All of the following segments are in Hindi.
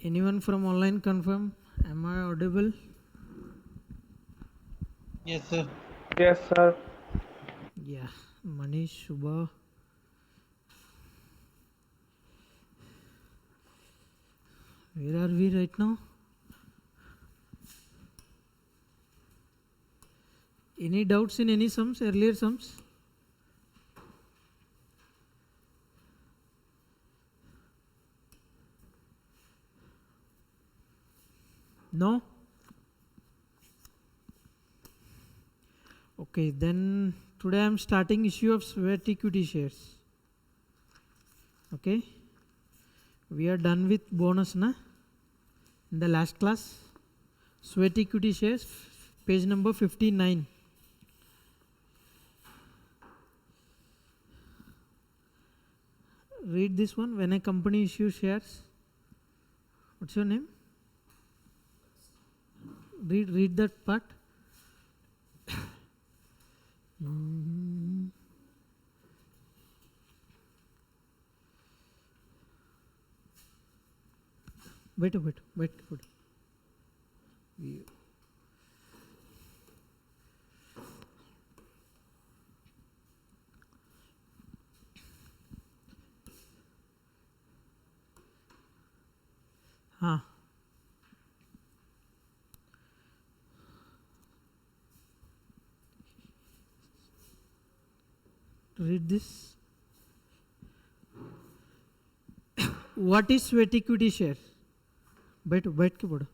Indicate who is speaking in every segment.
Speaker 1: Anyone from online confirm? Am I audible?
Speaker 2: Yes, sir.
Speaker 3: Yes, sir.
Speaker 1: Yeah. Manish, Shubha. Where are we right now? Any doubts in any sums, earlier sums? No? Okay, then today I am starting issue of sweat equity shares. Okay, we are done with bonus na in the last class. Sweat equity shares, page number 59. Read this one. When a company issues shares, what's your name? Read that part. Wait. हाँ, read this. What is sweat equity share? बैठ के पढ़ो.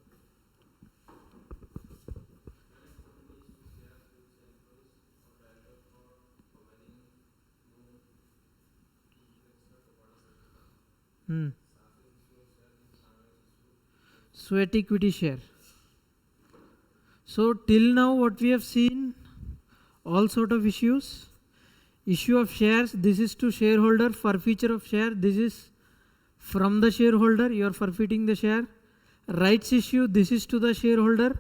Speaker 1: Sweat equity share. So till now what we have seen, all sort of issues. Issue of shares, this is to shareholder. Forfeiture of share, this is from the shareholder, you are forfeiting the share. Rights issue, this is to the shareholder.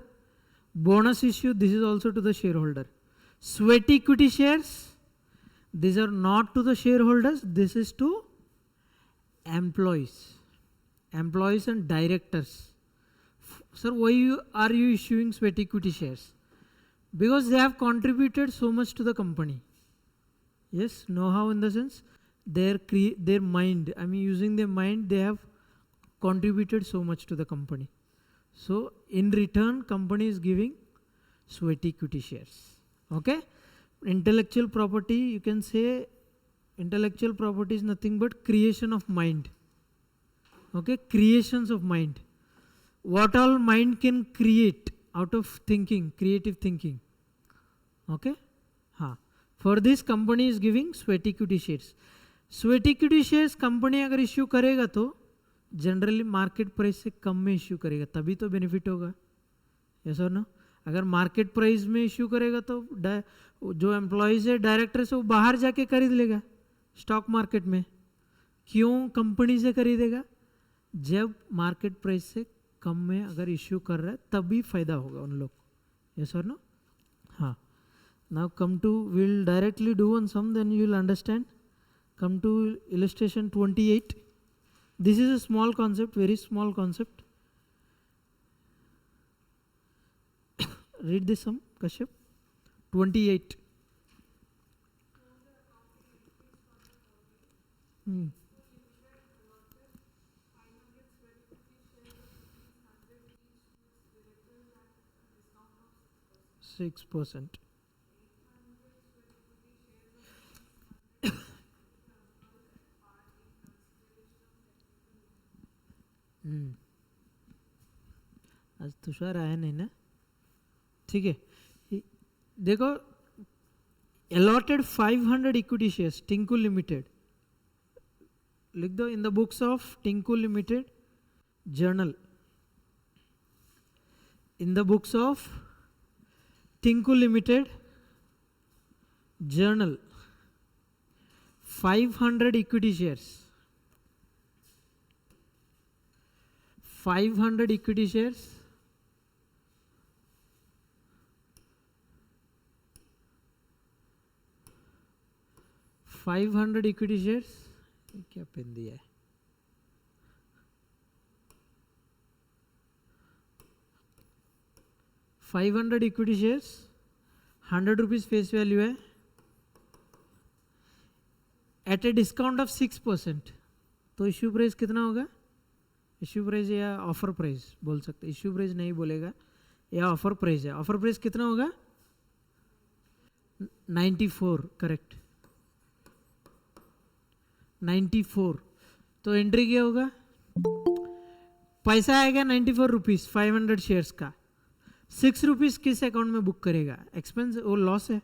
Speaker 1: Bonus issue, this is also to the shareholder. Sweat equity shares, these are not to the shareholders, this is to employees and directors. Sir, why are you issuing sweat equity shares? Because they have contributed so much to the company. Yes, know-how in the sense their mind, I mean using their mind, they have contributed so much to the company. So in return, company is giving sweat equity shares. Okay, intellectual property, you can say intellectual property is nothing but creation of mind. Okay, creations of mind. What all mind can create out of thinking, creative thinking. Okay, हाँ. For this company is giving sweat equity shares. Sweat equity shares company अगर issue करेगा तो जनरली मार्केट प्राइस से कम में इश्यू करेगा, तभी तो बेनिफिट होगा. यस और नो? अगर मार्केट प्राइस में इश्यू करेगा तो जो एम्प्लॉयज है, डायरेक्टर से, वो बाहर जाके खरीद लेगा स्टॉक मार्केट में. क्यों कंपनी से खरीदेगा? जब मार्केट प्राइस से कम में अगर इश्यू कर रहा है तभी फायदा होगा उन लोग. यस और नो? हाँ. Now come to, we'll directly do one sum, then you will understand. Come to illustration 28. This is a small concept, very small concept. Read this sum, Kashyap. 28. Hmm. 6%. आज तुषार आया नहीं ना? ठीक है, देखो, allotted 500 equity shares, Tinku Limited. लिख दो, in the books of Tinku Limited journal. In the books of Tinku Limited journal, 500 equity shares. 500 equity shares. $500 equity shares. क्या पेन दिया है? 500 equity shares, 100 rupees face value है, एट ए डिस्काउंट ऑफ 6%, तो इश्यू प्राइस कितना होगा? इश्यू प्राइस या ऑफर प्राइस बोल सकते, इश्यू प्राइस नहीं बोलेगा, या ऑफर प्राइस है, ऑफर प्राइस कितना होगा? 94, करेक्ट 94। तो एंट्री क्या होगा? पैसा आएगा 94 रुपीज 500 शेयर्स का, 6 रुपीज किस अकाउंट में बुक करेगा? एक्सपेंस, वो लॉस है,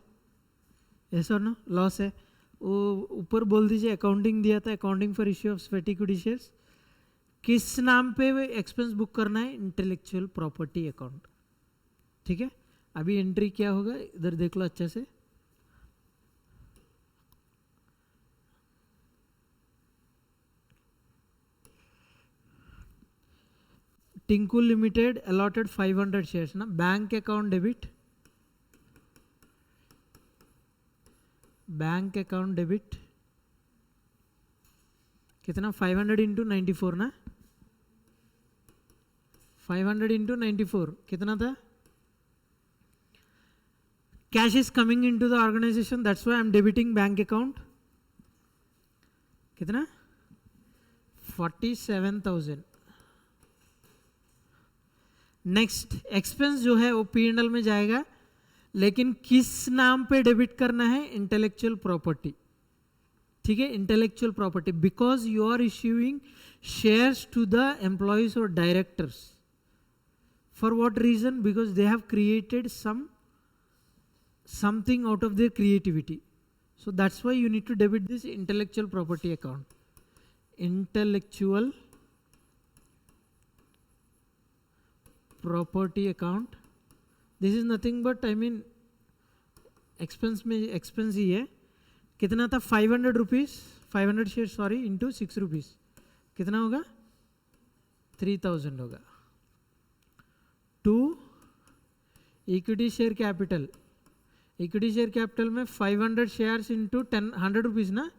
Speaker 1: ऐसा ना, लॉस है। वो ऊपर बोल दीजिए, अकाउंटिंग दिया था, accounting for issue of sweat equity shares, किस नाम पे एक्सपेंस बुक करना है? इंटेलेक्चुअल प्रॉपर्टी अकाउंट, ठीक है। अभी एंट्री क्या होगा इधर देख लो अच्छे से, टिंकू लिमिटेड अलॉटेड 500 शेयर्स ना, bank account debit, bank account debit कितना? 500 इंटू 94 ना, 500 इंटू 94 कितना था? Cash is coming into the organisation, that's why I am debiting bank account, कितना? 47,000। नेक्स्ट एक्सपेंस जो है वो P&L में जाएगा, लेकिन किस नाम पे डेबिट करना है? इंटेलेक्चुअल प्रॉपर्टी, ठीक है, intellectual property, because you are issuing shares to the employees और directors, for what reason? Because they have created something out of their creativity, so that's why you need to debit this intellectual property account, intellectual property account। this is nothing but I mean expense में expense ही है। कितना था? 500 rupees 500 share sorry into 6 rupees कितना होगा? 3000 होगा। To equity share capital, equity share capital में 500 शेयर्स इंटू 100 रुपीज ना,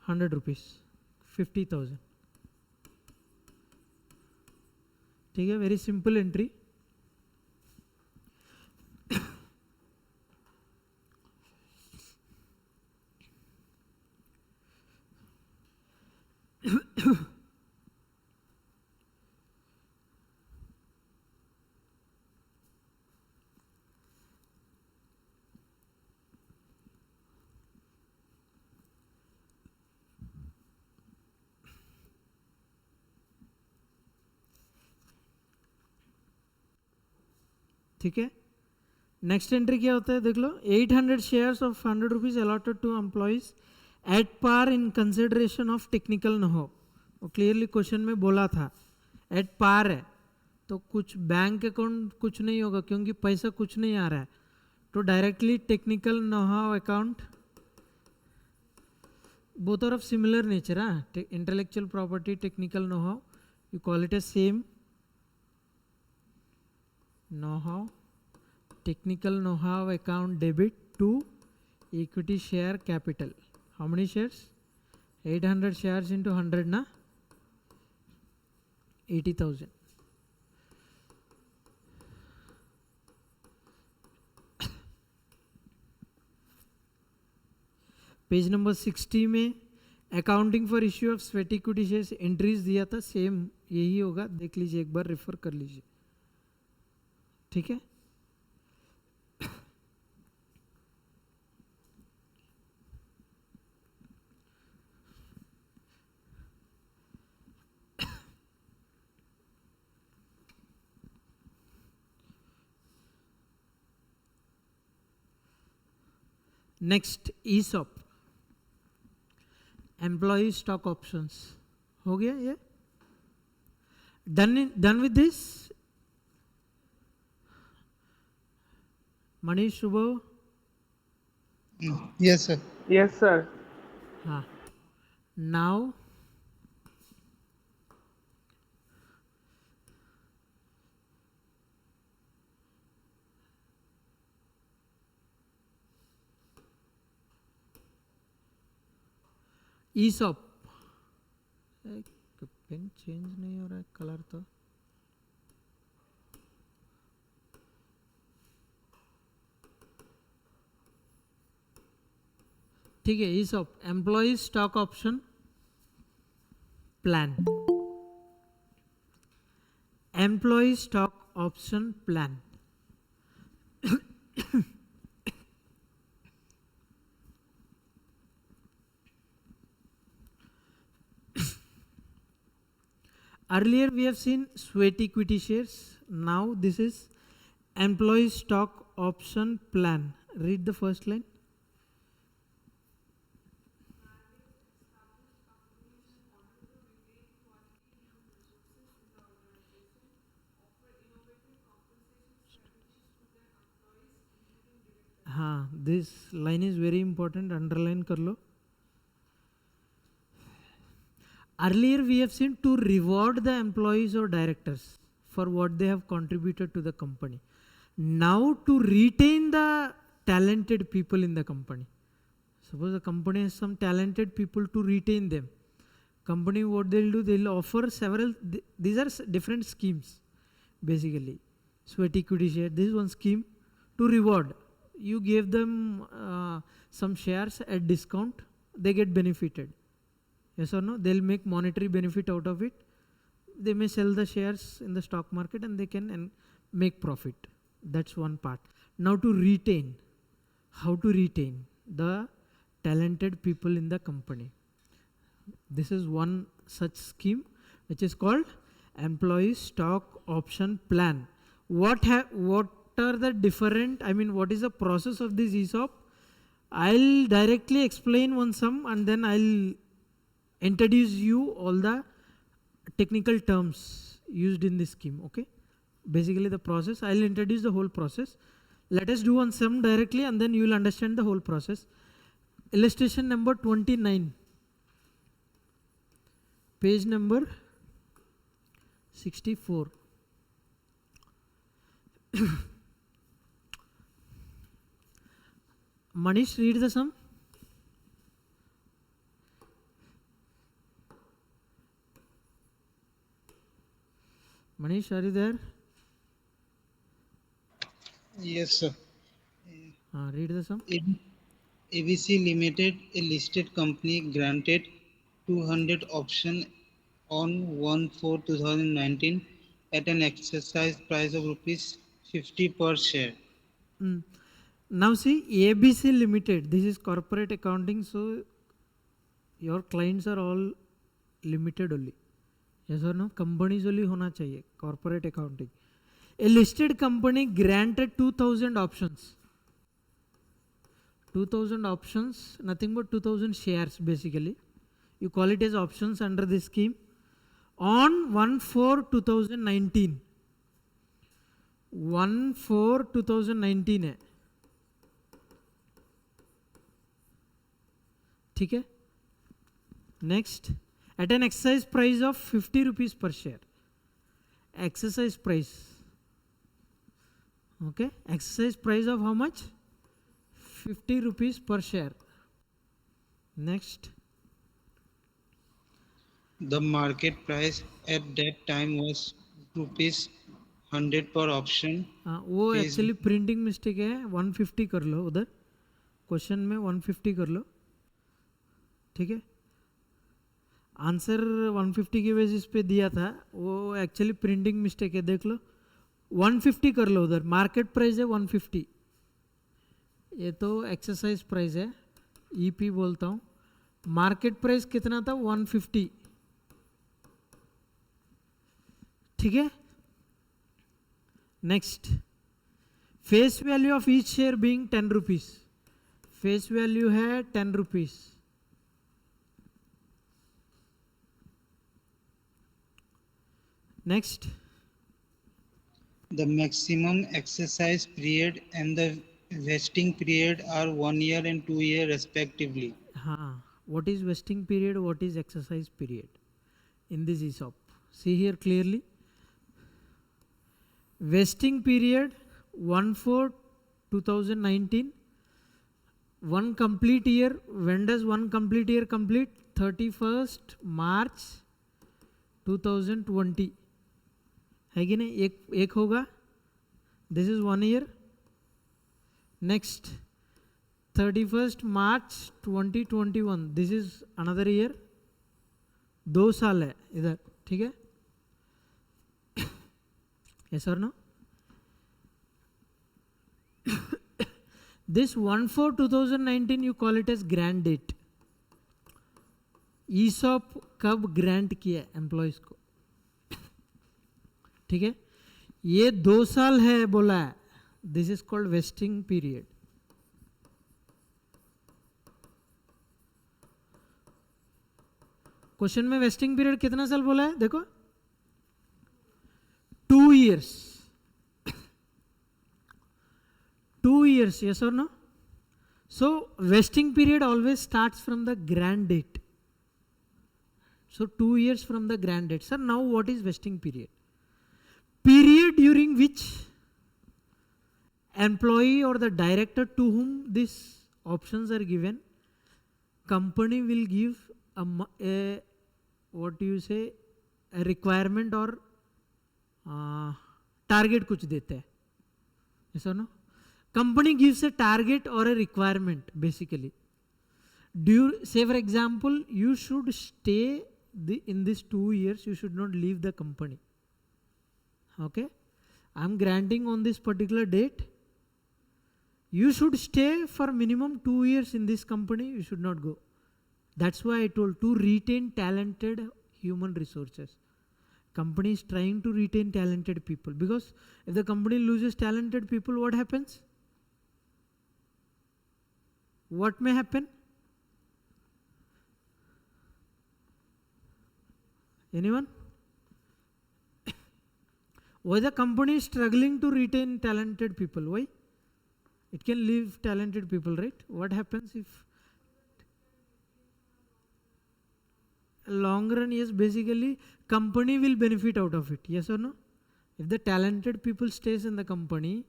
Speaker 1: 100 रुपीज 50,000, ठीक है, वेरी सिंपल एंट्री। ठीक है, नेक्स्ट एंट्री क्या होता है देख लो, 800 shares of 100 rupees allotted to employees at par in consideration of technical know how. वो क्लियरली क्वेश्चन में बोला था एट पार है, तो कुछ बैंक अकाउंट कुछ नहीं होगा क्योंकि पैसा कुछ नहीं आ रहा है, तो directly technical know how account, both are of similar nature. Intellectual property, technical know how, you call it as same know-how, technical know-how account debit to equity share capital. How many shares? 800 shares into 100 na, 80,000। Page number 60 में accounting for issue of sweat equity shares entries दिया था, सेम यही होगा, देख लीजिए एक बार, रेफर कर लीजिए, ठीक है। Next ESOP, employee stock options, हो गया ये, done with this. Manish, Shubho?
Speaker 2: Yes, sir.
Speaker 3: Yes, sir.
Speaker 1: Now, ESOP, pen change नहीं हो रहा है कलर तो, ठीक है, ESOP employee stock option plan, employee stock option plan. Earlier we have seen sweat equity shares. Now this is employee stock option plan. Read the first line. हाँ, this line is very important. Underline कर लो. Earlier we have seen to reward the employees or directors for what they have contributed to the company. Now to retain the talented people in the company. Suppose the company has some talented people, to retain them. Company, what they'll do, they'll offer several, these are different schemes basically. Sweat equity share, this is one scheme to reward. You gave them some shares at discount, they get benefited. Yes or no? They'll make monetary benefit out of it. They may sell the shares in the stock market and they can make profit. That's one part. Now to retain, how to retain the talented people in the company. This is one such scheme which is called employee stock option plan. What are the different, I mean what is the process of this ESOP? I'll directly explain one sum and then I'll introduce you all the technical terms used in this scheme. Okay, basically the process, I'll introduce the whole process. Let us do one sum directly and then you will understand the whole process. Illustration number 29, page number 64. Manish, read the sum. Manish, are you there?
Speaker 2: Yes, sir.
Speaker 1: Read the sum.
Speaker 2: ABC Limited, a listed company, granted 200 option on 1/4/2019 at an exercise price of rupees 50 per share.
Speaker 1: Now see, ABC Limited, this is corporate accounting, so your clients are all limited only. Yes or no? Companies only होना चाहिए, corporate accounting. A listed company granted 2000 options. 2000 options, nothing but 2000 shares basically. You call it as options under this scheme. On 1/4/2019. 1/4/2019 है. ठीक है. Next, at an exercise price of 50 rupees per share. Exercise price. Okay, exercise price of how much? 50 rupees per share. Next.
Speaker 2: The market price at that time was rupees 100 per option.
Speaker 1: वो एक्चुअली प्रिंटिंग मिस्टेक है. 150 कर लो उधर, क्वेश्चन में 150 कर लो. ठीक है, आंसर 150 के बेसिस पे दिया था, वो एक्चुअली प्रिंटिंग मिस्टेक है, देख लो. 150 कर लो उधर, मार्केट प्राइस है 150. ये तो एक्सरसाइज प्राइस है, ईपी बोलता हूँ. मार्केट प्राइस कितना था? 150. ठीक है. Next, face value of each share being 10 rupees. Face value है 10 rupees. Next,
Speaker 2: The maximum exercise period and the vesting period are 1 year and 2 year respectively.
Speaker 1: हाँ, what is vesting period, what is exercise period in this ESOP? See here clearly. Vesting period 1/4/2019. One complete year. When does one complete year complete? 31st March 2020 है कि नहीं? एक होगा. This is 1 year. Next, 31st March 2021, this is another year, 2 साल है इधर, ठीक है, yes or no? This 1/4/2019 you call it as grant date. ESOP कब ग्रांट किया एम्प्लॉयज को, ठीक है, ये 2 साल है बोला है, this is called vesting period. Question में वेस्टिंग पीरियड कितना साल बोला है, देखो 2 years. 2 years, yes or no? So vesting period always starts from the grant date. So 2 years from the grant date. Sir, now what is vesting period? Period during which employee or the director to whom these options are given, company will give a what do you say, a requirement or target कुछ देते हैं, yes or no? Company gives a target or a requirement basically. Say for example, you should stay in these 2 years, you should not leave the company. Okay, I am granting on this particular date, you should stay for minimum 2 years in this company, you should not go. That's why I told, to retain talented human resources. Company is trying to retain talented people, because if the company loses talented people, what happens? What may happen? Anyone? Why the company is struggling to retain talented people? Why? It can leave talented people, right? What happens if long run? Yes, basically company will benefit out of it, yes or no? If the talented people stays in the company,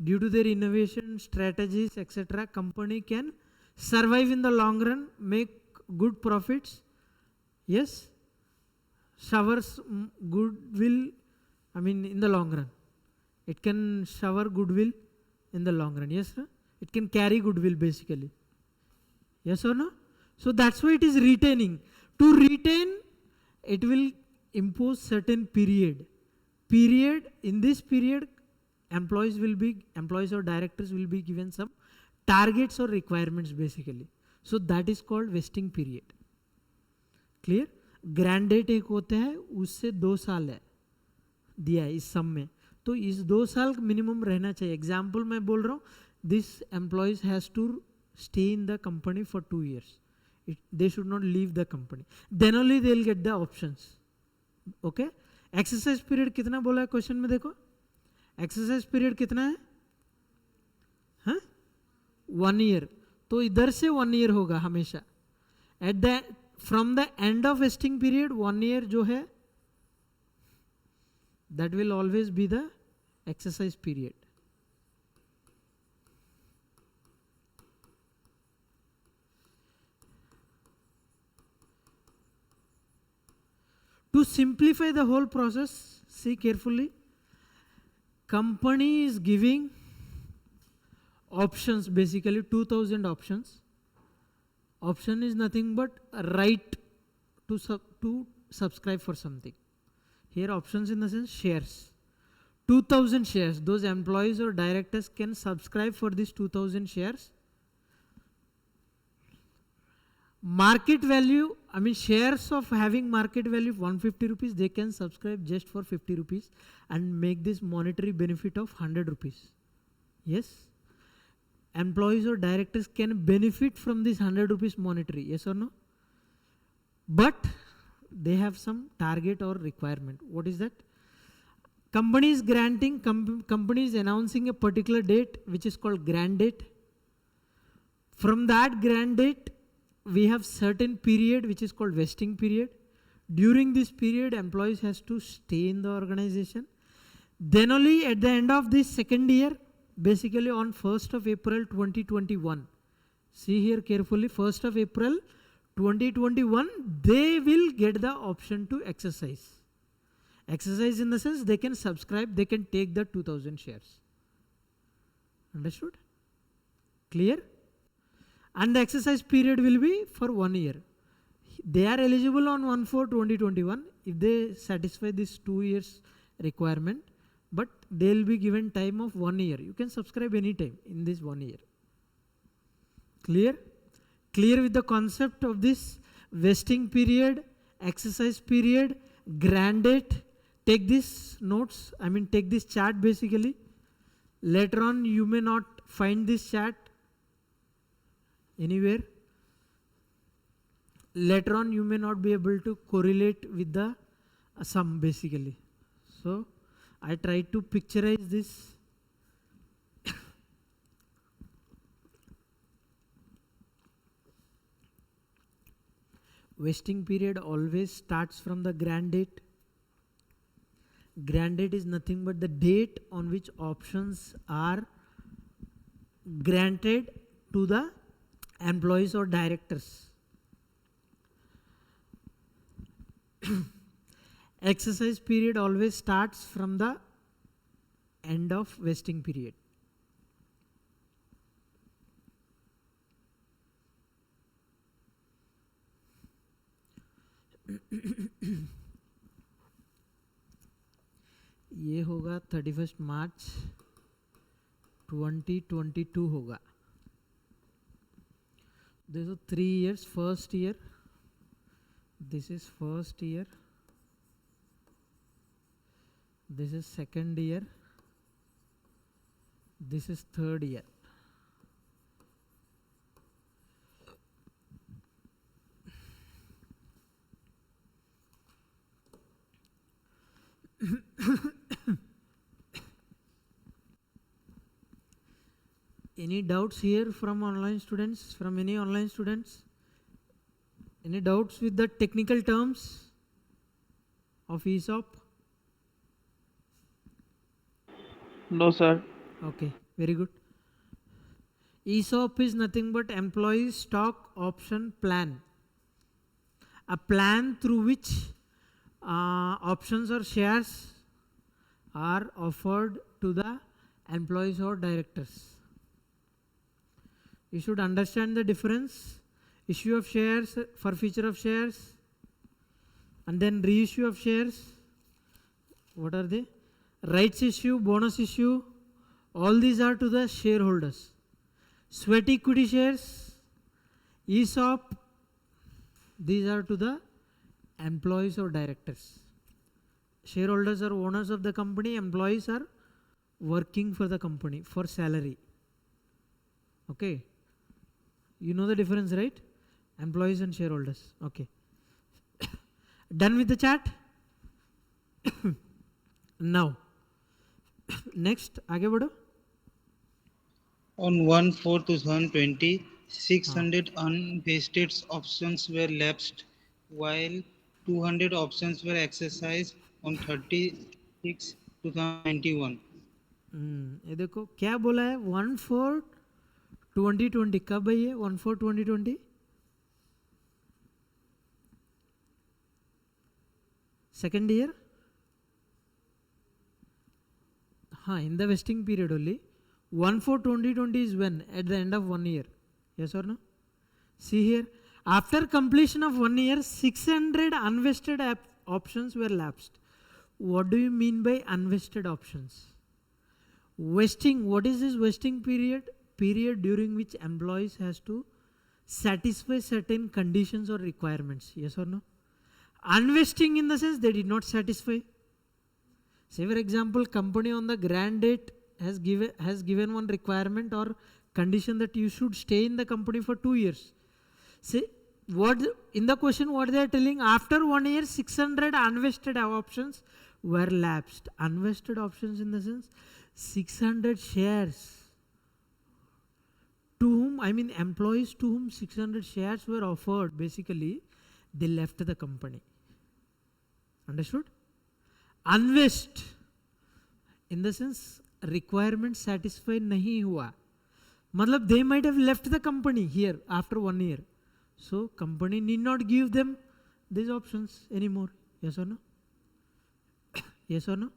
Speaker 1: due to their innovation strategies etc., company can survive in the long run, make good profits, yes, showers goodwill, I mean in the long run it can shower goodwill in the long run, yes sir? It can carry goodwill basically, yes or no? So that's why it is retaining. To retain, it will impose certain period. In this period, employees or directors will be given some targets or requirements basically. So that is called vesting period. Clear? Grant date एक होता है, उससे 2 साल है दिया है इस सम में, तो इस 2 साल मिनिमम रहना चाहिए. एग्जाम्पल मैं बोल रहा हूँ, this employees has to stay in the company for 2 years. They should not leave the company. Then only they will get the options. Okay? Exercise period कितना बोला है क्वेश्चन में, देखो एक्सरसाइज पीरियड कितना है, हाँ 1 year. तो इधर से 1 year होगा हमेशा. At the from the end of vesting period 1 year जो है, that will always be the exercise period. To simplify the whole process, see carefully, company is giving options, basically 2000 options. Option is nothing but a right to subscribe for something. Here options in the sense shares. 2000 shares, those employees or directors can subscribe for these 2000 shares. Market value, I mean shares of having market value of 150 rupees, they can subscribe just for 50 rupees and make this monetary benefit of 100 rupees. Yes, employees or directors can benefit from this 100 rupees monetary, yes or no? But they have some target or requirement. What is that? Company is granting, company is announcing a particular date which is called grant date. From that grant date, we have certain period which is called vesting period. During this period, employees has to stay in the organization. Then only at the end of this second year, basically on 1st of April 2021, see here carefully, 1st of April 2021, they will get the option to exercise. Exercise in the sense they can subscribe, they can take the 2000 shares. Understood? Clear? and the exercise period will be for 1 year. They are eligible on 1/4/2021 if they satisfy this 2 years requirement, but they will be given time of 1 year. You can subscribe anytime in this 1 year. Clear? Clear with the concept of this vesting period, exercise period, grant date. Take these notes, I mean take this chart basically. Later on you may not find this chart anywhere. Later on you may not be able to correlate with the sum basically. So I try to picturize this. Vesting period always starts from the grant date. Grant date is nothing but the date on which options are granted to the employees or directors. Exercise period always starts from the end of vesting period. ये होगा 31 मार्च 2022 होगा. These are 3 years. First year, this is first year, this is second year, this is third year. Any doubts here from online students, from any online students? Any doubts with the technical terms of ESOP?
Speaker 3: No, sir.
Speaker 1: Okay, very good. ESOP is nothing but employee stock option plan. A plan through which options or shares are offered to the employees or directors. You should understand the difference. Issue of shares, forfeiture of shares, and then reissue of shares. What are they? Rights issue, bonus issue, all these are to the shareholders. Sweat equity shares, ESOP, these are to the employees or directors. Shareholders are owners of the company, employees are working for the company for salary. Okay. You know the difference, right? Employees and shareholders. Okay. Done with the chart? Now, next, आगे बढ़ो.
Speaker 2: On 1/4/2020, 600 unvested options were lapsed, while 200 options were exercised on 30/6/2021.
Speaker 1: ये देखो क्या बोला है 1/4/2020 कब है ये 1/4/2020 second year हाँ in the vesting period only 1/4/2020 is when at the end of 1 year yes or no see here after completion of 1 year 600 unvested options were lapsed. What do you mean by unvested options? Vesting, what is this vesting period? Period during which employees has to satisfy certain conditions or requirements. Yes or no? Unvesting in the sense they did not satisfy. Say for example, company on the grant date has given one requirement or condition that you should stay in the company for 2 years. Say what in the question what they are telling after 1 year 600 unvested options were lapsed. Unvested options in the sense 600 shares to whom, I mean employees to whom 600 shares were offered, basically they left the company. Understood? Unvest in the sense requirement satisfied nahi hua. Matlab they might have left the company here after 1 year. So company need not give them these options anymore. Yes or no? Yes or no?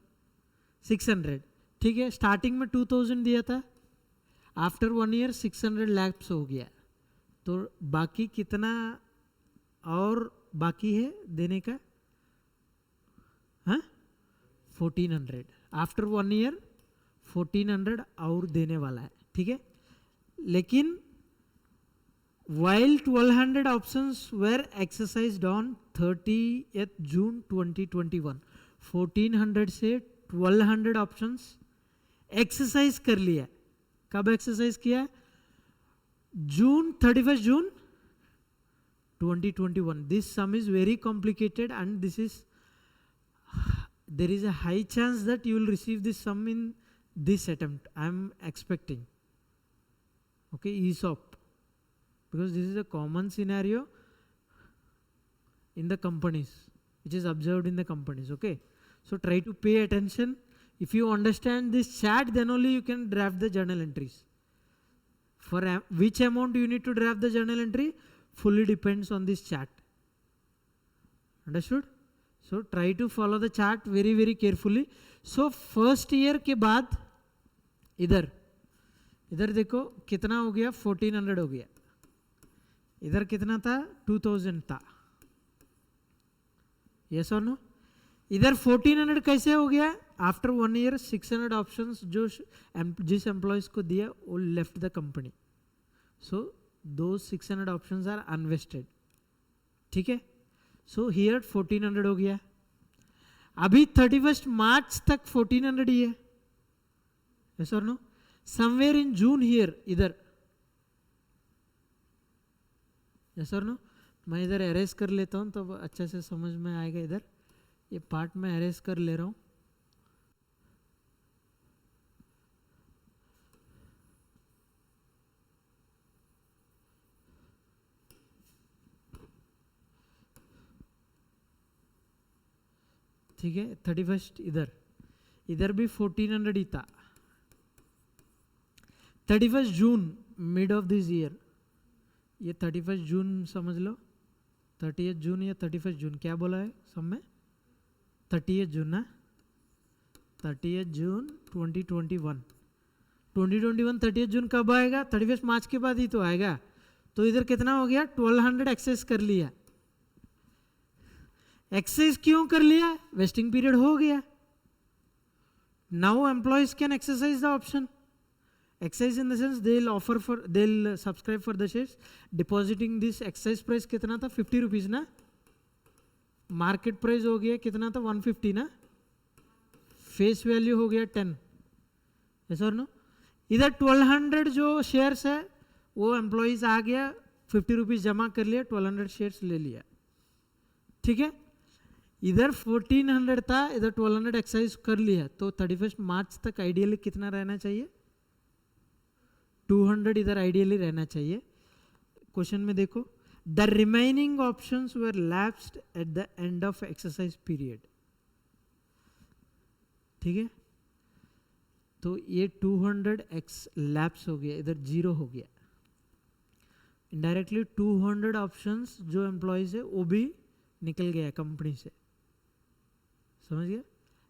Speaker 1: 600. ठीक है स्टार्टिंग में 2000 दिया था आफ्टर 1 ईयर 600 लैप्स हो गया तो बाकी कितना और बाकी है देने का? हाँ, 1400 आफ्टर 1 ईयर 1400 और देने वाला है, ठीक है। लेकिन while 1200 options were exercised on 30th June 2021, 1400 से 1200 options एक्सरसाइज कर लिया। कब एक्सरसाइज किया? जून 31 जून 2021. This sum is very complicated and this is there is a high chance that you will receive this sum in this attempt. I am expecting. Okay, ESOP, because this is a common scenario in the companies, which is observed in the companies. Okay, so try to pay attention. If you understand this chart, then only you can draft the journal entries. For which amount you need to draft the journal entry fully depends on this chart. Understood? So try to follow the chart very very carefully. So first year के बाद इधर देखो कितना हो गया, 1400 हो गया। इधर कितना था? 2000 था। यस और नो? इधर 1400 कैसे हो गया? आफ्टर 1 ईयर 600 ऑप्शंस जो जिस एम्प्लॉयज को दिया वो लेफ्ट द कंपनी, सो दो 600 ऑप्शंस आर अनवेस्टेड, ठीक है। सो हियर 1400 हो गया। अभी 31 मार्च तक 1400 ही है, यस और no? Somewhere in June here इधर, यस और नो? मैं इधर एरेज कर लेता हूँ तो अच्छे से समझ में आएगा। इधर ये पार्ट में एरेज कर ले रहा हूँ। ठीक है, 31 इधर भी 1400 ही था। 31 जून मिड ऑफ दिस ईयर, ये 31 जून समझ लो, 30 जून या 31 जून क्या बोला है सब में? 30 जून ना, 30 जून 2021। 30 जून कब आएगा? 31 मार्च के बाद ही तो आएगा। तो इधर कितना हो गया? 1200 एक्सेस कर लिया। एक्सेस क्यों कर लिया? वेस्टिंग पीरियड हो गया। Now employees can exercise the option. Exercise in the sense they'll subscribe for the shares, depositing this exercise price कितना था? 50 रुपीज ना। मार्केट प्राइस हो गया कितना था? 150 ना। फेस वैल्यू हो गया 10, यस और नो? इधर 1200 जो शेयर्स है वो एम्प्लॉयज आ गया, 50 रुपीज जमा कर लिया, 1200 शेयर्स ले लिया, ठीक है। इधर 1400 था, इधर 1200 एक्सरसाइज कर लिया, तो 31 मार्च तक आइडियली कितना रहना चाहिए? 200 इधर आइडियली रहना चाहिए। क्वेश्चन में देखो, the remaining options were lapsed at the end of exercise period, ठीक है। तो ये 200 एक्स लैप्स हो गया, इधर 0 हो गया। इनडायरेक्टली 200 ऑप्शंस जो एम्प्लॉयज है वो भी निकल गया कंपनी से, समझ गया?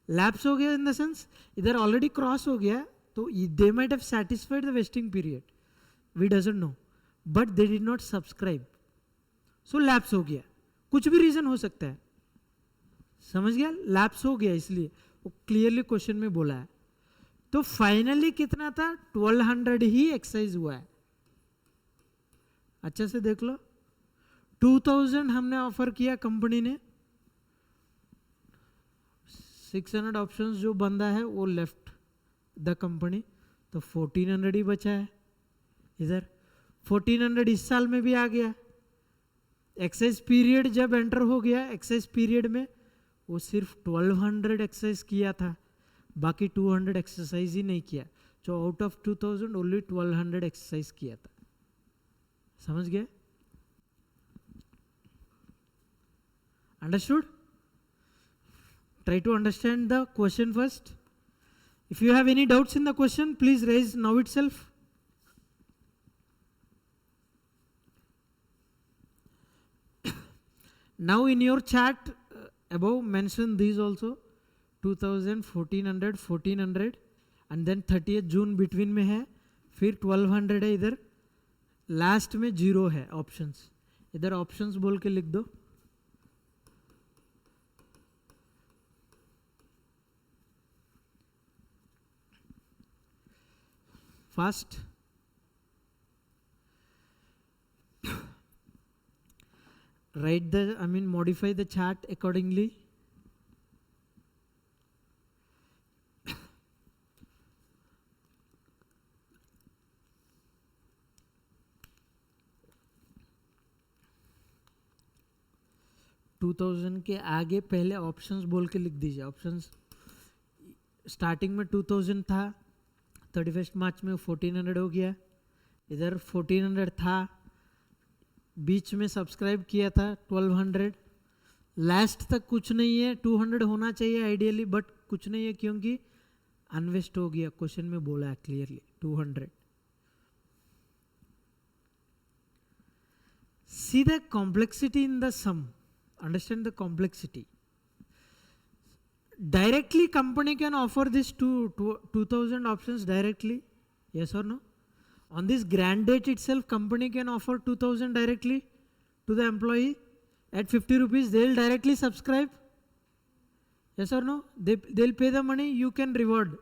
Speaker 1: लैप्स हो गया इन द सेंस इधर ऑलरेडी क्रॉस हो गया, तो they might have satisfied the vesting period, we doesn't know, but they did not subscribe, so lapse हो गया। कुछ भी रीजन हो सकता है, समझ गया? लैप्स हो गया इसलिए वो क्लियरली क्वेश्चन में बोला है। तो फाइनली कितना था? 1200 ही एक्सरसाइज हुआ है। अच्छे से देख लो, 2000 हमने ऑफर किया कंपनी ने, 600 ऑप्शंस जो बंदा है वो लेफ्ट द कंपनी, तो 1400 ही बचा है। इधर 1400 इस साल में भी आ गया। एक्सरसाइज पीरियड जब एंटर हो गया, एक्सरसाइज पीरियड में वो सिर्फ 1200 एक्सरसाइज किया था, बाकी 200 एक्सरसाइज ही नहीं किया। जो आउट ऑफ 2000 ओनली 1200 एक्सरसाइज किया था, समझ गए? Understood? Try to understand the question first. If you have any doubts in the question, please raise now itself. Now in your chart above mention these also, 2000, 1400, 1400 and then 30th June between में है, फिर 1200 है इधर, लास्ट में 0 है ऑप्शंस, इधर ऑप्शंस बोल के लिख दो। Fast, write the, I mean modify the chart accordingly. $2000 के आगे पहले ऑप्शंस बोल के लिख दीजिए। ऑप्शंस स्टार्टिंग में 2000 था, 31 मार्च में 1400 हो गया, इधर 1400 था, बीच में सब्सक्राइब किया था 1200, लास्ट तक कुछ नहीं है, 200 होना चाहिए आइडियली, बट कुछ नहीं है क्योंकि अनवेस्ट हो गया। क्वेश्चन में बोला है clearly 200। See the complexity in the sum. Understand the complexity. Directly company can offer this 2000 options directly. Yes or no? On this grant date itself, company can offer 2000 directly to the employee at 50 rupees. They'll directly subscribe. Yes or no? They'll pay the money. You can reward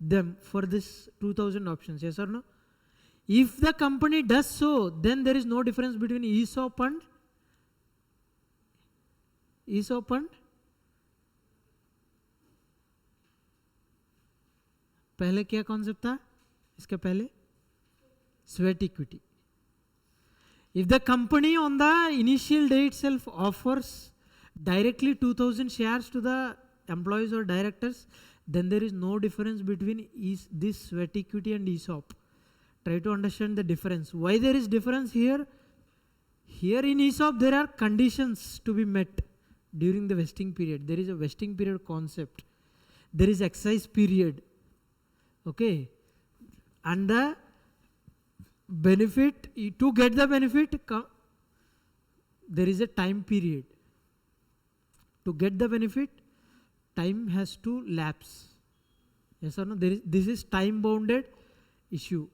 Speaker 1: them for this 2000 options. Yes or no? If the company does so, then there is no difference between ESOP and पहले क्या कॉन्सेप्ट था इसके पहले? Sweat equity. If the company on the initial day itself offers directly 2000 shares to the employees or directors, then there is no difference between this sweat equity and ESOP. Try to understand the difference. Why there is difference here? Here in ESOP there are conditions to be met during the vesting period. There is a vesting period concept. There is exercise period. Okay. And the benefit, to get the benefit, there is a time period. To get the benefit, time has to lapse. Yes or no? This is time bounded issue.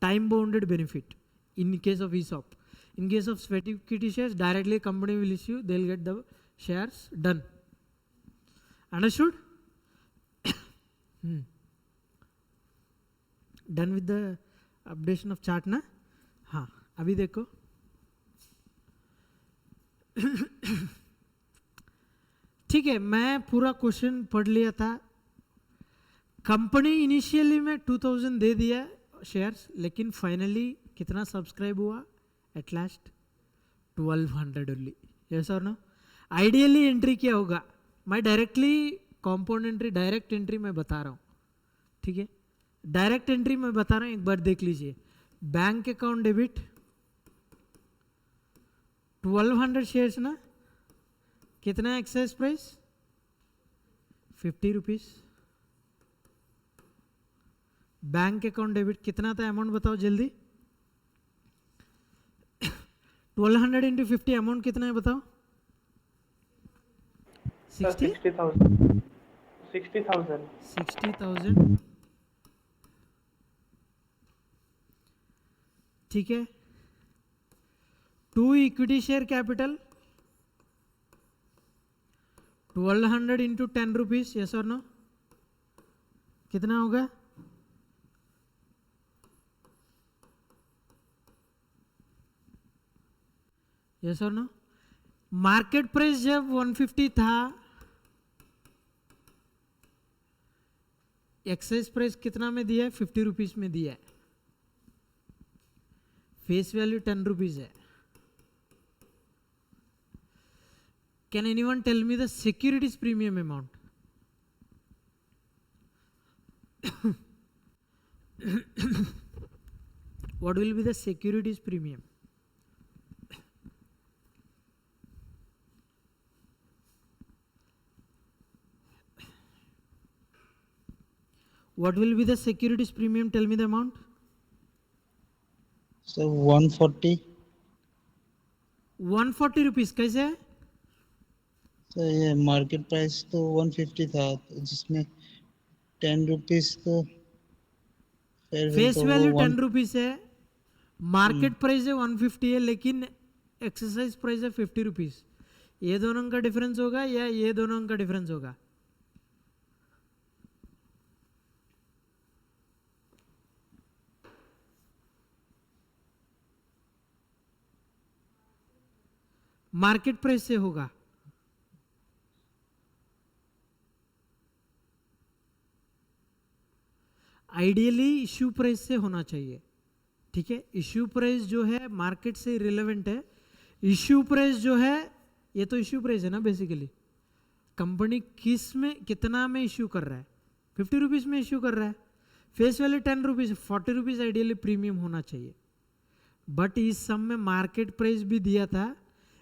Speaker 1: Time bounded benefit in case of ESOP. In case of sweat equity shares, directly company will issue, they will get the shares. Done. Understood? Done with the updation of chart ना. हाँ, अभी देखो ठीक है, मैं पूरा क्वेश्चन पढ़ लिया था. कंपनी इनिशियली में 2000 दे दिया शेयर्स, लेकिन फाइनली कितना सब्सक्राइब हुआ? At last 1200 only. यस और नो? आइडियली एंट्री क्या होगा? मैं directly compound entry, direct entry मैं बता रहा हूँ. ठीक है, डायरेक्ट एंट्री में बता रहा हूं, एक बार देख लीजिए. बैंक अकाउंट डेबिट 1200 शेयर्स ना, कितना excise price? 50 rupees. Bank account debit कितना था? अमाउंट बताओ जल्दी. 1200 इंटू 50 अमाउंट कितना है बताओ? 60,000. ठीक है. 2 equity share capital 1200 into 10 rupees. Yes और नो? कितना होगा? यस और नो? मार्केट प्राइस जब 150 था, एक्साइज प्राइस कितना में दिया है? 50 रुपीज में दिया है. फेस वैल्यू 10 रुपीज है. Can anyone tell me the securities premium amount? What will be the securities premium? What will be the securities premium? Tell me the amount.
Speaker 2: So 140.
Speaker 1: 140 rupees. कैसे?
Speaker 2: तो ये मार्केट प्राइस तो 150 था, तो जिसमें 10 रुपीज तो
Speaker 1: फेस वैल्यू 10 रुपीज है, मार्केट प्राइस है 150 है लेकिन एक्सरसाइज प्राइस है 50 रुपीज, ये दोनों का डिफरेंस होगा या ये दोनों का डिफरेंस होगा? मार्केट प्राइस से होगा। आइडियली इश्यू प्राइस से होना चाहिए, ठीक है। इश्यू प्राइस जो है मार्केट से रिलेवेंट है। इश्यू प्राइस जो है ये तो इश्यू प्राइस है ना बेसिकली, कंपनी किस में कितना में इश्यू कर रहा है, 50 रुपीज में इश्यू कर रहा है, face value 10 rupees, 40 rupees ideally premium होना चाहिए। बट इस सम में मार्केट प्राइस भी दिया था,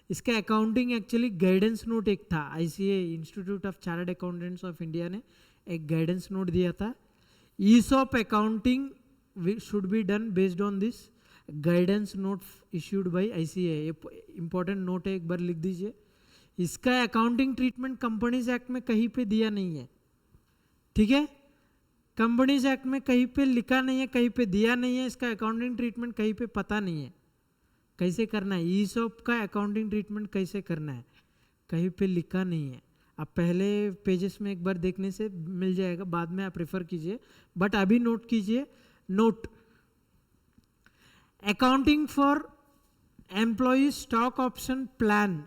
Speaker 1: इसका अकाउंटिंग एक्चुअली गाइडेंस नोट एक था, ICA institute of chartered accountants of India ने एक गाइडेंस नोट दिया था। ESOP accounting should be done based on this guidance note issued by ICA। Important note है, एक बार लिख दीजिए। इसका अकाउंटिंग ट्रीटमेंट कंपनीज एक्ट में कहीं पे दिया नहीं है, ठीक है। कंपनीज एक्ट में कहीं पे लिखा नहीं है, कहीं पे दिया नहीं है, इसका अकाउंटिंग ट्रीटमेंट कहीं पे पता नहीं है कैसे करना है। ESOP का अकाउंटिंग ट्रीटमेंट कैसे करना है कहीं पे लिखा नहीं है। आप पहले पेजेस में एक बार देखने से मिल जाएगा, बाद में आप रेफर कीजिए, बट अभी नोट कीजिए। Note, accounting for employee stock option plan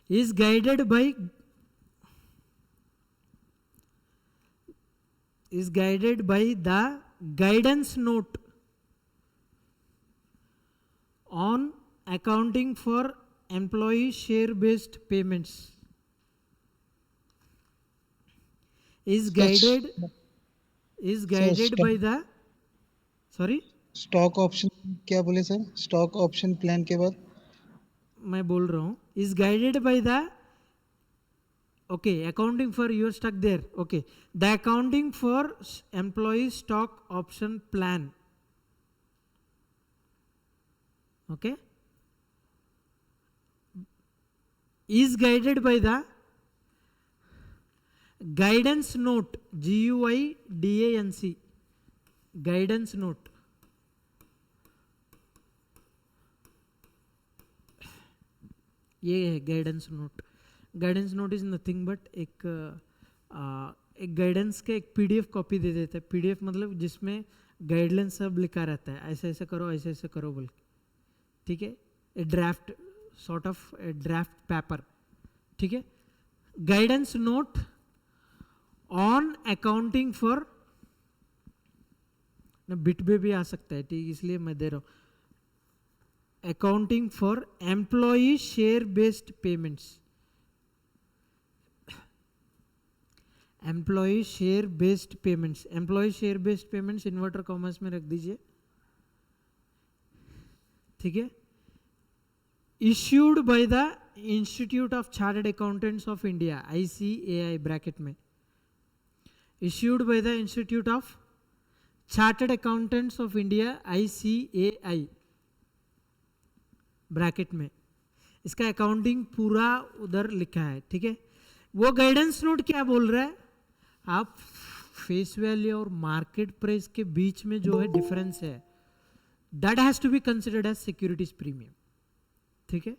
Speaker 1: is guided by the guidance note on accounting for employee share based payments, is guided by the, sorry
Speaker 2: stock option क्या बोले सर? स्टॉक ऑप्शन प्लान के बाद
Speaker 1: मैं बोल रहा हूँ is guided by the, okay, accounting for, you're stuck there, okay, the accounting for employee stock option plan, okay, is guided by the guidance note, GUIDANC, guidance note, ये है guidance note. Guidance note is nothing but एक गाइडेंस का एक पीडीएफ कॉपी दे देता है। पीडीएफ मतलब जिसमें गाइडलाइन सब लिखा रहता है, ऐसे ऐसे करो, ऐसे ऐसे करो बोल के, ठीक है। ए draft sort of A draft paper, ठीक है। Guidance note on accounting for, bit में भी आ सकता है, ठीक, इसलिए मैं दे रहा हूँ। accounting for employee share based payments, employee share based payments, employee share based payments inverter commerce में रख दीजिए, ठीक है। issued by the Institute of Chartered Accountants of India, ICAI bracket में, issued by the Institute of Chartered Accountants of India, ICAI bracket में। इसका अकाउंटिंग पूरा उधर लिखा है, ठीक है। वो गाइडेंस नोट क्या बोल रहा है, आप फेस वैल्यू और मार्केट प्राइस के बीच में जो है डिफरेंस है, that has to be considered as securities premium, ठीक है,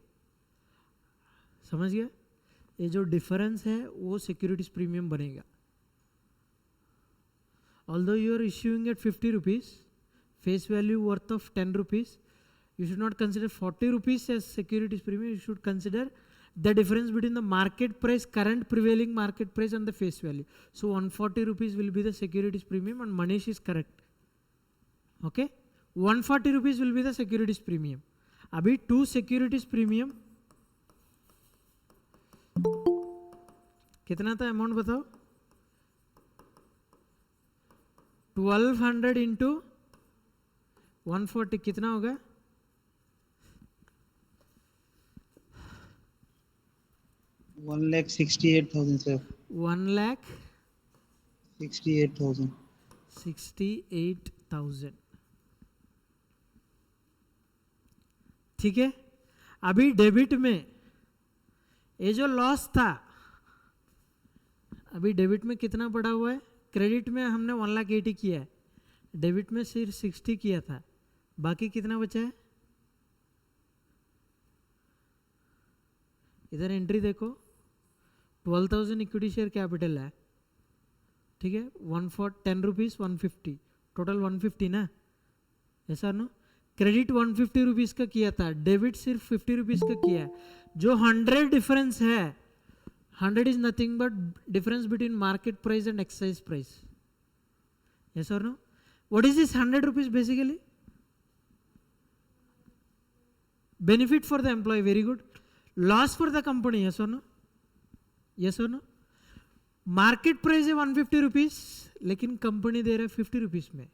Speaker 1: समझ गया। ये जो डिफरेंस है वो सिक्योरिटीज प्रीमियम बनेगा। Although you are issuing at 50 rupees, face value worth of 10 rupees, you should not consider 40 rupees as securities premium. You should consider the difference between the market price, current prevailing market price, and the face value. So 140 rupees will be the securities premium, and Manish is correct, okay। 140 rupees will be the securities premium। अभी 2 securities premium कितना था अमाउंट बताओ? 1200 इंटू 140 कितना होगा?
Speaker 2: 1,68,000 सर।
Speaker 1: 1,68,000,
Speaker 2: 1,68,000
Speaker 1: ठीक है। अभी डेबिट में ये जो लॉस था अभी डेबिट में कितना पड़ा हुआ है? क्रेडिट में हमने 1,80,000 किया है, डेबिट में सिर्फ 60 किया था, बाकी कितना बचा है? इधर एंट्री देखो, 12,000 इक्विटी शेयर कैपिटल है, ठीक है, 10 रुपीज़ 150, टोटल 150 ना, ऐसा नो। क्रेडिट 150 रुपीज़ का किया था, डेबिट सिर्फ 50 रुपीज़ का किया है। जो 100 डिफरेंस है, 100 is nothing but difference between market price and exercise price, yes or no? What is this 100 rupees basically? Benefit for the employee, very good. Loss for the company, yes or no? Yes or no? Market price है 150 रुपीज, लेकिन कंपनी दे रहा है 50 रुपीज में,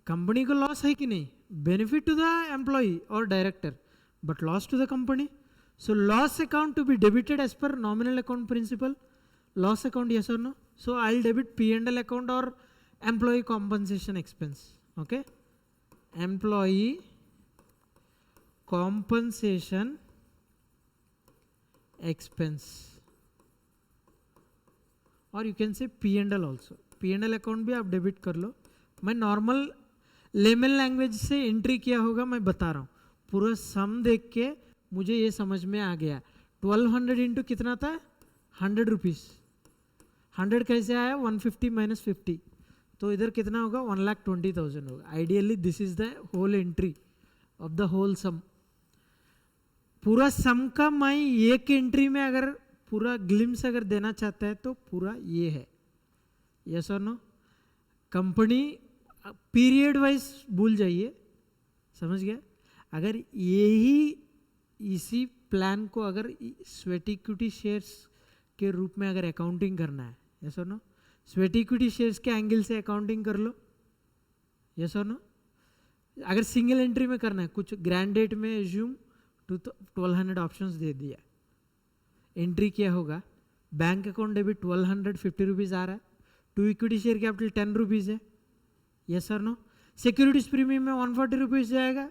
Speaker 1: कंपनी को लॉस है कि नहीं? बेनिफिट टू द एम्प्लॉई और director, but loss to the company. So loss account to be debited as per nominal account principle. Loss account, yes or no? So I'll debit P&L account or employee compensation expense. Okay, employee compensation expense, or you can say P&L also. P&L account भी आप डेबिट कर लो. मैं नॉर्मल लेमन लैंग्वेज से एंट्री किया होगा, मैं बता रहा हूँ. पूरा सम देख के मुझे ये समझ में आ गया. 1200 इंटू कितना था? 100 रुपीज़. 100 कैसे आया? 150 माइनस 50, तो इधर कितना होगा? 1,20,000 होगा. Ideally this is the whole entry of the whole sum. पूरा सम का मैं एक एंट्री में अगर पूरा ग्लिम्स अगर देना चाहता है तो पूरा ये है. यस और नो? कंपनी पीरियड वाइज भूल जाइए, समझ गया? अगर यही इसी प्लान को अगर स्वेट इक्विटी शेयर्स के रूप में अगर अकाउंटिंग करना है, यस और नो? स्वेट इक्विटी शेयर्स के एंगल से अकाउंटिंग कर लो, यस और नो? अगर सिंगल एंट्री में करना है, कुछ ग्रैंड डेट में एज्यूम 1200 ऑप्शंस दे दिया, एंट्री किया होगा, बैंक अकाउंट डेबिट 1250 रुपीज़ आ रहा है, to equity share capital 10 rupees है, यस और नो? सिक्योरिटीज प्रीमियम में 140 रुपीज़ जाएगा,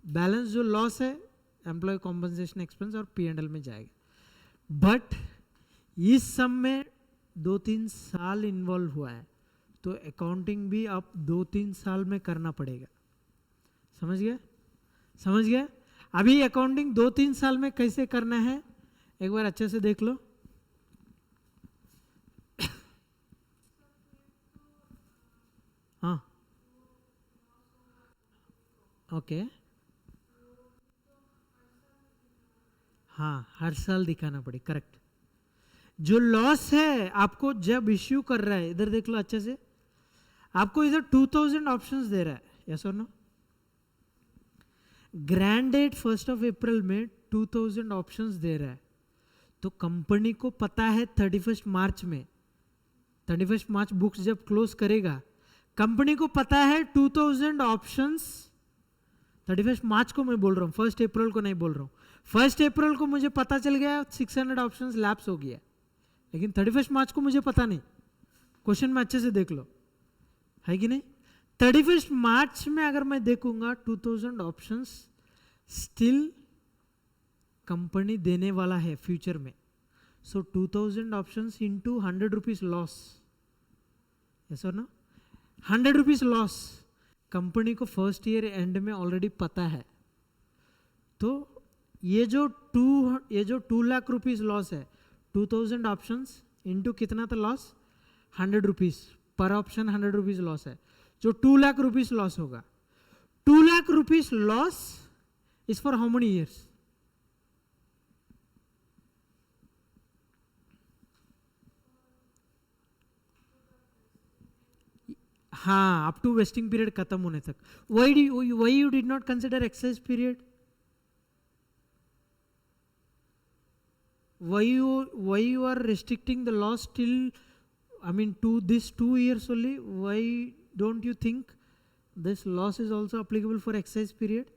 Speaker 1: बैलेंस जो लॉस है एम्प्लॉय कॉम्पनसेशन एक्सपेंस और P&L में जाएगा. बट इस सब में 2-3 साल इन्वॉल्व हुआ है, तो अकाउंटिंग भी अब 2-3 साल में करना पड़ेगा. समझ गया? समझ गया? अभी अकाउंटिंग 2-3 साल में कैसे करना है एक बार अच्छे से देख लो. हाँ, ओके, हाँ, हर साल दिखाना पड़े, करेक्ट. जो लॉस है आपको जब इश्यू कर रहा है, इधर देख लो अच्छे से, आपको इधर 2000 ऑप्शंस दे रहा है, यस और नो? ग्रैंड डेट 1 अप्रैल में 2000 ऑप्शंस दे रहा है, तो कंपनी को पता है 31 मार्च में, 31 मार्च बुक्स जब क्लोज करेगा, कंपनी को पता है 2000 ऑप्शंस. 31 मार्च को मैं बोल रहा हूँ, 1 अप्रैल को नहीं बोल रहा हूँ. 1 अप्रैल को मुझे पता चल गया 600 ऑप्शंस लैप्स हो गया, लेकिन 31 मार्च को मुझे पता नहीं. क्वेश्चन में अच्छे से देख लो, है कि नहीं? 31 मार्च में अगर मैं देखूंगा 2000 ऑप्शंस स्टिल कंपनी देने वाला है फ्यूचर में, सो 2000 options into 100 rupees loss, yes और नो? 100 रुपीज़ लॉस कंपनी को फर्स्ट ईयर एंड में ऑलरेडी पता है. तो ये जो 2 लाख रुपीज़ लॉस है, 2000 ऑप्शंस इंटू कितना था लॉस? 100 रुपीज़ पर ऑप्शन, 100 रुपीज़ लॉस है, जो 2 लाख रुपीज़ लॉस होगा. 2 lakh rupees loss is for how many years? हाँ, अप टू वेस्टिंग पीरियड खत्म होने तक. Why you did not consider exercise period? why you are restricting the loss till, I mean, to this 2 years only? Why don't you think this loss is also applicable for exercise period?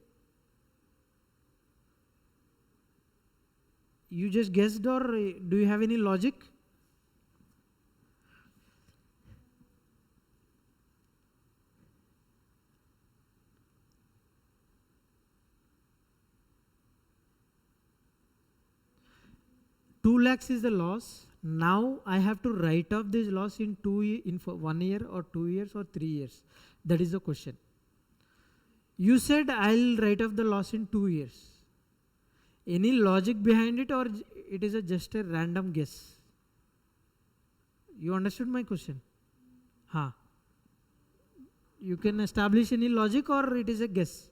Speaker 1: You just guessed, or do you have any logic? $2 lakhs is the loss, Now I have to write off this loss in 1 year or 2 years or 3 years. That is the question. You said I'll write off the loss in 2 years. Any logic behind it, or it is just a random guess? You understood my question? हाँ. You can establish any logic, or it is a guess?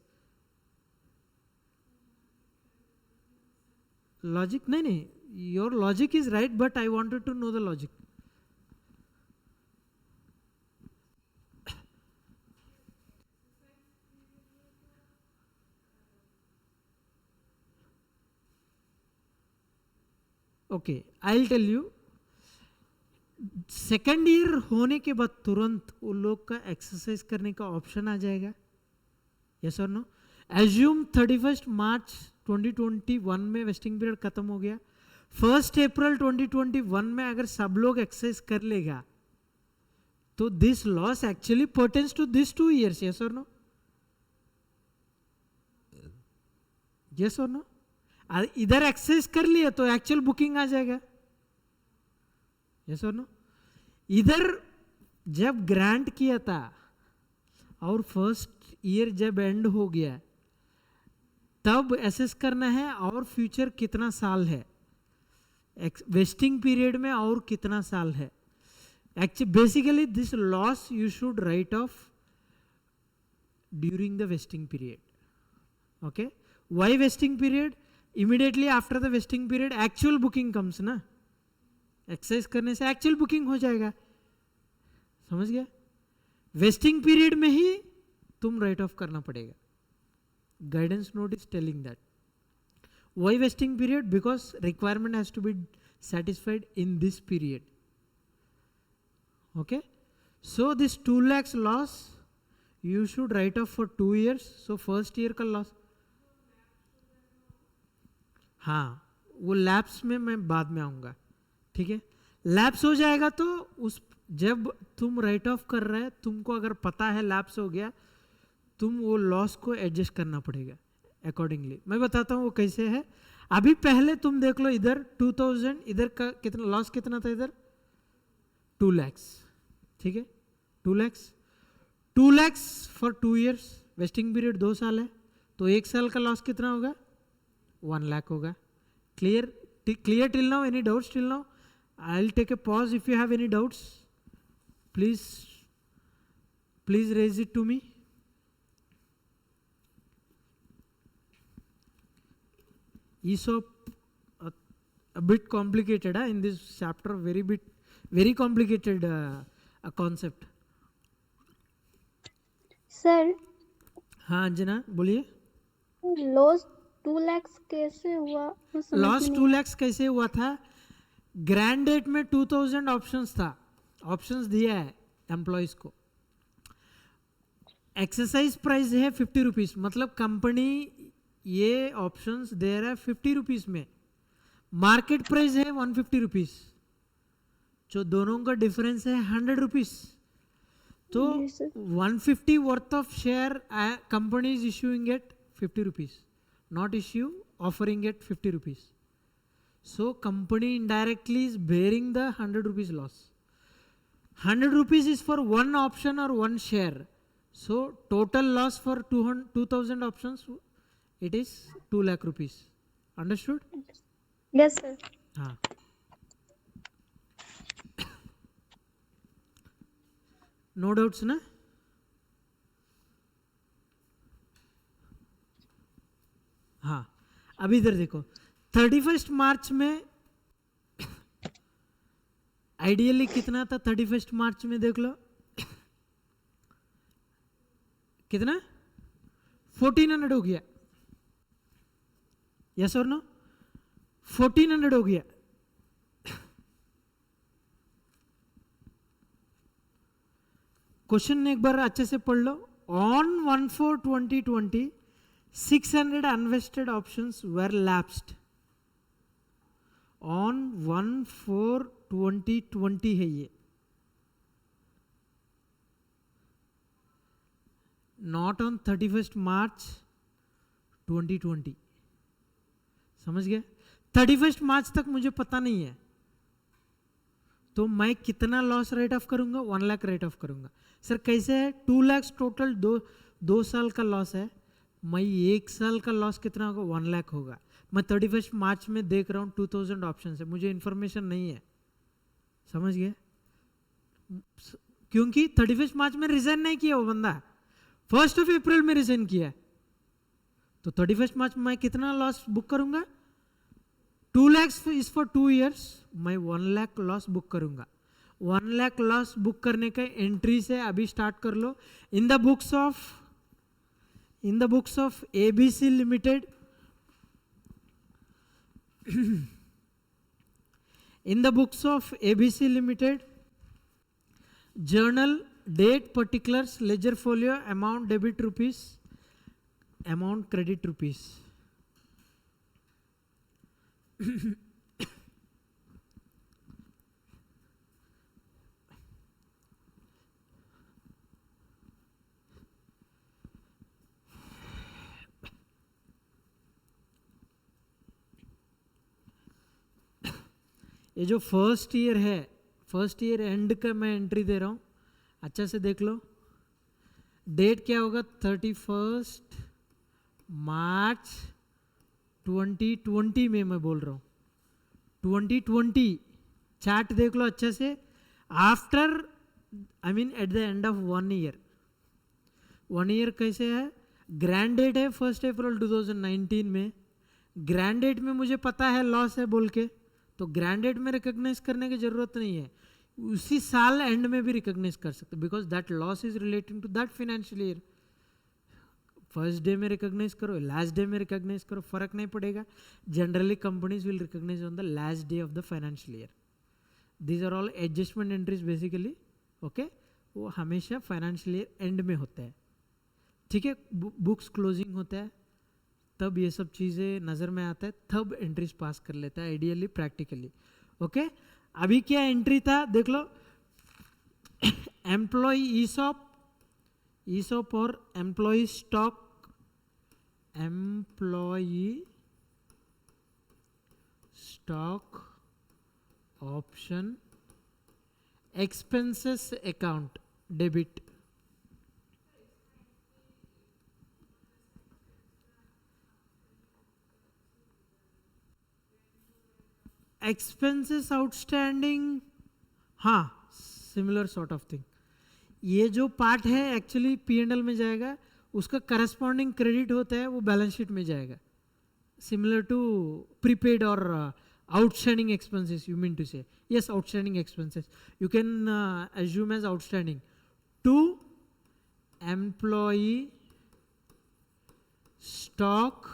Speaker 1: Logic? नहीं. Your logic is right, but I wanted to know the logic. Okay, I'll tell you. Second year होने के बाद तुरंत वो लोग का एक्सरसाइज करने का ऑप्शन आ जाएगा. यस और नो? एज्यूम 31 मार्च 2021 में वेस्टिंग पीरियड खत्म हो गया. 1 अप्रैल 2021 में अगर सब लोग एक्सरसाइज कर लेगा तो this loss actually pertains to this 2 years. Yes और नो? यस और नो? इधर एक्सरसाइज कर लिया तो एक्चुअल बुकिंग आ जाएगा. यस और नो? इधर जब ग्रांट किया था और फर्स्ट ईयर जब एंड हो गया तब एसेस करना है और फ्यूचर कितना साल है, वेस्टिंग पीरियड में और कितना साल है. Actually basically this loss you should right of during the vesting period. Okay, why vesting period? Immediately after the vesting period actual booking comes ना. एक्सरसाइज करने से एक्चुअल बुकिंग हो जाएगा. समझ गया? वेस्टिंग पीरियड में ही तुम राइट ऑफ करना पड़ेगा. Guidance note is telling that. Why vesting period? Because requirement has to be satisfied in this period. Okay, so this 2 lakhs loss you should write off for 2 years. So first year का loss, हाँ वो लैप्स में मैं बाद में आऊँगा. ठीक है, लैप्स हो जाएगा तो उस जब तुम राइट ऑफ कर रहे हैं तुमको अगर पता है लैप्स हो गया, तुम वो लॉस को एडजस्ट करना पड़ेगा अकॉर्डिंगली. मैं बताता हूँ वो कैसे है. अभी पहले तुम देख लो इधर 2000, इधर का कितना लॉस कितना था, इधर 2 lakhs. ठीक है, 2 lakhs, 2 lakhs for 2 years. Vesting period 2 साल है तो 1 साल का लॉस कितना होगा, 1 lakh होगा. Clear clear till now? Any doubts till now? I will take a pause. If you have any doubts please raise it to me. ESOP a bit complicated in this chapter, very complicated concept.
Speaker 4: Sir
Speaker 1: हाँ अंजना बोलिए.
Speaker 4: लॉस 2 lakhs कैसे हुआ?
Speaker 1: लॉस 2 lakhs कैसे हुआ था? ग्रैंड डेट में 2000 ऑप्शंस था, ऑप्शंस दिया है एम्प्लॉयज को. एक्सरसाइज प्राइस है 50 रुपीज, मतलब कंपनी ये ऑप्शंस दे रहा है 50 रुपीज में. मार्केट प्राइस है 150 रुपीज, जो दोनों का डिफरेंस है 100 रुपीज. तो 150 worth of share company is issuing at 50 rupees, not issue offering at 50 rupees. So company indirectly is bearing the 100 rupees loss. 100 rupees is for 1 option और 1 share. So total loss for 2000 options it is 2 lakh rupees. Understood?
Speaker 4: Yes sir.
Speaker 1: हाँ. No doubts ना? हाँ, अभी इधर देखो 31 मार्च में आइडियली कितना था? 31 मार्च में देख लो कितना, 1400 हो गया. यस और नो? 1400 हो गया. क्वेश्चन एक बार अच्छे से पढ़ लो. On 1/4/2020 600 unvested options were lapsed. On 1/4/2020 है ये, नॉट ऑन 31 मार्च 2020. समझ गए? 31 मार्च तक मुझे पता नहीं है, तो मैं कितना लॉस राइट ऑफ करूंगा? 1 लाख राइट ऑफ करूंगा। सर कैसे है? 2 लाख टोटल, दो साल का लॉस है, मैं 1 साल का लॉस कितना होगा? 1 लाख होगा। मैं 31 मार्च में देख रहा हूँ 2000 ऑप्शन है, मुझे इन्फॉर्मेशन नहीं है, समझ गए? क्योंकि 31 मार्च में रिजाइन नहीं किया वो बंदा, 1 अप्रैल में रिजाइन किया, तो 31 मार्च में मैं कितना लॉस बुक करूंगा? 2 लाख इज फॉर 2 ईयर्स, मैं 1 लाख लॉस बुक करूंगा। 1 लाख लॉस बुक करने का एंट्री से अभी स्टार्ट कर लो। In the books of ABC limited, in the books of ABC Limited, journal, date, particulars, ledger folio, amount debit rupees, amount credit rupees. ये जो फर्स्ट ईयर है, फर्स्ट ईयर एंड का मैं एंट्री दे रहा हूँ, अच्छा से देख लो। डेट क्या होगा? 31 मार्च 2020 में मैं बोल रहा हूँ, 2020। चार्ट देख लो अच्छा से। After, I mean at the end of 1 year, 1 year कैसे है? ग्रैंड डेट है 1 अप्रैल 2019 में, ग्रैंड डेट में मुझे पता है लॉस है बोल के, तो ग्रैंड डेट में रिकॉग्नाइज करने की जरूरत नहीं है, उसी साल एंड में भी रिकॉग्नाइज कर सकते, because that loss is relating to that financial year. First day में रिकॉग्नाइज करो, लास्ट डे में रिकॉग्नाइज करो, फर्क नहीं पड़ेगा। Generally companies will recognise on the last day of the financial year. These are all adjustment entries basically, okay, वो हमेशा फाइनेंशियल ईयर एंड में होता है, ठीक है। बुक्स क्लोजिंग होता है तब ये सब चीज़ें नज़र में आता है, तब एंट्रीज पास कर लेता है आइडियली, प्रैक्टिकली, ओके। अभी क्या एंट्री था देख लो, एम्प्लॉय ईसॉप और employee stock, employee stock option expenses account debit, expenses outstanding, हाँ, सिमिलर सॉर्ट ऑफ थिंग। ये जो पार्ट है एक्चुअली P&L में जाएगा, उसका करस्पॉन्डिंग क्रेडिट होता है वो बैलेंस शीट में जाएगा, सिमिलर टू प्रीपेड और outstanding expenses, you mean to say. Yes, outstanding expenses you can assume as outstanding to employee stock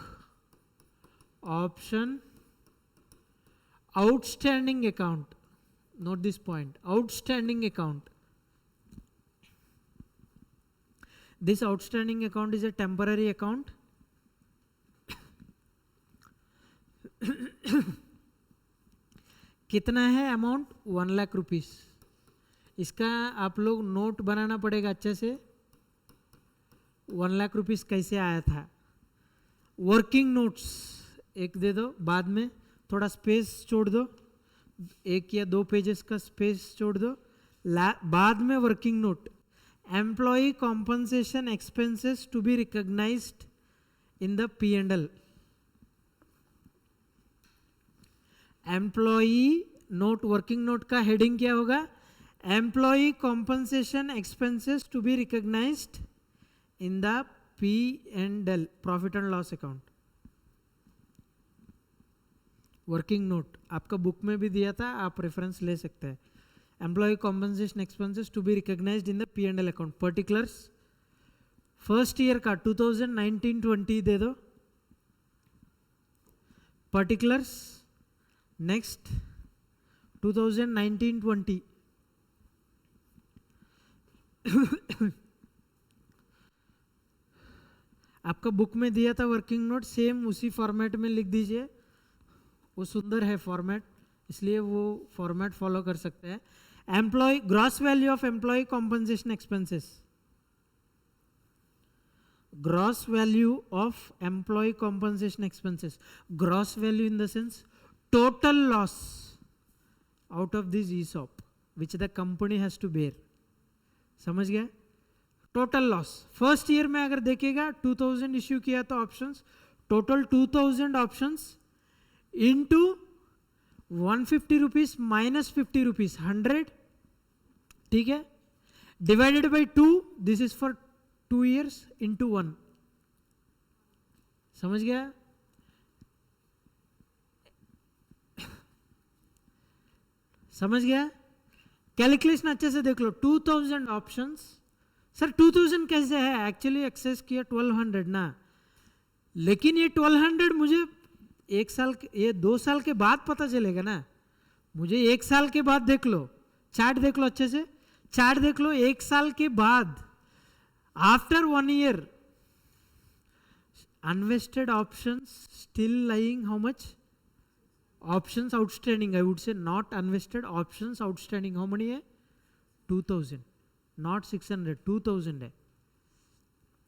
Speaker 1: option outstanding account. Note this point, outstanding account. This outstanding account is a temporary account. कितना है अमाउंट? 1 लाख रुपीस। इसका आप लोग नोट बनाना पड़ेगा अच्छे से। 1 लाख रुपीस कैसे आया था? वर्किंग नोट्स एक दे दो, बाद में थोड़ा स्पेस छोड़ दो, 1 या 2 पेजेस का स्पेस छोड़ दो, बाद में working note, employee compensation expenses to be recognised in the P&L। Employee note, working note का हेडिंग क्या होगा? Employee compensation expenses to be recognised in the P&L, profit and loss account. Working note आपका बुक में भी दिया था, आप रेफरेंस ले सकते हैं। Employee compensation expenses to be recognised in the P&L account. Particulars first year का 2019-20 दे दो, पर्टिकुलर्स नेक्स्ट 2019-20। आपका बुक में दिया था वर्किंग नोट, सेम उसी फॉर्मेट में लिख दीजिए, वो सुंदर है फॉर्मेट, इसलिए वो फॉर्मेट फॉलो कर सकते हैं। Employee gross value of employee compensation expenses, gross value of employee compensation expenses, gross value in the sense total loss out of this ESOP, which the company has to bear. समझ गया. टोटल लॉस फर्स्ट ईयर में अगर देखेगा 2000 इश्यू किया तो options, total 2000 options into 150 rupees minus 50 rupees 100. ठीक है. Divided by 2, this is for 2 years into 1. समझ गया. समझ गया. कैलकुलेशन अच्छे से देख लो. 2000 ऑप्शंस. सर 2000 कैसे है, एक्चुअली एक्सेस किया 1200 ना, लेकिन ये 1200 मुझे 1 साल ये 2 साल के बाद पता चलेगा ना. मुझे 1 साल के बाद देख लो, चार्ट देख लो अच्छे से, चार्ट देख लो. 1 साल के बाद after 1 year unvested options still lying how much? Options outstanding, I would say, not unvested options outstanding. How many है? 2000, not 600. 2000 है.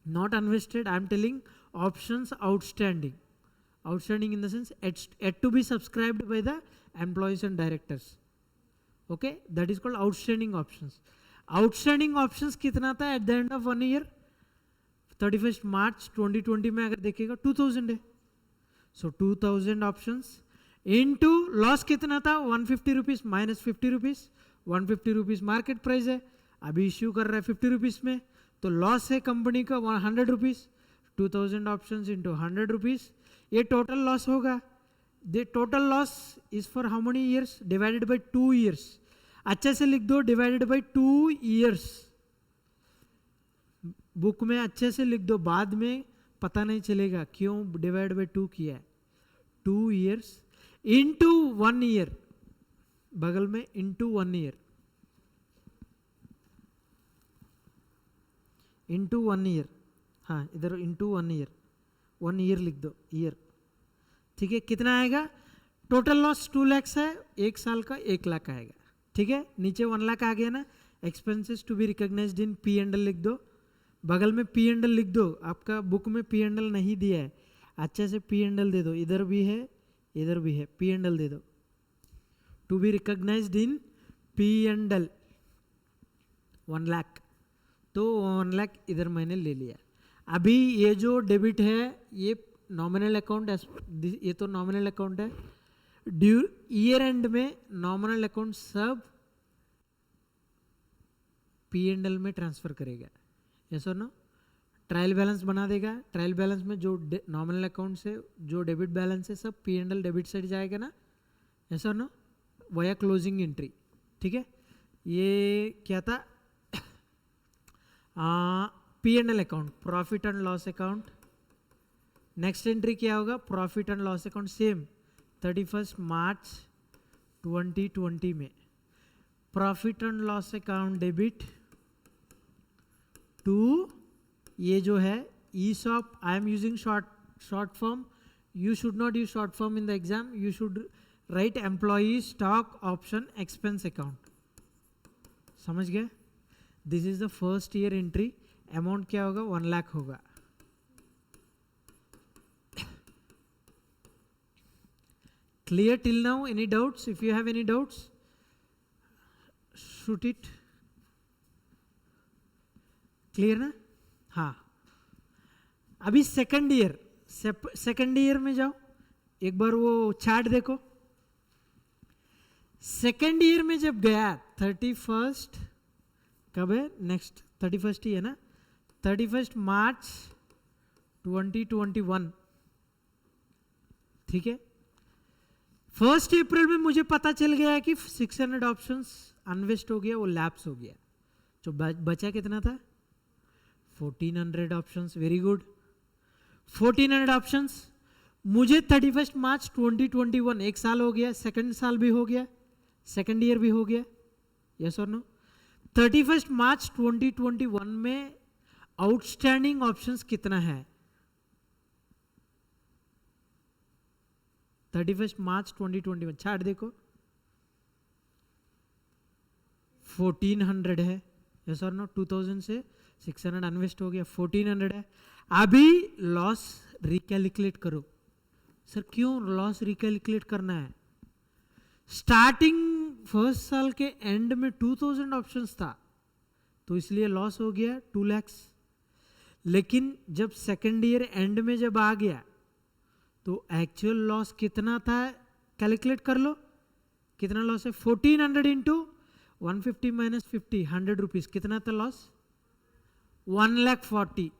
Speaker 1: Not unvested, I am telling options outstanding. Outstanding in the sense yet to be subscribed by the employees and directors. Okay, that is called outstanding options. Outstanding options कितना था at the end of 1 year? 31st March 2020 में अगर देखेगा 2000 है. So 2000 ऑप्शंस इनटू लॉस कितना था? 150 rupees minus 50 rupees. 150 rupees market price है, अभी इश्यू कर रहा है 50 रुपीज में, तो लॉस है कंपनी का 100 रुपीज. 2000 ऑप्शंस इनटू 100 रुपीज, ये टोटल लॉस होगा. The total loss is for how many years? Divided by 2 years. अच्छे से लिख दो, डिवाइडेड बाय 2 years. बुक में अच्छे से लिख दो, बाद में पता नहीं चलेगा क्यों डिवाइड बाय 2 किया है. 2 years इंटू 1 year, बगल में इंटू 1 year, इंटू 1 year. हाँ इधर इंटू 1 year, 1 year लिख दो, ईयर. ठीक है. कितना आएगा? टोटल लॉस 2 lakhs है, 1 साल का 1 लाख आएगा. ठीक है. नीचे 1 लाख आ गया ना. Expenses to be recognised in P and L लिख दो, बगल में पी एंड एल लिख दो. आपका बुक में पी एंड एल नहीं दिया है, अच्छे से पी एंड एल दे दो. इधर भी है, इधर भी है, पी एंड एल दे दो. To be recognised in P and L 1 lakh, तो 1 लाख इधर मैंने ले लिया. अभी ये जो डेबिट है ये नॉमिनल अकाउंट, ये तो नॉमिनल अकाउंट है. ईयर एंड में नॉमिनल अकाउंट सब पी एंड एल में ट्रांसफर करेगा. यस और नो? ट्रायल बैलेंस बना देगा. ट्रायल बैलेंस में जो नॉमिनल अकाउंट से जो डेबिट बैलेंस है सब P and L debit side जाएगा ना. यस और नो? वया क्लोजिंग एंट्री. ठीक है. ये क्या था? P and L account, profit and loss account. Next entry क्या होगा? Profit and loss account. Same 31st March 2020 में profit and loss account debit to, ये जो है ESOP, I am using short form. You should not use short form in the exam. You should write employee stock option expense account. समझ गए? This is the first year entry. Amount क्या होगा? 1 लाख होगा. Clear till now? Any doubts? If you have any doubts, shoot it. Clear ना? हाँ. अभी सेकंड ईयर में जाओ, एक बार वो चार्ट देखो. सेकंड ईयर में जब गया 31st, कब है? नेक्स्ट 31st ही है ना. 31st March 2021. ठीक है. 1st April में मुझे पता चल गया कि 600 ऑप्शंस अनवेस्ट हो गया, वो लैप्स हो गया. जो बचा कितना था? 1400 ऑप्शंस. Very good. 1400 ऑप्शंस. मुझे 31st March 2021, 1 साल हो गया, सेकंड साल भी हो गया, सेकंड ईयर भी हो गया. यस और नो? 31st March 2021 में आउटस्टैंडिंग ऑप्शंस कितना है? 31st March 2021 चार्ट देखो, 1400 है. यस और नो? 2000 से 600 अनवेस्ट हो गया, 1400 है. अभी लॉस रिकैलकुलेट करो. सर क्यों लॉस रिकैलकुलेट करना है? स्टार्टिंग फर्स्ट साल के एंड में 2000 ऑप्शंस था तो इसलिए लॉस हो गया 2 lakhs। लेकिन जब सेकेंड ईयर एंड में जब आ गया तो एक्चुअल लॉस कितना था, कैलकुलेट कर लो कितना लॉस है। 1400 इंटू 150 माइनस 50, 100 रुपीज, कितना था loss? 1,40,000।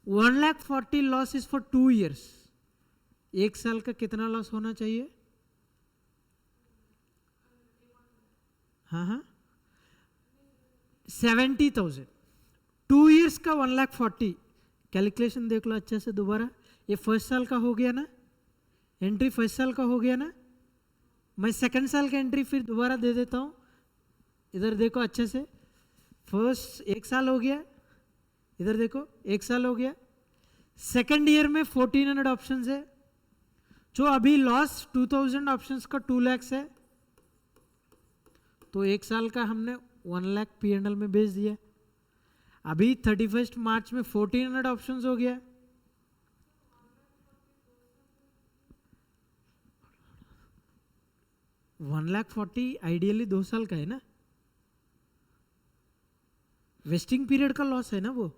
Speaker 1: 1,40,000 loss is for 2 years। एक साल का कितना लॉस होना चाहिए? हाँ 70,000। 2 years का 1,40,000। कैलकुलेशन देख लो अच्छे से दोबारा। ये फर्स्ट साल का हो गया ना, एंट्री फर्स्ट साल का हो गया ना। मैं सेकंड साल का एंट्री फिर दोबारा दे देता हूं, इधर देखो अच्छे से। फर्स्ट 1 साल हो गया, इधर देखो 1 साल हो गया। सेकंड ईयर में 1400 ऑप्शंस है, जो अभी लॉस 2000 ऑप्शंस का 2 lakhs है, तो 1 साल का हमने 1 lakh P&L में बेच दिया। अभी 31 मार्च में 1400 ऑप्शंस हो गया। $1,40,000 आइडियली 2 साल का है ना, वेस्टिंग पीरियड का लॉस है ना वो,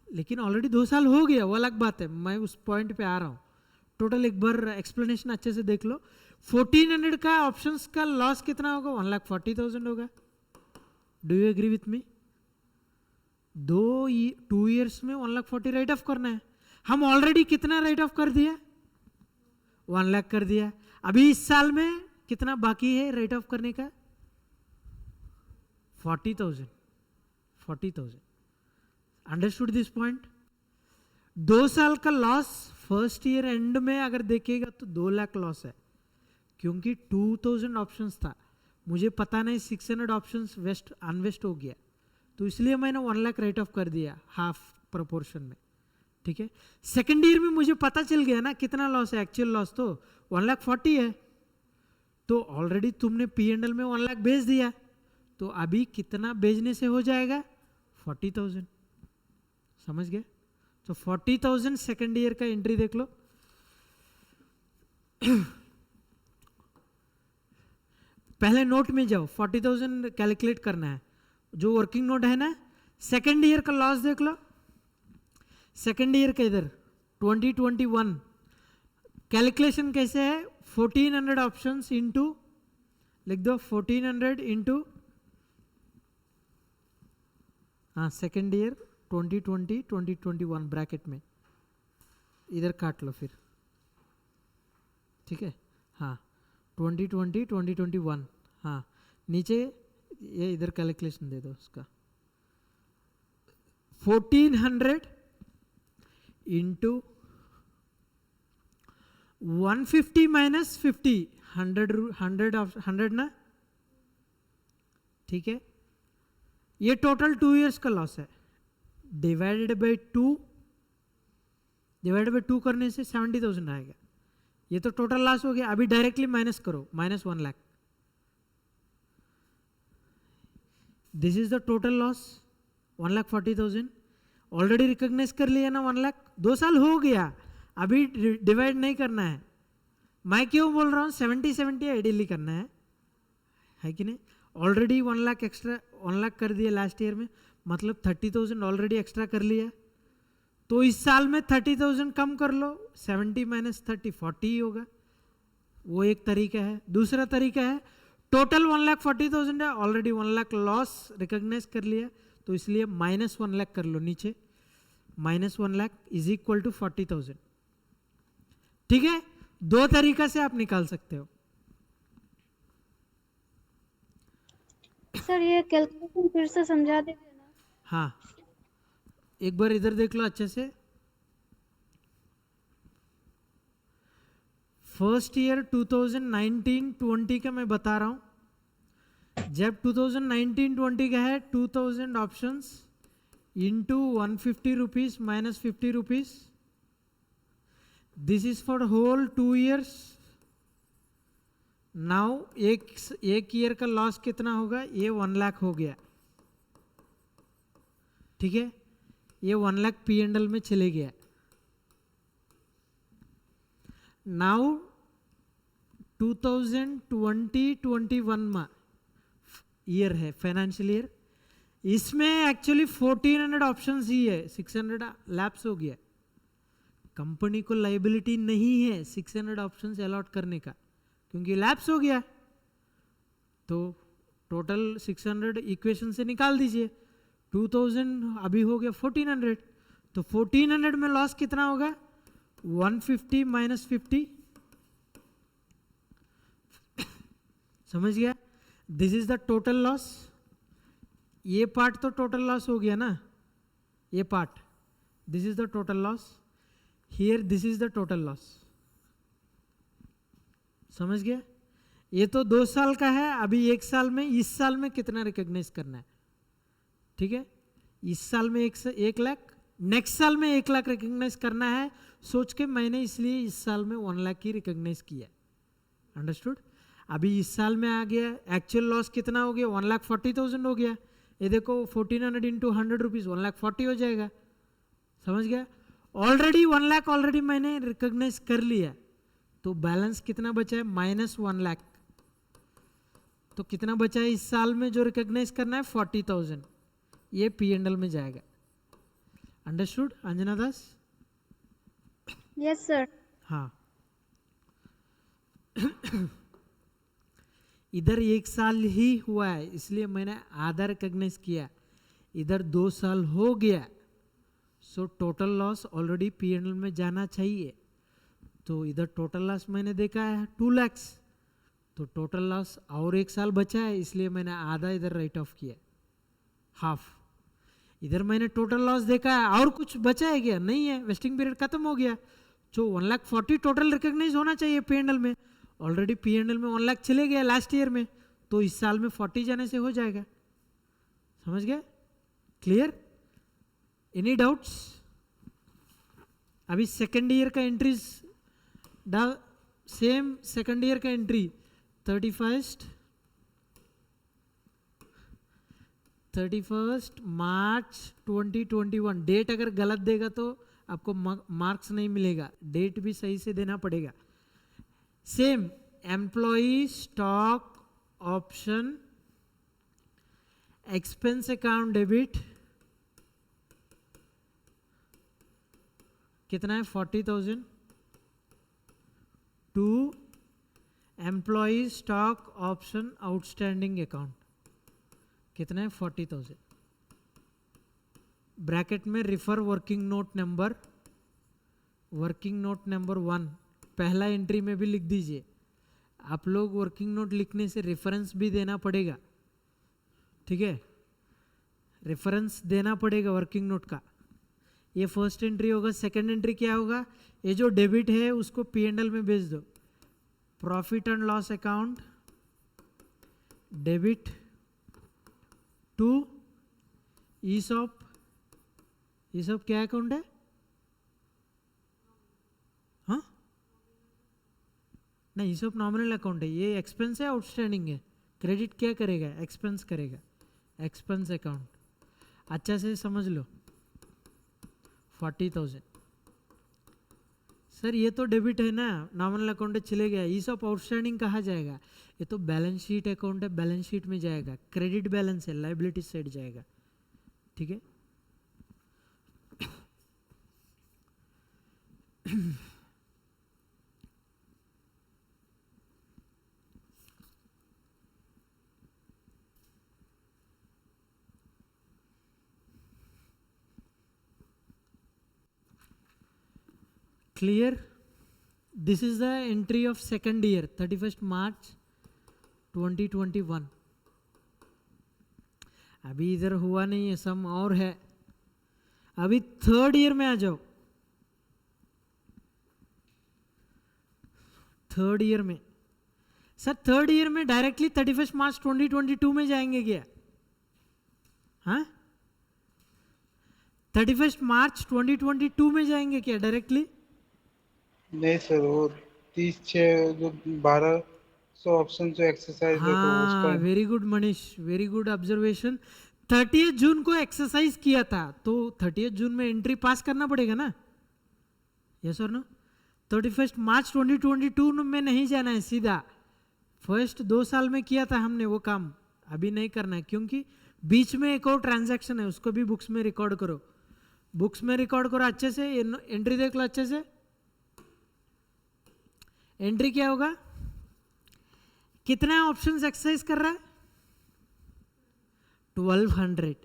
Speaker 1: लेकिन ऑलरेडी 2 साल हो गया, वो अलग बात है। मैं उस पॉइंट पे आ रहा हूं। टोटल एक बार एक्सप्लेनेशन अच्छे से देख लो। 1400 का ऑप्शंस का लॉस कितना होगा? 1,40,000 होगा। Do you agree with me? 2 years में 1,40,000 राइट ऑफ करना है। हम ऑलरेडी कितना राइट ऑफ कर दिया? 1 लाख कर दिया। अभी इस साल में कितना बाकी है राइट ऑफ करने का? 40,000। 40,000। Understood this point? 2 साल का लॉस फर्स्ट ईयर एंड में अगर देखेगा तो 2 लाख लॉस है, क्योंकि 2000 ऑप्शंस था। मुझे पता नहीं 600 ऑप्शंस वेस्ट अनवेस्ट हो गया, तो इसलिए मैंने 1 लाख राइट ऑफ कर दिया हाफ प्रोपोर्शन में। ठीक है, सेकेंड ईयर में मुझे पता चल गया ना कितना लॉस है। एक्चुअल लॉस तो 1,40,000 है, तो ऑलरेडी तुमने P&L में 1 लाख बेच दिया, तो अभी कितना बेचने से हो जाएगा? 40,000। समझ गए? तो 40,000 सेकेंड ईयर का एंट्री देख लो। पहले नोट में जाओ, 40,000 कैलकुलेट करना है, जो वर्किंग नोट है ना। सेकेंड ईयर का लॉस देख लो। सेकेंड ईयर का इधर 2021 कैलकुलेशन कैसे है? 1400 ऑप्शंस इंटू, लिख दो 1400 इंटू, हाँ सेकेंड ईयर 2020 2021 ब्रैकेट में इधर काट लो फिर। ठीक है, हाँ 2020 2021, हाँ नीचे ये इधर कैलकुलेशन दे दो उसका। 1400 इंटू 150 माइनस 50, 100 ना। ठीक है, ये टोटल 2 years का लॉस है। डिवाइडेड बाई 2 करने से 70,000 आएगा। ये तो टोटल लॉस हो गया। अभी डायरेक्टली माइनस करो, minus 1 lakh. This is the total loss 1,40,000। Already recognise कर लिया ना 1 लाख। 2 साल हो गया, अभी डिवाइड नहीं करना है। मैं क्यों बोल रहा हूँ 70-70 आइडियली करना है कि नहीं? ऑलरेडी 1 लाख एक्स्ट्रा 1 लाख कर दिया लास्ट ईयर में, मतलब 30,000 ऑलरेडी एक्स्ट्रा कर लिया। तो इस साल में 30,000 कम कर लो, 70 माइनस 30 40 ही होगा। वो एक तरीका है। दूसरा तरीका है टोटल 1,40,000 है, ऑलरेडी 1 लाख लॉस रिकॉग्नाइज कर लिया, तो इसलिए माइनस 1 लाख कर लो नीचे। Minus 1 lakh is equal to 40,000। ठीक है, 2 तरीका से आप निकाल सकते हो।
Speaker 4: सर ये कैलकुलेशन फिर से समझा दीजिए ना।
Speaker 1: हाँ, एक बार इधर देख लो अच्छे से। फर्स्ट ईयर 2019-20 का मैं बता रहा हूं। जब 2019-20 का है 2000 options into 150 rupees minus 50 rupees, this is for whole 2 years। Now एक ईयर का लॉस कितना होगा? ये 1 लाख हो गया। ठीक है, ये 1 लाख P&L में चले गया। नाउ 2020-21 में ईयर है, फाइनेंशियल ईयर, इसमें एक्चुअली 1400 ऑप्शंस ही है, 600 लैप्स हो गया। कंपनी को लाइबिलिटी नहीं है 600 ऑप्शंस अलॉट करने का, क्योंकि लैप्स हो गया। तो टोटल 600 इक्वेशन से निकाल दीजिए, 2000 अभी हो गया 1400, तो 1400 में लॉस कितना होगा, 150 माइनस 50, समझ गया। This is the total loss. ये पार्ट तो टोटल लॉस हो गया ना, ये part, this is the total loss, here this is the total loss, समझ गया। ये तो 2 साल का है, अभी 1 साल में, इस साल में कितना रिकॉग्नाइज करना है, ठीक है। इस साल में 1 लाख, नेक्स्ट साल में 1 लाख रिकॉग्नाइज करना है, सोच के मैंने इसलिए इस साल में 1 लाख की रिकॉग्नाइज किया, अंडरस्टूड। अभी इस साल में आ गया, एक्चुअल लॉस कितना हो गया, 1,40,000 हो गया। ये देखो 1400 इंटू 100 रुपीज़ 1,40,000 हो जाएगा, समझ गया। ऑलरेडी 1 लाख ऑलरेडी मैंने रिकॉग्नाइज कर लिया, तो बैलेंस कितना बचा है, -1 लाख। तो कितना बचा है इस साल में जो रिकॉग्नाइज करना है, 40,000, ये P&L में जाएगा, understood Anjana Das.
Speaker 4: Yes sir.
Speaker 1: हाँ इधर 1 साल ही हुआ है, इसलिए मैंने आधा रिकॉग्नाइज किया, इधर 2 साल हो गया, सो टोटल लॉस ऑलरेडी P&L में जाना चाहिए। तो इधर टोटल लॉस मैंने देखा है 2 लाख, तो टोटल लॉस और 1 साल बचा है, इसलिए मैंने आधा इधर राइट ऑफ किया, हाफ। इधर मैंने टोटल लॉस देखा है, और कुछ बचा है क्या, नहीं है, वेस्टिंग पीरियड खत्म हो गया। जो 1,40,000 टोटल रिकॉग्नाइज होना चाहिए P&L में, ऑलरेडी P&L में 1 लाख चले गया लास्ट ईयर में, तो इस साल में 40 जाने से हो जाएगा, समझ गए, क्लियर। Any doubts. अभी सेकेंड ईयर का एंट्रीज डाल, सेम सेकेंड ईयर का एंट्री 31 मार्च 2021, डेट अगर गलत देगा तो आपको मार्क्स नहीं मिलेगा, डेट भी सही से देना पड़ेगा। Same employee stock option expense account debit कितना है, 40,000 to employee stock option outstanding account कितना है, 40,000। ब्रैकेट में रिफर वर्किंग नोट नंबर 1 पहला एंट्री में भी लिख दीजिए। आप लोग वर्किंग नोट लिखने से रेफरेंस भी देना पड़ेगा, ठीक है, रेफरेंस देना पड़ेगा वर्किंग नोट का। ये फर्स्ट एंट्री होगा। सेकंड एंट्री क्या होगा, ये जो डेबिट है उसको P&L में भेज दो, profit and loss account debit to ESOP. ESOP क्या अकाउंट है, हाँ नहीं, ईसॉप नॉमिनल अकाउंट है, ये एक्सपेंस है आउटस्टैंडिंग है, क्रेडिट क्या करेगा, एक्सपेंस करेगा, एक्सपेंस अकाउंट, अच्छा से समझ लो। 40,000 सर ये तो डेबिट है ना, नॉमिनल अकाउंट चले गया, ईसॉप आउटस्टैंडिंग कहाँ जाएगा, ये तो बैलेंस शीट अकाउंट है, बैलेंस शीट में जाएगा, क्रेडिट बैलेंस है, लाइबिलिटी साइड जाएगा, ठीक है। Clear? This is the entry of second year, 31st March 2021. अभी इधर हुआ नहीं है, सम और है। अभी थर्ड ईयर में आ जाओ। थर्ड ईयर में सर, थर्ड ईयर में डायरेक्टली 31 मार्च 2022 में जाएंगे क्या, हाँ 31 मार्च 2022 में जाएंगे क्या डायरेक्टली?
Speaker 2: नहीं सर, वो 30/6 जो 1200 ऑप्शन जो एक्सरसाइज है तो उसका।
Speaker 1: Very good Manish, very good observation. 30 जून को एक्सरसाइज किया था, तो 30 जून में एंट्री पास करना पड़ेगा ना, यस और नो। 31 मार्च 2022 में नहीं जाना है, सीधा फर्स्ट 2 साल में किया था हमने वो काम, अभी नहीं करना है, क्योंकि बीच में एक और ट्रांजैक्शन है, उसको भी बुक्स में रिकॉर्ड करो, बुक्स में रिकॉर्ड करो अच्छे से। एंट्री देख लो अच्छे से। एंट्री क्या होगा, कितना ऑप्शंस एक्सरसाइज कर रहा है, 1200।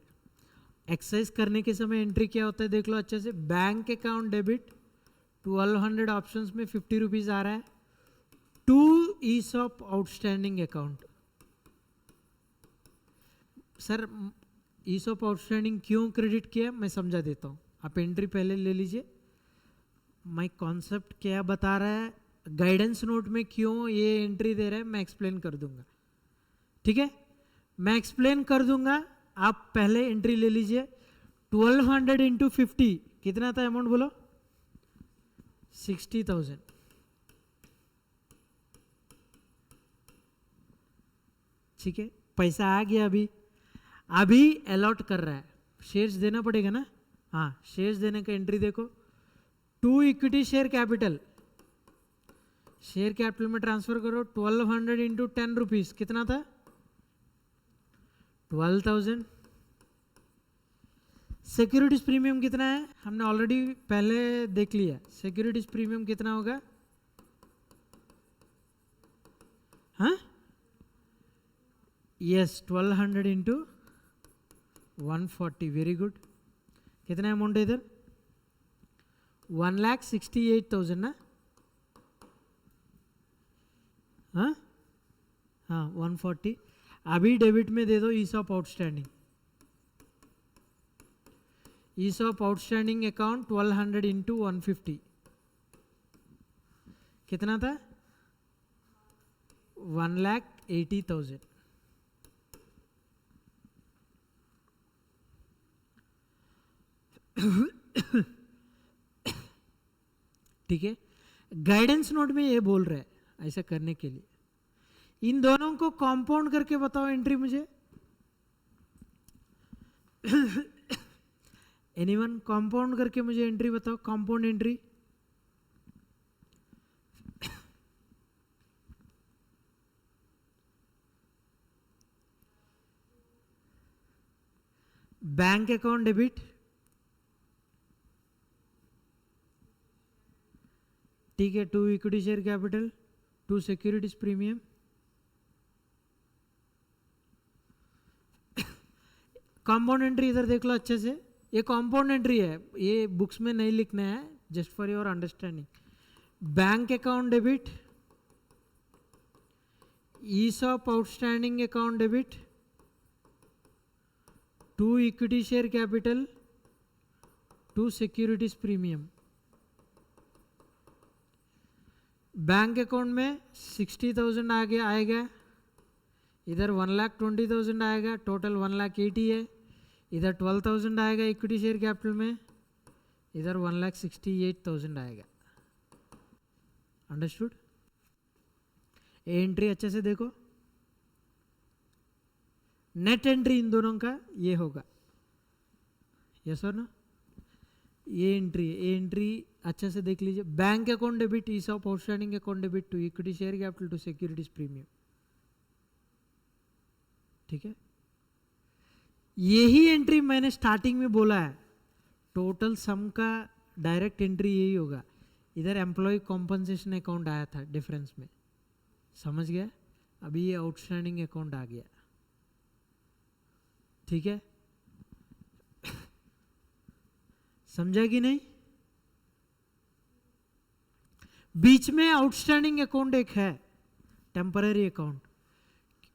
Speaker 1: एक्सरसाइज करने के समय एंट्री क्या होता है देख लो अच्छे से। बैंक अकाउंट डेबिट 1200 ऑप्शंस में 50 रुपीज आ रहा है to ESOP outstanding account. Sir ESOP outstanding क्यों क्रेडिट किया मैं समझा देता हूँ, आप एंट्री पहले ले लीजिए। माई कॉन्सेप्ट क्या बता रहा है, गाइडेंस नोट में क्यों ये एंट्री दे रहा है मैं एक्सप्लेन कर दूंगा, ठीक है, मैं एक्सप्लेन कर दूंगा। आप पहले एंट्री ले लीजिए। 1200 इंटू 50 कितना था अमाउंट बोलो, 60,000। ठीक है, पैसा आ गया, अभी अलॉट कर रहा है, शेयर्स देना पड़ेगा ना, हाँ शेयर्स देने का एंट्री देखो। To equity share capital, share capital में ट्रांसफर करो। 1200 इंटू 10 रुपीज कितना था, 12,000। सिक्योरिटीज प्रीमियम कितना है हमने ऑलरेडी पहले देख लिया, सिक्योरिटीज प्रीमियम कितना होगा, हाँ यस 1200 इंटू 140, वेरी गुड। कितना अमाउंट है इधर, 1,68,000 ना, हाँ हाँ 140। अभी डेबिट में दे दो ESOP outstanding, ESOP outstanding account 1200 into 150 कितना था, 1,80,000। ठीक है, गाइडेंस नोट में ये बोल रहा है ऐसा करने के लिए। इन दोनों को कंपाउंड करके बताओ एंट्री मुझे। एनीवन कंपाउंड करके मुझे एंट्री बताओ, compound entry. Bank account debit, ठीक है, to equity share capital, to securities premium. Compound entry इधर देख लो अच्छे से, ये कंपाउंड एंट्री है, ये बुक्स में नहीं लिखना है, just for your understanding. Bank account debit, ESOP outstanding account debit, to equity share capital, to securities premium. Bank account में 60,000 आएगा, इधर 1,20,000 आएगा, टोटल 1,80,000 है। इधर 12,000 आएगा इक्विटी शेयर कैपिटल में, इधर 1,68,000 आएगा। अंडरस्टूड? एंट्री अच्छे से देखो, नेट एंट्री इन दोनों का ये होगा, यस और नो, ये एंट्री अच्छे से देख लीजिए। Bank account debit, ESOP outstanding account debit, to equity share capital, to securities premium. ठीक है, यही एंट्री मैंने स्टार्टिंग में बोला है, टोटल सम का डायरेक्ट एंट्री यही होगा। इधर एम्प्लॉय कॉम्पनसेशन अकाउंट आया था डिफरेंस में, समझ गया, अभी ये आउटस्टैंडिंग अकाउंट आ गया। ठीक है, समझा कि नहीं? बीच में आउटस्टैंडिंग अकाउंट एक है, temporary account,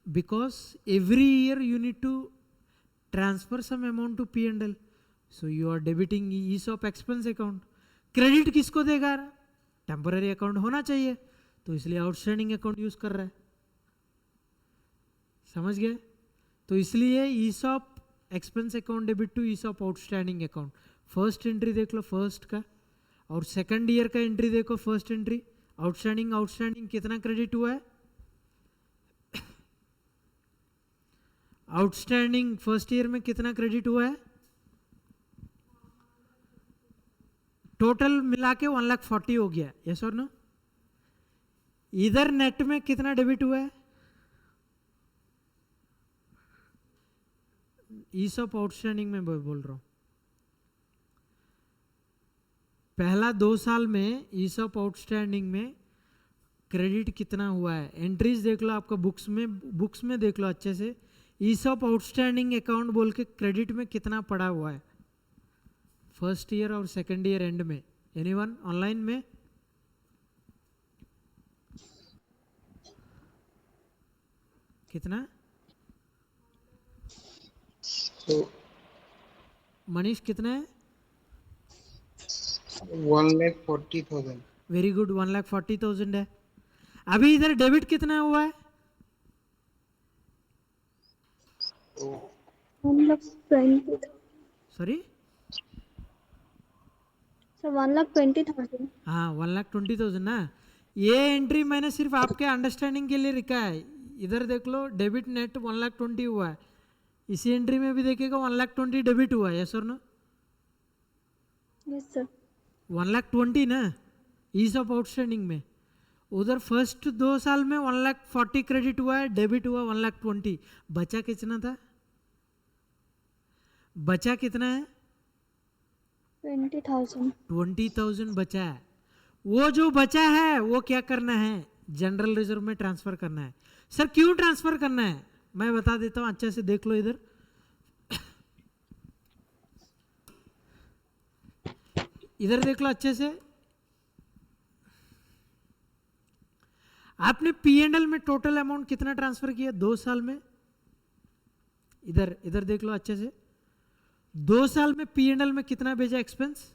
Speaker 1: because every year you need to transfer some amount to P&L, so you are debiting ESOP expense account। Credit किसको देगा, टेम्पररी अकाउंट होना चाहिए, तो इसलिए आउटस्टैंडिंग अकाउंट यूज कर रहा है, समझ गए? तो इसलिए ESOP expense account debit to ESOP outstanding account. First entry देख लो फर्स्ट का, और सेकंड ईयर का एंट्री देखो, फर्स्ट एंट्री आउटस्टैंडिंग कितना क्रेडिट हुआ है, आउटस्टैंडिंग फर्स्ट ईयर में कितना क्रेडिट हुआ है, टोटल मिला के 1,40,000 हो गया, यस और नो? इधर नेट में कितना डेबिट हुआ है? ईसॉप आउटस्टैंडिंग में बोल रहा हूं, पहला 2 साल में ईसॉप आउटस्टैंडिंग में क्रेडिट कितना हुआ है? एंट्रीज देख लो आपका बुक्स में देख लो अच्छे से, ईसॉप आउटस्टैंडिंग अकाउंट बोल के क्रेडिट में कितना पड़ा हुआ है फर्स्ट ईयर और सेकंड ईयर एंड में? एनीवन ऑनलाइन में? कितना?
Speaker 2: So
Speaker 1: मनीष कितना है?
Speaker 2: 1,40,000.
Speaker 1: वेरी गुड, 1,40,000 है। अभी इधर डेबिट कितना हुआ है?
Speaker 4: 1,20,000
Speaker 1: सॉरी,
Speaker 4: सर 1,20,000।
Speaker 1: हाँ 1,20,000 ना। ये एंट्री मैंने सिर्फ आपके अंडरस्टैंडिंग के लिए लिखा है। इधर देख लो डेबिट नेट 1,20,000 हुआ है, इसी एंट्री में भी देखिएगा 1,20,000 डेबिट हुआ है, यस और नो?
Speaker 4: Yes sir.
Speaker 1: 1,20,000 ना ईज ऑफ आउटस्टैंडिंग में। उधर फर्स्ट 2 साल में 1,40,000 क्रेडिट हुआ है, डेबिट हुआ 1,20,000। बचा कितना था? बचा कितना है?
Speaker 4: 20,000।
Speaker 1: 20,000 बचा है। वो जो बचा है वो क्या करना है? जनरल रिजर्व में ट्रांसफर करना है। सर क्यों ट्रांसफर करना है मैं बता देता हूं, अच्छे से देख लो। इधर इधर देख लो अच्छे से। आपने पी एंड एल में टोटल अमाउंट कितना ट्रांसफर किया 2 साल में? इधर इधर देख लो अच्छे से। 2 साल में पी एंड एल में कितना भेजा एक्सपेंस?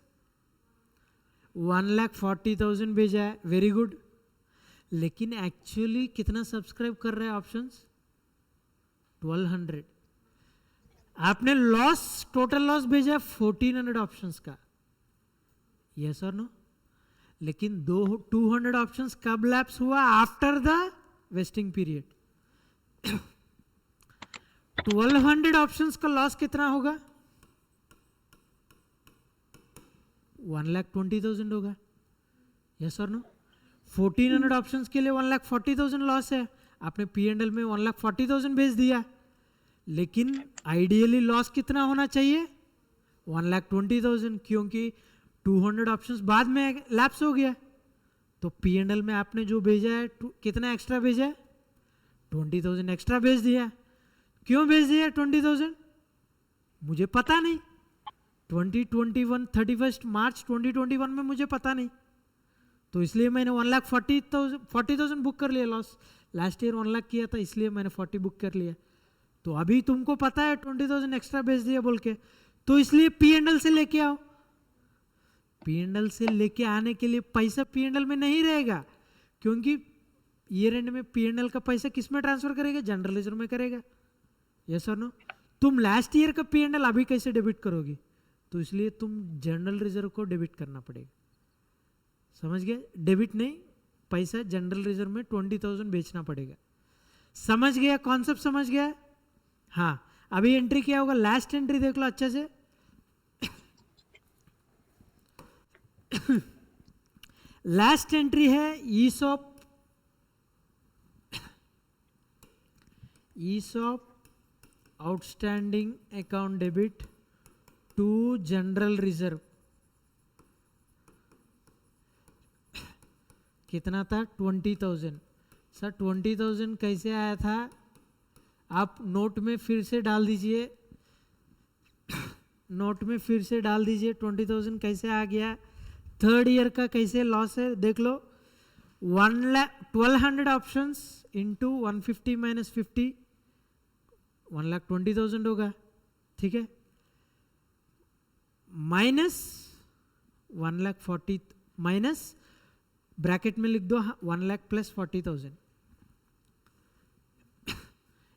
Speaker 1: 1,40,000 भेजा है, वेरी गुड। लेकिन एक्चुअली कितना सब्सक्राइब कर रहे हैं ऑप्शंस? 1,200। आपने लॉस, टोटल लॉस भेजा है 1,400 ऑप्शंस का, यस और नो? लेकिन 200 ऑप्शंस कब लैप्स हुआ? After the vesting period. 1,200 options का लॉस कितना होगा? 1,20,000 होगा, यस और नो? 1,400 ऑप्शंस के लिए 1,40,000 लॉस है। आपने पी एंड एल में 1,40,000 भेज दिया, लेकिन आइडियली लॉस कितना होना चाहिए? 1,20,000, क्योंकि 200 ऑप्शंस बाद में लैप्स हो गया। तो पी एंड एल में आपने जो भेजा है कितना एक्स्ट्रा भेजा है? 20,000 एक्स्ट्रा भेज दिया। क्यों भेज दिया 20,000? मुझे पता नहीं। 2021 31 मार्च 2021 में मुझे पता नहीं, तो इसलिए मैंने 1,40,000 बुक कर लिया लॉस। लास्ट ईयर 1 लाख किया था, इसलिए मैंने 40 बुक कर लिया। तो अभी तुमको पता है 20,000 एक्स्ट्रा भेज दिया बोल के, तो इसलिए पी एंड एल से लेके आओ। पी एंड एल से लेके आने के लिए पैसा पी एंड एल में नहीं रहेगा, क्योंकि ईयर एंड में पी एंड एल का पैसा किस में ट्रांसफर करेगा? जनरल रिजर्व में करेगा, यस और नो? तुम लास्ट ईयर का पी एंड एल अभी कैसे डेबिट करोगी? तो इसलिए तुम जनरल रिजर्व को डेबिट करना पड़ेगा, समझ गए? डेबिट नहीं, पैसा जनरल रिजर्व में 20,000 बेचना पड़ेगा। समझ गया कॉन्सेप्ट? समझ गया? हाँ, अभी एंट्री क्या होगा? लास्ट एंट्री देख लो अच्छे से। लास्ट एंट्री है ESOP outstanding account debit to general reserve. कितना था? 20,000। सर 20,000 कैसे आया था? आप नोट में फिर से डाल दीजिए, नोट में फिर से डाल दीजिए 20,000 कैसे आ गया। थर्ड ईयर का कैसे लॉस है देख लो। 1,1200 ऑप्शंस इंटू 150 माइनस 50, 1,20,000 होगा, ठीक है? माइनस 1,40,000 माइनस ब्रैकेट में लिख दो 1,00,000 प्लस 40,000।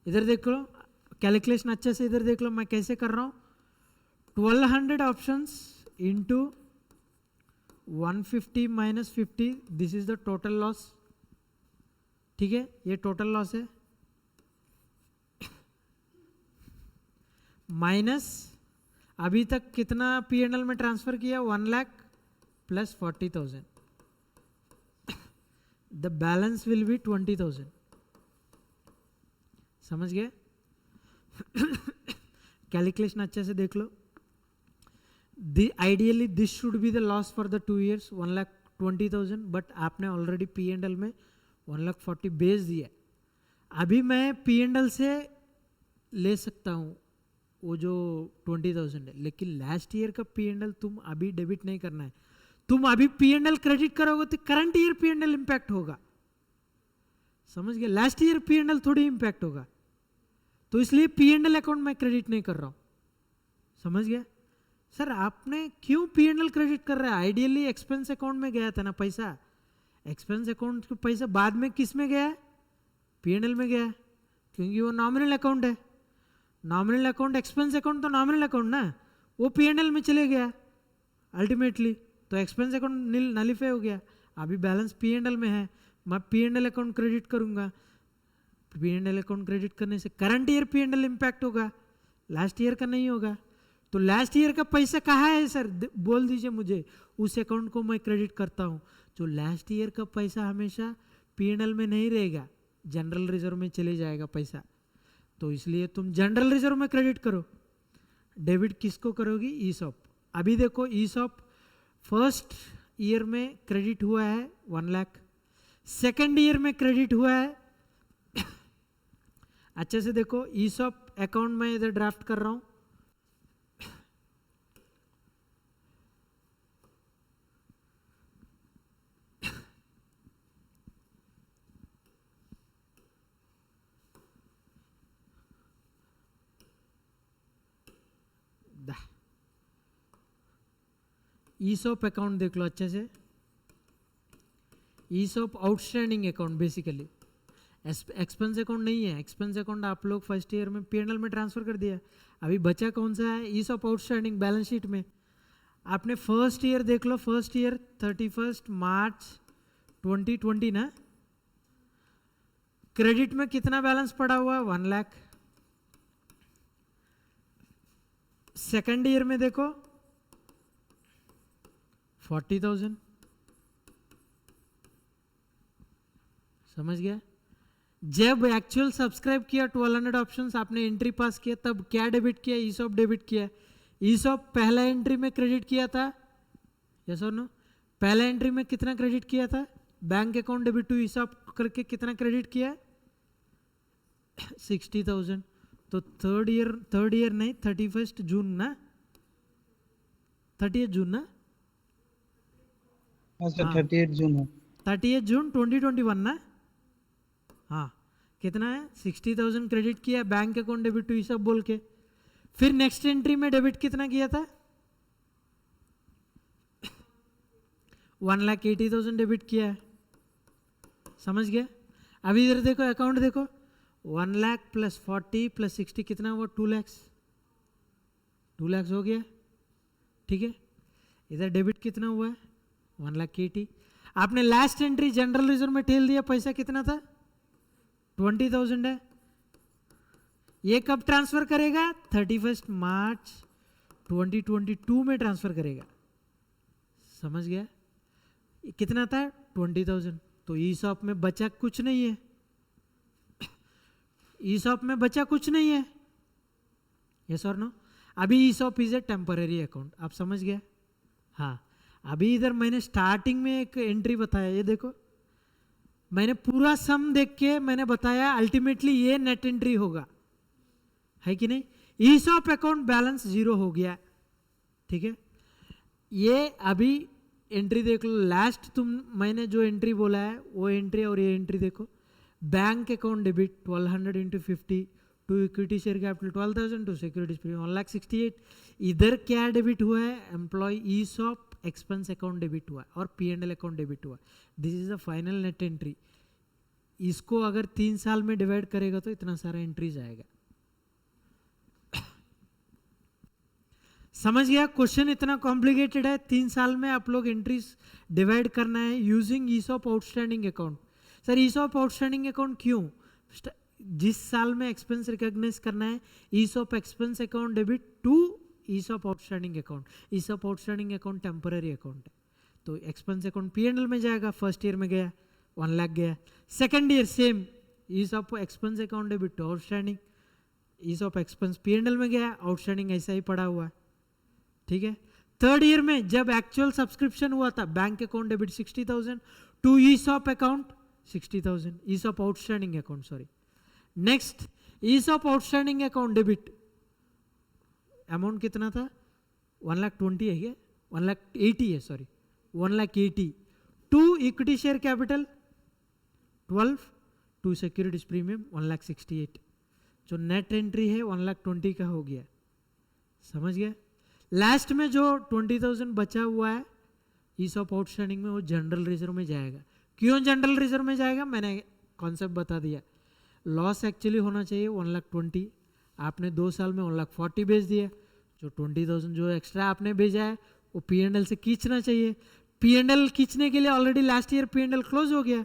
Speaker 1: इधर देख लो कैलकुलेशन अच्छे से, इधर देख लो मैं कैसे कर रहा हूं। 1,200 options into 150 minus 50, this is the total loss, ठीक है? ये टोटल लॉस है। माइनस अभी तक कितना पी एंड एल में ट्रांसफर किया? 1,00,000 plus 40,000. The balance will be 20,000. समझ गए? कैलकुलेशन अच्छे से देख लो. Ideally this should be the loss for the 2 years 1,20,000, but आपने ऑलरेडी P&L में 1,40,000 बेच दिया. अभी मैं P&L से ले सकता हूँ वो जो 20,000 है, लेकिन लास्ट ईयर का P&L तुम अभी डेबिट नहीं करना है. तुम अभी P&L क्रेडिट करोगे तो करंट ईयर P&L इंपैक्ट होगा. समझ गए? लास्ट ईयर P&L थोड़ी इंपैक्ट होगा, तो इसलिए P&L अकाउंट में क्रेडिट नहीं कर रहा हूं. समझ गया? सर आपने क्यों P&L क्रेडिट कर रहा है? आइडियली एक्सपेंस अकाउंट में गया था ना पैसा. एक्सपेंस अकाउंट का पैसा बाद में किस में गया? P&L में गया, क्योंकि वो नॉमिनल अकाउंट है. नॉमिनल अकाउंट एक्सपेंस अकाउंट तो नॉमिनल अकाउंट ना, वो P&L में चले गया अल्टीमेटली, तो एक्सपेंस अकाउंट नलिफाई हो गया. अभी बैलेंस P&L में है, मैं P&L अकाउंट क्रेडिट करूंगा. P&L अकाउंट क्रेडिट करने से करंट ईयर P&L इंपैक्ट होगा, लास्ट ईयर का नहीं होगा. तो लास्ट ईयर का पैसा कहाँ है सर? बोल दीजिए मुझे, उस अकाउंट को मैं क्रेडिट करता हूँ. जो लास्ट ईयर का पैसा हमेशा P&L में नहीं रहेगा, जनरल रिजर्व में चले जाएगा पैसा. तो इसलिए तुम जनरल रिजर्व में क्रेडिट करो. डेबिट किसको करोगी? ईसॉप. अभी देखो ईसॉप फर्स्ट ईयर में क्रेडिट हुआ है 1 लाख, सेकेंड ईयर में क्रेडिट हुआ है. अच्छे से देखो, ईसॉप अकाउंट में इधर ड्राफ्ट कर रहा हूं. ईसॉप अकाउंट देख लो अच्छे से. ESOP outstanding account basically, expense account नहीं है. एक्सपेंस अकाउंट आप लोग फर्स्ट ईयर में P&L में ट्रांसफर कर दिया. अभी बचा कौन सा है? ईसॉप आउटस्टैंडिंग बैलेंस शीट में. आपने फर्स्ट ईयर देख लो, फर्स्ट ईयर 31 मार्च 2020 ना, क्रेडिट में कितना बैलेंस पड़ा हुआ? 1 लाख. सेकेंड ईयर में देखो 40,000. समझ गया? जब एक्चुअल सब्सक्राइब किया 1200 ऑप्शंस, आपने एंट्री पास किया, तब क्या डेबिट किया? ईसॉप डेबिट किया. ईसॉप पहला एंट्री में क्रेडिट किया था, यस और नो? पहला एंट्री में कितना क्रेडिट किया था? Bank account debit to ESOP करके कितना क्रेडिट किया? 60,000. तो थर्ड ईयर नहीं, 31 जून ना, 30 जून ना,
Speaker 2: अच्छा 38 जून है.
Speaker 1: 30 जून 2021 ना. हाँ, कितना है? 60,000 क्रेडिट किया bank account debit to ESOP बोल के. फिर नेक्स्ट एंट्री में डेबिट कितना किया था? 1,80,000 डेबिट किया है. समझ गया? अभी इधर देखो, अकाउंट देखो, 1 लाख प्लस 40 प्लस 60 कितना हुआ? 2 लाख. 2 लाख हो गया. ठीक है, इधर डेबिट कितना हुआ है? 1,80,000. आपने लास्ट एंट्री जनरल रिजर्व में ठेल दिया, पैसा कितना था? 20,000 है. ये कब ट्रांसफर करेगा? 31 मार्च 2022 में ट्रांसफर करेगा. समझ गया? कितना था? 20,000. तो ईसॉप में बचा कुछ नहीं है. ईसॉप में बचा कुछ नहीं है, यस और नो? अभी ESOP is a temporary account. आप समझ गए? हाँ. अभी इधर मैंने स्टार्टिंग में एक एंट्री बताया, ये देखो, मैंने पूरा सम देख के मैंने बताया अल्टीमेटली ये नेट एंट्री होगा, है कि नहीं? ईसॉप अकाउंट बैलेंस 0 हो गया. ठीक है, ये अभी एंट्री देख लो. लास्ट मैंने जो एंट्री बोला है वो एंट्री और ये एंट्री देखो. Bank account debit 1200 into 50 to equity share capital 12,000 to securities premium 1,68,000. इधर क्या डेबिट हुआ है? Employee ESOP expense account debit हुआ और P&L अकाउंट डेबिट हुआ. This is the final net entry. इसको अगर 3 साल में डिवाइड करेगा तो इतना सारा एंट्रीज आएगा. समझ गया? क्वेश्चन इतना कॉम्प्लिकेटेड है. 3 साल में आप लोग एंट्रीज डिवाइड करना है using ESOP outstanding account. Sir ESOP outstanding account क्यों? जिस साल में एक्सपेंस रिकॉग्नाइज करना है, ESOP expense account debit to ESOP outstanding account. ESOP outstanding account temporary account है, तो एक्सपेंस अकाउंट P&L में जाएगा, फर्स्ट ईयर में गया 1 लाख गया, second year same ease of expense account debit to outstanding, ease of expense P&L में गया, आउटस्टैंडिंग ऐसा ही पड़ा हुआ है, ठीक है। थर्ड ईयर में जब एक्चुअल सब्सक्रिप्शन हुआ था bank account debit 60,000 to ESOP account 60,000, ESOP outstanding account sorry. Next ESOP outstanding account debit amount कितना था 1,20,000 है क्या 1,80,000 है sorry 1,80,000 to equity share capital 12 to securities premium 1,68,000, जो नेट एंट्री है 1,20,000 का हो गया, समझ गया। लास्ट में जो 20,000 बचा हुआ है ईसॉप आउटस्टैंडिंग में वो जनरल रिजर्व में जाएगा। क्यों जनरल रिजर्व में जाएगा, मैंने कॉन्सेप्ट बता दिया। लॉस एक्चुअली होना चाहिए 1,20,000, आपने 2 साल में 1,40,000 बेच दिया, जो 20,000 जो एक्स्ट्रा आपने भेजा है वो P&L से खींचना चाहिए। P&L खींचने के लिए already last year P&L close हो गया,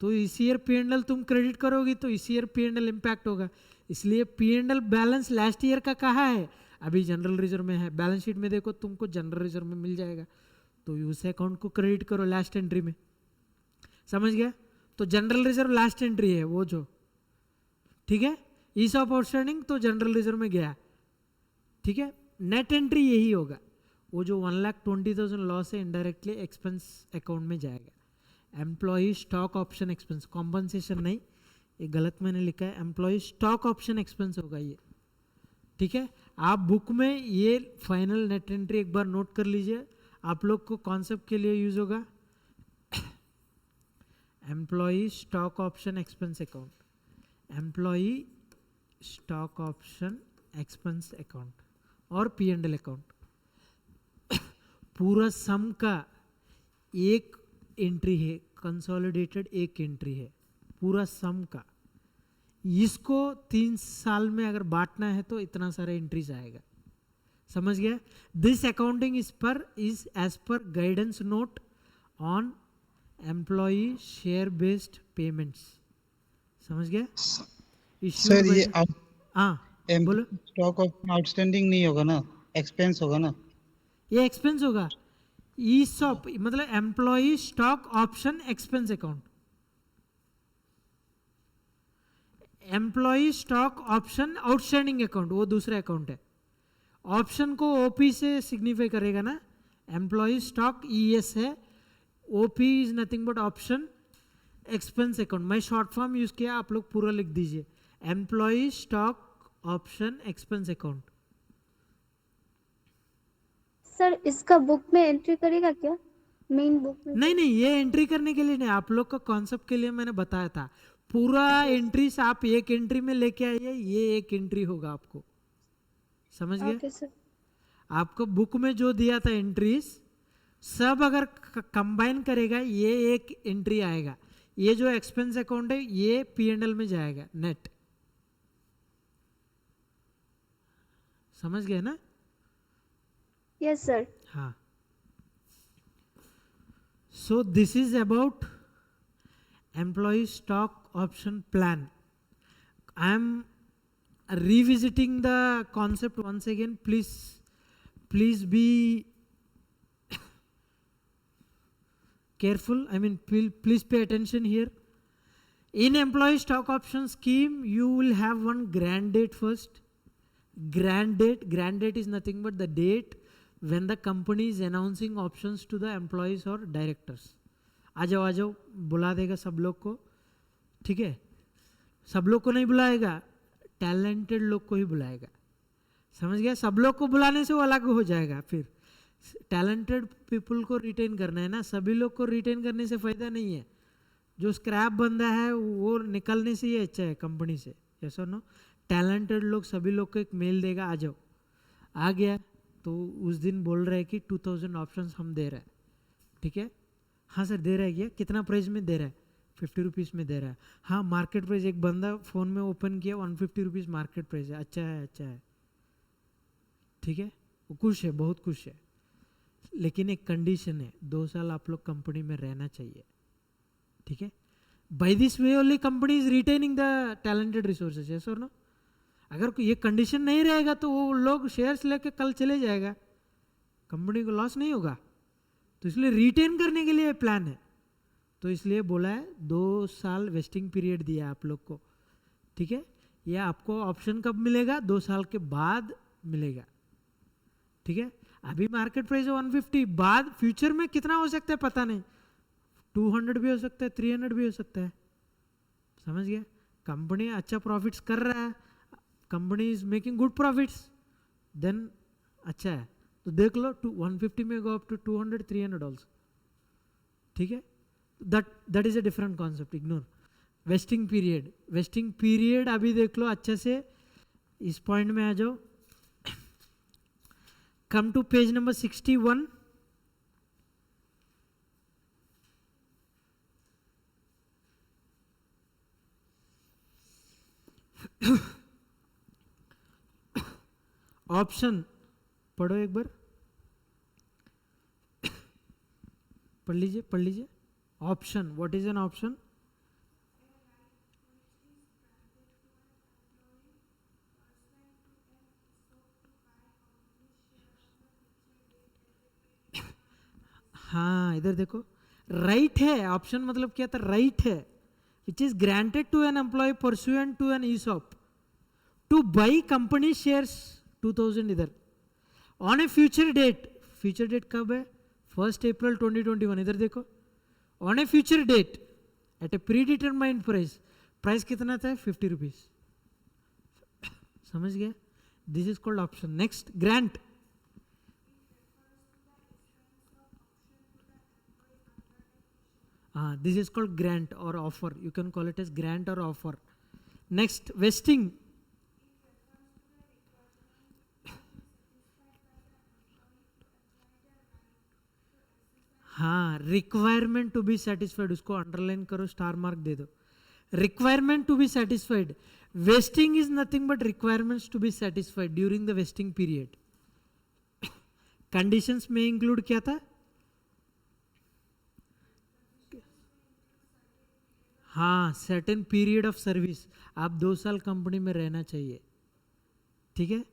Speaker 1: तो इस ईयर P&L तुम क्रेडिट करोगी तो इस ईयर P&L इम्पैक्ट होगा, इसलिए P&L बैलेंस लास्ट ईयर का कहाँ है, अभी जनरल रिजर्व में है। बैलेंस शीट में देखो तुमको जनरल रिजर्व में मिल जाएगा, तो उस अकाउंट को क्रेडिट करो लास्ट एंट्री में, समझ गया। तो जनरल रिजर्व लास्ट एंट्री है वो जो, ठीक है। ईसॉप आउटस्टैंडिंग तो जनरल रिजर्व में गया, ठीक है। नेट एंट्री यही होगा, वो जो 1,20,000 लॉस है इनडायरेक्टली एक्सपेंस अकाउंट में जाएगा। Employee stock option expense, compensation नहीं, ये गलत मैंने लिखा है, एम्प्लॉय स्टॉक ऑप्शन एक्सपेंस होगा ये, ठीक है। आप बुक में ये फाइनल नेट एंट्री एक बार नोट कर लीजिए, आप लोग को कॉन्सेप्ट के लिए यूज होगा। Employee stock option expense account, employee stock option expense account और P&L अकाउंट पूरा सम का एक एंट्री है, कंसोलिडेटेड एक एंट्री है पूरा सम का। इसको 3 साल में अगर बांटना है तो इतना सारा एंट्रीज आएगा, समझ गया। This accounting is as per guidance note on employee share based payments, समझ गया।
Speaker 2: सर ये
Speaker 1: हाँ बोलो,
Speaker 2: स्टॉक ऑफ आउटस्टैंडिंग नहीं होगा ना, एक्सपेंस होगा ना,
Speaker 1: ये एक्सपेंस होगा। ईसॉप मतलब employee stock option expense account, employee stock option outstanding account वो दूसरा अकाउंट है। ऑप्शन को ओपी से सिग्निफाई करेगा ना, एम्प्लॉय स्टॉक ES है, OP is nothing but option expense account. मैं शॉर्ट फॉर्म यूज किया, आप लोग पूरा लिख दीजिए, employee stock option expense account.
Speaker 4: Sir इसका बुक में एंट्री करेगा क्या, मेन बुक में?
Speaker 1: नहीं नहीं, ये एंट्री करने के लिए नहीं, आप लोग का कॉन्सेप्ट के लिए मैंने बताया था। पूरा एंट्रीज आप एक एंट्री में लेके आइए, ये एक एंट्री होगा आपको, समझ गए।
Speaker 4: Okay sir.
Speaker 1: आपको बुक में जो दिया था एंट्रीज सब अगर कंबाइन करेगा ये एक एंट्री आएगा। ये जो एक्सपेंस अकाउंट है ये P&L में जाएगा नेट, समझ गए ना।
Speaker 4: Yes sir.
Speaker 1: हाँ, so this is about employee stock option plan. I am revisiting the concept once again. Please be careful. I mean, please pay attention here. In employee stock option scheme, you will have one grant date first. Grant date is nothing but the date when the company is announcing options to the employees or directors. आ जाओ बुला देगा सब लोग को, ठीक है। सब लोग को नहीं बुलाएगा, टैलेंटेड लोग को ही बुलाएगा, समझ गया। सब लोग को बुलाने से वो अलग हो जाएगा, फिर टैलेंटेड पीपल को रिटेन करना है ना, सभी लोग को रिटेन करने से फायदा नहीं है। जो स्क्रैप बंदा है वो निकलने से ही अच्छा है कंपनी से, यस और नो। टैलेंटेड लोग सभी लोग को एक मेल देगा, आ जाओ। आ गया तो उस दिन बोल रहे हैं कि 2000 ऑप्शंस हम दे रहे हैं, ठीक है। हाँ सर दे रहा है क्या, कितना प्राइस में दे रहा है, 50 रुपीज़ में दे रहा है। हाँ मार्केट प्राइस, एक बंदा फ़ोन में ओपन किया 150 रुपीज़ मार्केट प्राइस है, अच्छा है, ठीक है। वो खुश है, बहुत खुश है, लेकिन एक कंडीशन है, 2 साल आप लोग कंपनी में रहना चाहिए, ठीक है। By this way only company is retaining the talented resources, yes और नो। अगर ये कंडीशन नहीं रहेगा तो वो लोग शेयर्स लेके कल चले जाएगा, कंपनी को लॉस नहीं होगा। तो इसलिए रिटेन करने के लिए प्लान है, तो इसलिए बोला है 2 साल वेस्टिंग पीरियड दिया आप लोग को, ठीक है। ये आपको ऑप्शन कब मिलेगा, 2 साल के बाद मिलेगा, ठीक है। अभी मार्केट प्राइस है 150, बाद फ्यूचर में कितना हो सकता है पता नहीं, 200 भी हो सकता है, 300 भी हो सकता है, समझ गया। कंपनी अच्छा प्रॉफिट्स कर रहा है, company is making good profits, then अच्छा है, तो देख लो 150 में गो अप टू 200 300 ऑल्सो, ठीक है। That is a different concept, ignore vesting period. Vesting period अभी देख लो अच्छे से, इस पॉइंट में आ जाओ। Come to page number 61। Option पढ़ो एक बार, पढ़ लीजिए। Option, what is an option? हाँ इधर देखो, राइट है, ऑप्शन मतलब क्या था, राइट है, which is granted to an employee pursuant to an ESOP to buy company shares 2000 इधर on a future date. Future date कब है, 1 अप्रैल 2021, इधर देखो, on a future date at a pre determined price. Price कितना था, 50 रुपीज, समझ गया। This is called option. Next, grant. This is called grant or offer. You can call it as grant or offer. Next, vesting. हाँ, requirement to be satisfied, उसको underline करो, star mark दे दो। Requirement to be satisfied. Vesting is nothing but requirements to be satisfied during the vesting period. Conditions में include क्या था? हाँ, सर्टेन पीरियड ऑफ सर्विस, आप 2 साल कंपनी में रहना चाहिए, ठीक है।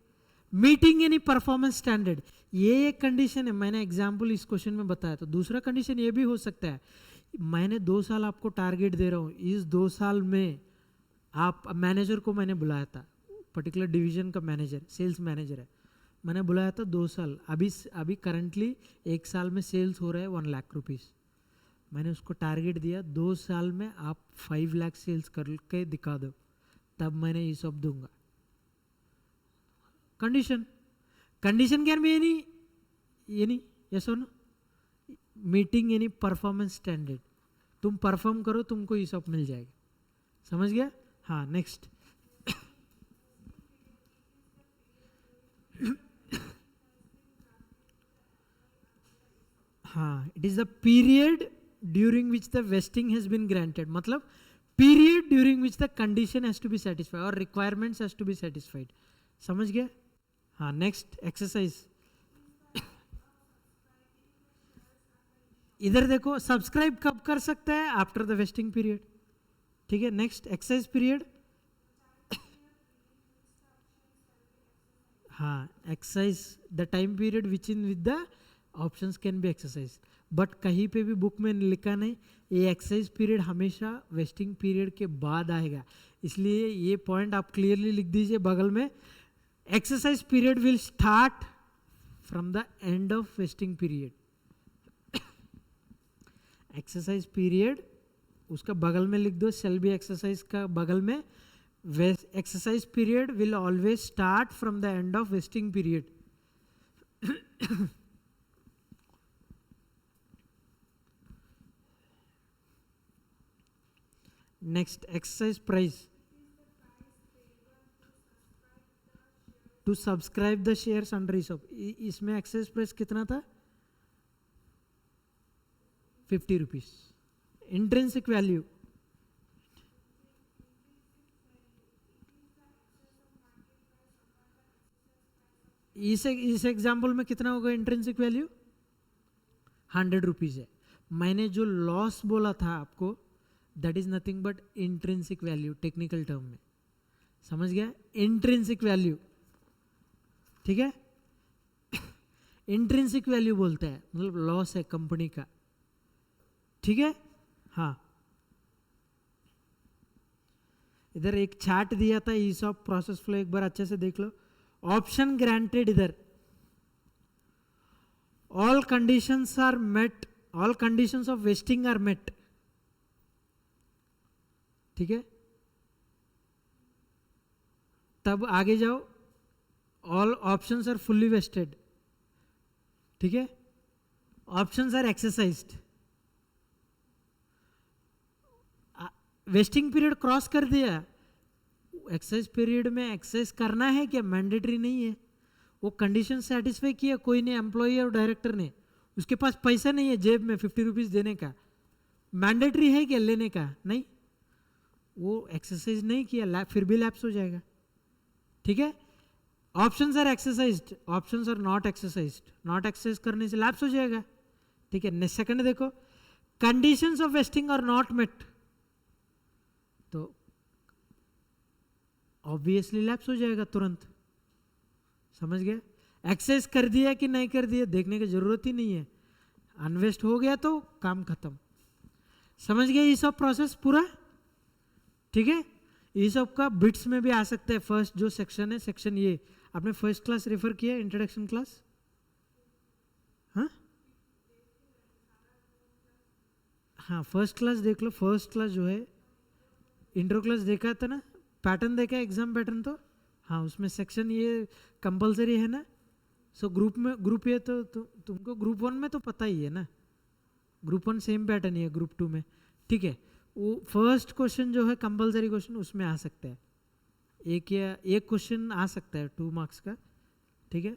Speaker 1: मीटिंग एनी परफॉर्मेंस स्टैंडर्ड, ये एक कंडीशन है, मैंने एग्जाम्पल इस क्वेश्चन में बताया। तो दूसरा कंडीशन ये भी हो सकता है, मैंने 2 साल आपको टारगेट दे रहा हूँ, इस 2 साल में आप, मैनेजर को मैंने बुलाया था, पर्टिकुलर डिवीजन का मैनेजर, सेल्स मैनेजर है, मैंने बुलाया था 2 साल, अभी करंटली 1 साल में सेल्स हो रहा है 1 लाख रुपीज़, मैंने उसको टारगेट दिया 2 साल में आप 5 लाख सेल्स करके दिखा दो, तब मैंने ये सब दूंगा। Condition can be any yes और no, meeting any performance standard, तुम परफॉर्म करो, तुमको ये सब मिल जाएगा, समझ गया। हाँ, नेक्स्ट। हाँ, it is the period during which the vesting has been granted, मतलब period during which the condition has to be satisfied और requirements has to be satisfied, समझ गया। हाँ, नेक्स्ट एक्सरसाइज। इधर देखो, सब्सक्राइब कब कर सकता है, आफ्टर द वेस्टिंग पीरियड, ठीक है। Next, exercise period. हाँ, exercise the time period which in with the options can be exercise, but कहीं पे भी बुक में लिखा नहीं, ये एक्सरसाइज पीरियड हमेशा वेस्टिंग पीरियड के बाद आएगा, इसलिए ये पॉइंट आप क्लियरली लिख दीजिए बगल में। Exercise period will start from the end of vesting period. Exercise period उसका बगल में लिख दो, शेल बी एक्सरसाइज का बगल में, exercise period will always start from the end of vesting period. Next, exercise price to subscribe the shares under ESOP, इसमें एक्सरसाइज प्राइस कितना था, 50 रुपीज। इंट्रिंसिक वैल्यू, इस एग्जाम्पल में कितना होगा इंट्रिंसिक वैल्यू, 100 रुपीज है। मैंने जो लॉस बोला था आपको, that is nothing but intrinsic value, technical term में, समझ गया, इंट्रिंसिक वैल्यू, ठीक है। इंट्रिंसिक वैल्यू बोलते हैं, मतलब लॉस है कंपनी का, ठीक है। हाँ, इधर एक चार्ट दिया था ईसॉप प्रोसेस फ्लो, एक बार अच्छे से देख लो। ऑप्शन ग्रांटेड, इधर all conditions are met, all conditions of vesting are met, ठीक है। तब आगे जाओ, all options are fully vested, ठीक है। Options are exercised, vesting period cross कर दिया, एक्सरसाइज पीरियड में एक्सरसाइज करना है क्या, मैंडेटरी नहीं है। वो कंडीशन सेटिस्फाई किया कोई ने, एम्प्लॉय और डायरेक्टर ने, उसके पास पैसा नहीं है जेब में 50 रुपीज़ देने का, मैंडेटरी है क्या लेने का, नहीं, वो एक्सरसाइज नहीं किया, फिर भी लैप्स हो जाएगा, ठीक है। Options are exercised, options are not exercised, not exercise करने से लैप्स हो जाएगा, ठीक है। नेक्स्ट सेकंड देखो, conditions of vesting are not met, तो ऑब्वियसली लैप्स हो जाएगा तुरंत, समझ गए। एक्सेस कर दिया कि नहीं कर दिया देखने की जरूरत ही नहीं है, अनवेस्ट हो गया तो काम खत्म, समझ गए ये सब प्रोसेस पूरा, ठीक है। ये सब का बिट्स में भी आ सकता है। फर्स्ट जो सेक्शन है, सेक्शन ये आपने फर्स्ट क्लास रेफर किया, इंट्रोडक्शन क्लास, हाँ हाँ, फर्स्ट क्लास देख लो, फर्स्ट क्लास जो है इंट्रो क्लास देखा था ना, पैटर्न देखा एग्जाम पैटर्न, तो हाँ उसमें सेक्शन ये कंपलसरी है ना। सो ग्रुप में, ग्रुप ये तो तुमको ग्रुप 1 में तो पता ही है ना, ग्रुप 1 सेम पैटर्न ही है ग्रुप 2 में, ठीक है। वो फर्स्ट क्वेश्चन जो है कंपलसरी क्वेश्चन, उसमें आ सकता है एक या एक क्वेश्चन आ सकता है 2 मार्क्स का, ठीक है।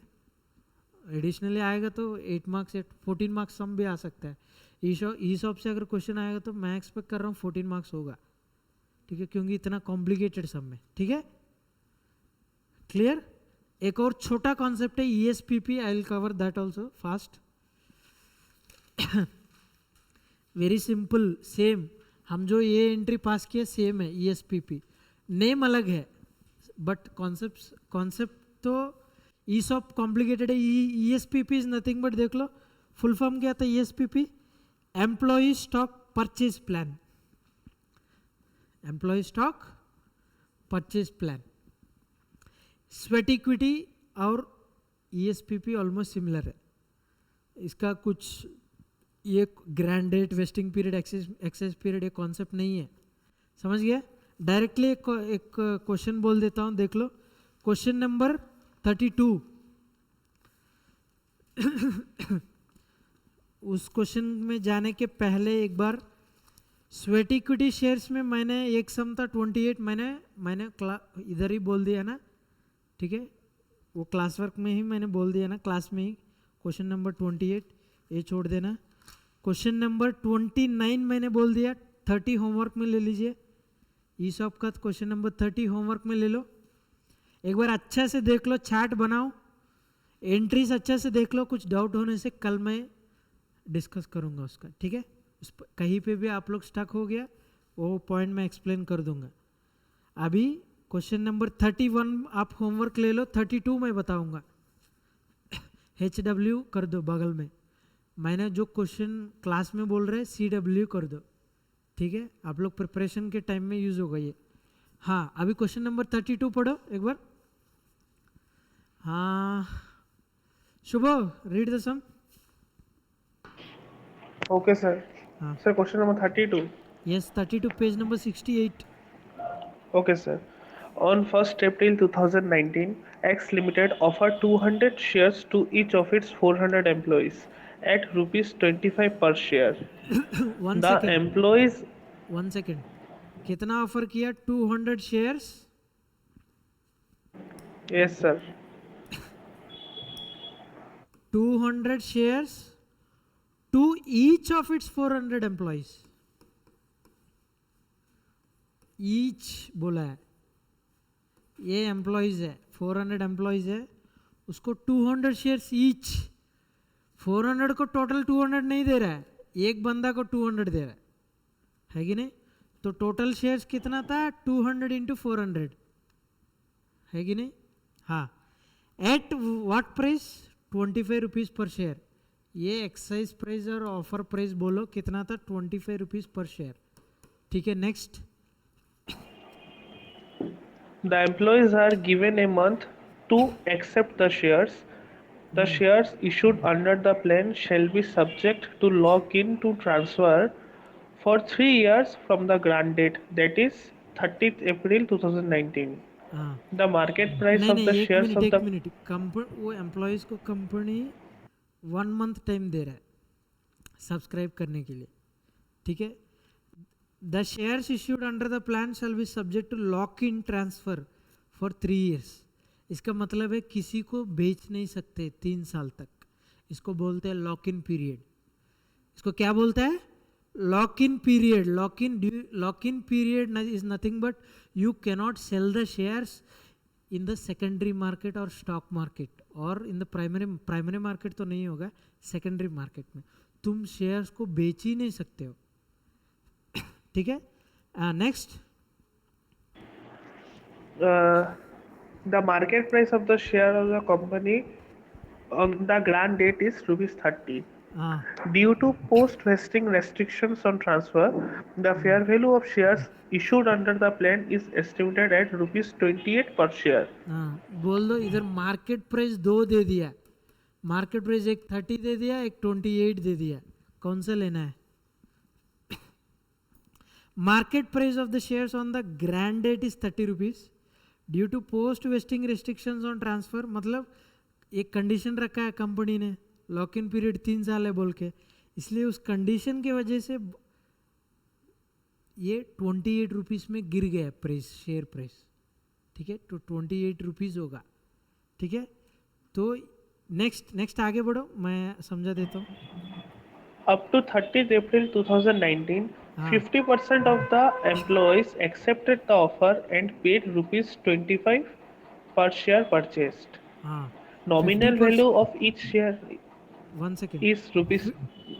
Speaker 1: एडिशनली आएगा तो 8 मार्क्स या 14 मार्क्स सम भी आ सकता है। ई शॉप से अगर क्वेश्चन आएगा तो मैं एक्सपेक्ट कर रहा हूँ 14 मार्क्स होगा, ठीक है, क्योंकि इतना कॉम्प्लिकेटेड सब में, ठीक है, क्लियर। एक और छोटा कॉन्सेप्ट है ESPP, I will cover that also fast, very simple, same हम जो ये एंट्री पास किया सेम है ESPP, नेम अलग है बट कॉन्सेप्ट तो ईसॉप कॉम्प्लिकेटेड है। ESPP इज नथिंग बट, देख लो फुल फॉर्म क्या था ESPP, employee stock purchase plan, employee stock purchase plan. Sweat equity और ESPP ऑलमोस्ट सिमिलर है, इसका कुछ ये grant date, vesting period, access period, ये कॉन्सेप्ट नहीं है, समझ गया। डायरेक्टली एक क्वेश्चन बोल देता हूँ, देख लो क्वेश्चन नंबर 32 उस क्वेश्चन में जाने के पहले एक बार स्वेट इक्विटी शेयर्स में मैंने एक सम था 28, मैंने इधर ही बोल दिया ना, ठीक है, वो क्लास वर्क में ही मैंने बोल दिया ना, क्लास में ही। क्वेश्चन नंबर 28 ये छोड़ देना, क्वेश्चन नंबर 29 मैंने बोल दिया, 30 होमवर्क में ले लीजिए, ईसॉप का क्वेश्चन नंबर 30 होमवर्क में ले लो, एक बार अच्छा से देख लो, चार्ट बनाओ, एंट्रीज अच्छा से देख लो, कुछ डाउट होने से कल मैं डिस्कस करूंगा उसका, ठीक है। कहीं पे भी आप लोग स्टक हो गया वो पॉइंट मैं एक्सप्लेन कर दूंगा। अभी क्वेश्चन नंबर 31 आप होमवर्क ले लो, 32 मैं बताऊंगा, HW कर दो बगल में, मैंने जो क्वेश्चन क्लास में बोल रहे CW कर दो, ठीक है, आप लोग प्रिपरेशन के टाइम में यूज होगा ये। हाँ अभी क्वेश्चन नंबर 32 पढ़ो एक बार। हाँ Shubho, read the sum.
Speaker 3: Okay, sir.
Speaker 1: हाँ
Speaker 3: Sir, question number 32.
Speaker 1: Yes, 32 page number 68।
Speaker 3: Okay, sir. On 1st April 2019, X Limited offered 200 shares to each of its 400 employees at rupees 25 per share.
Speaker 1: One
Speaker 3: The
Speaker 1: second,
Speaker 3: employees,
Speaker 1: one second, कितना ऑफर किया? 200 shares,
Speaker 3: yes, sir.
Speaker 1: 200 shares to each of its 400 employees, each बोला है, ये एम्प्लॉइज है 400 एम्प्लॉइज है, उसको 200 शेयर्स ईच, 400 को टोटल 200 नहीं दे रहा है, एक बंदा को 200 दे रहा है कि नहीं, तो टोटल शेयर्स कितना था? 200 इंटू 400 है कि नहीं। हाँ, एट व्हाट प्राइस? ₹25 पर शेयर, ये एक्साइज प्राइस और ऑफर प्राइस बोलो कितना था, ₹25 पर शेयर। ठीक है, next.
Speaker 3: The employees are given a month to accept the shares. The shares issued under the plan shall be subject to lock-in to transfer for 3 years from the grant date, that is 30th April 2019.
Speaker 1: हाँ,
Speaker 3: The market price
Speaker 1: नहीं
Speaker 3: of the
Speaker 1: नहीं, एक
Speaker 3: shares
Speaker 1: मिनट
Speaker 3: of
Speaker 1: एक
Speaker 3: the
Speaker 1: मिनट, वो एम्प्लॉयज़ को कंपनी 1 मंथ टाइम दे रहा है सब्सक्राइब करने के लिए। ठीक है, the shares issued under the plan shall be subject to lock in transfer for 3 years। इसका मतलब है किसी को बेच नहीं सकते 3 साल तक, इसको बोलते हैं लॉक इन पीरियड। इसको क्या बोलता है, lock in period. Lock in period is nothing but you cannot sell the shares in the secondary market और स्टॉक मार्केट, और इन द प्राइमरी मार्केट तो नहीं होगा, सेकेंडरी मार्केट में तुम शेयर्स को बेच ही नहीं सकते हो। ठीक है, next.
Speaker 3: the market price of the share of the company on the grant date is rupees 30.
Speaker 1: हाँ
Speaker 3: Due to post-vesting restrictions on transfer, the fair value of shares issued under the plan is estimated at rupees 28 per share.
Speaker 1: हाँ, बोल दो इधर मार्केट प्राइस 2 दे दिया, मार्केट प्राइस एक 30 दे दिया, एक 28 दे दिया, कौन सा लेना है। Market price of the shares on the grant date is ₹30 due to post vesting restrictions on transfer. मतलब एक कंडीशन रखा है कंपनी ने, लॉक इन पीरियड 3 साल है बोल के, इसलिए उस कंडीशन की वजह से ये ₹28 में गिर गया प्राइस, शेयर प्राइस। ठीक है, तो ₹28 होगा। ठीक है, तो नेक्स्ट आगे बढ़ो, मैं समझा देता हूँ।
Speaker 3: Up to 30th April 2019,
Speaker 1: हाँ
Speaker 3: 50% of the employees accepted the offer and paid rupees 25 per share purchased.
Speaker 1: हाँ,
Speaker 3: Nominal
Speaker 1: 50%।
Speaker 3: value of each share
Speaker 1: 1 second,
Speaker 3: is rupees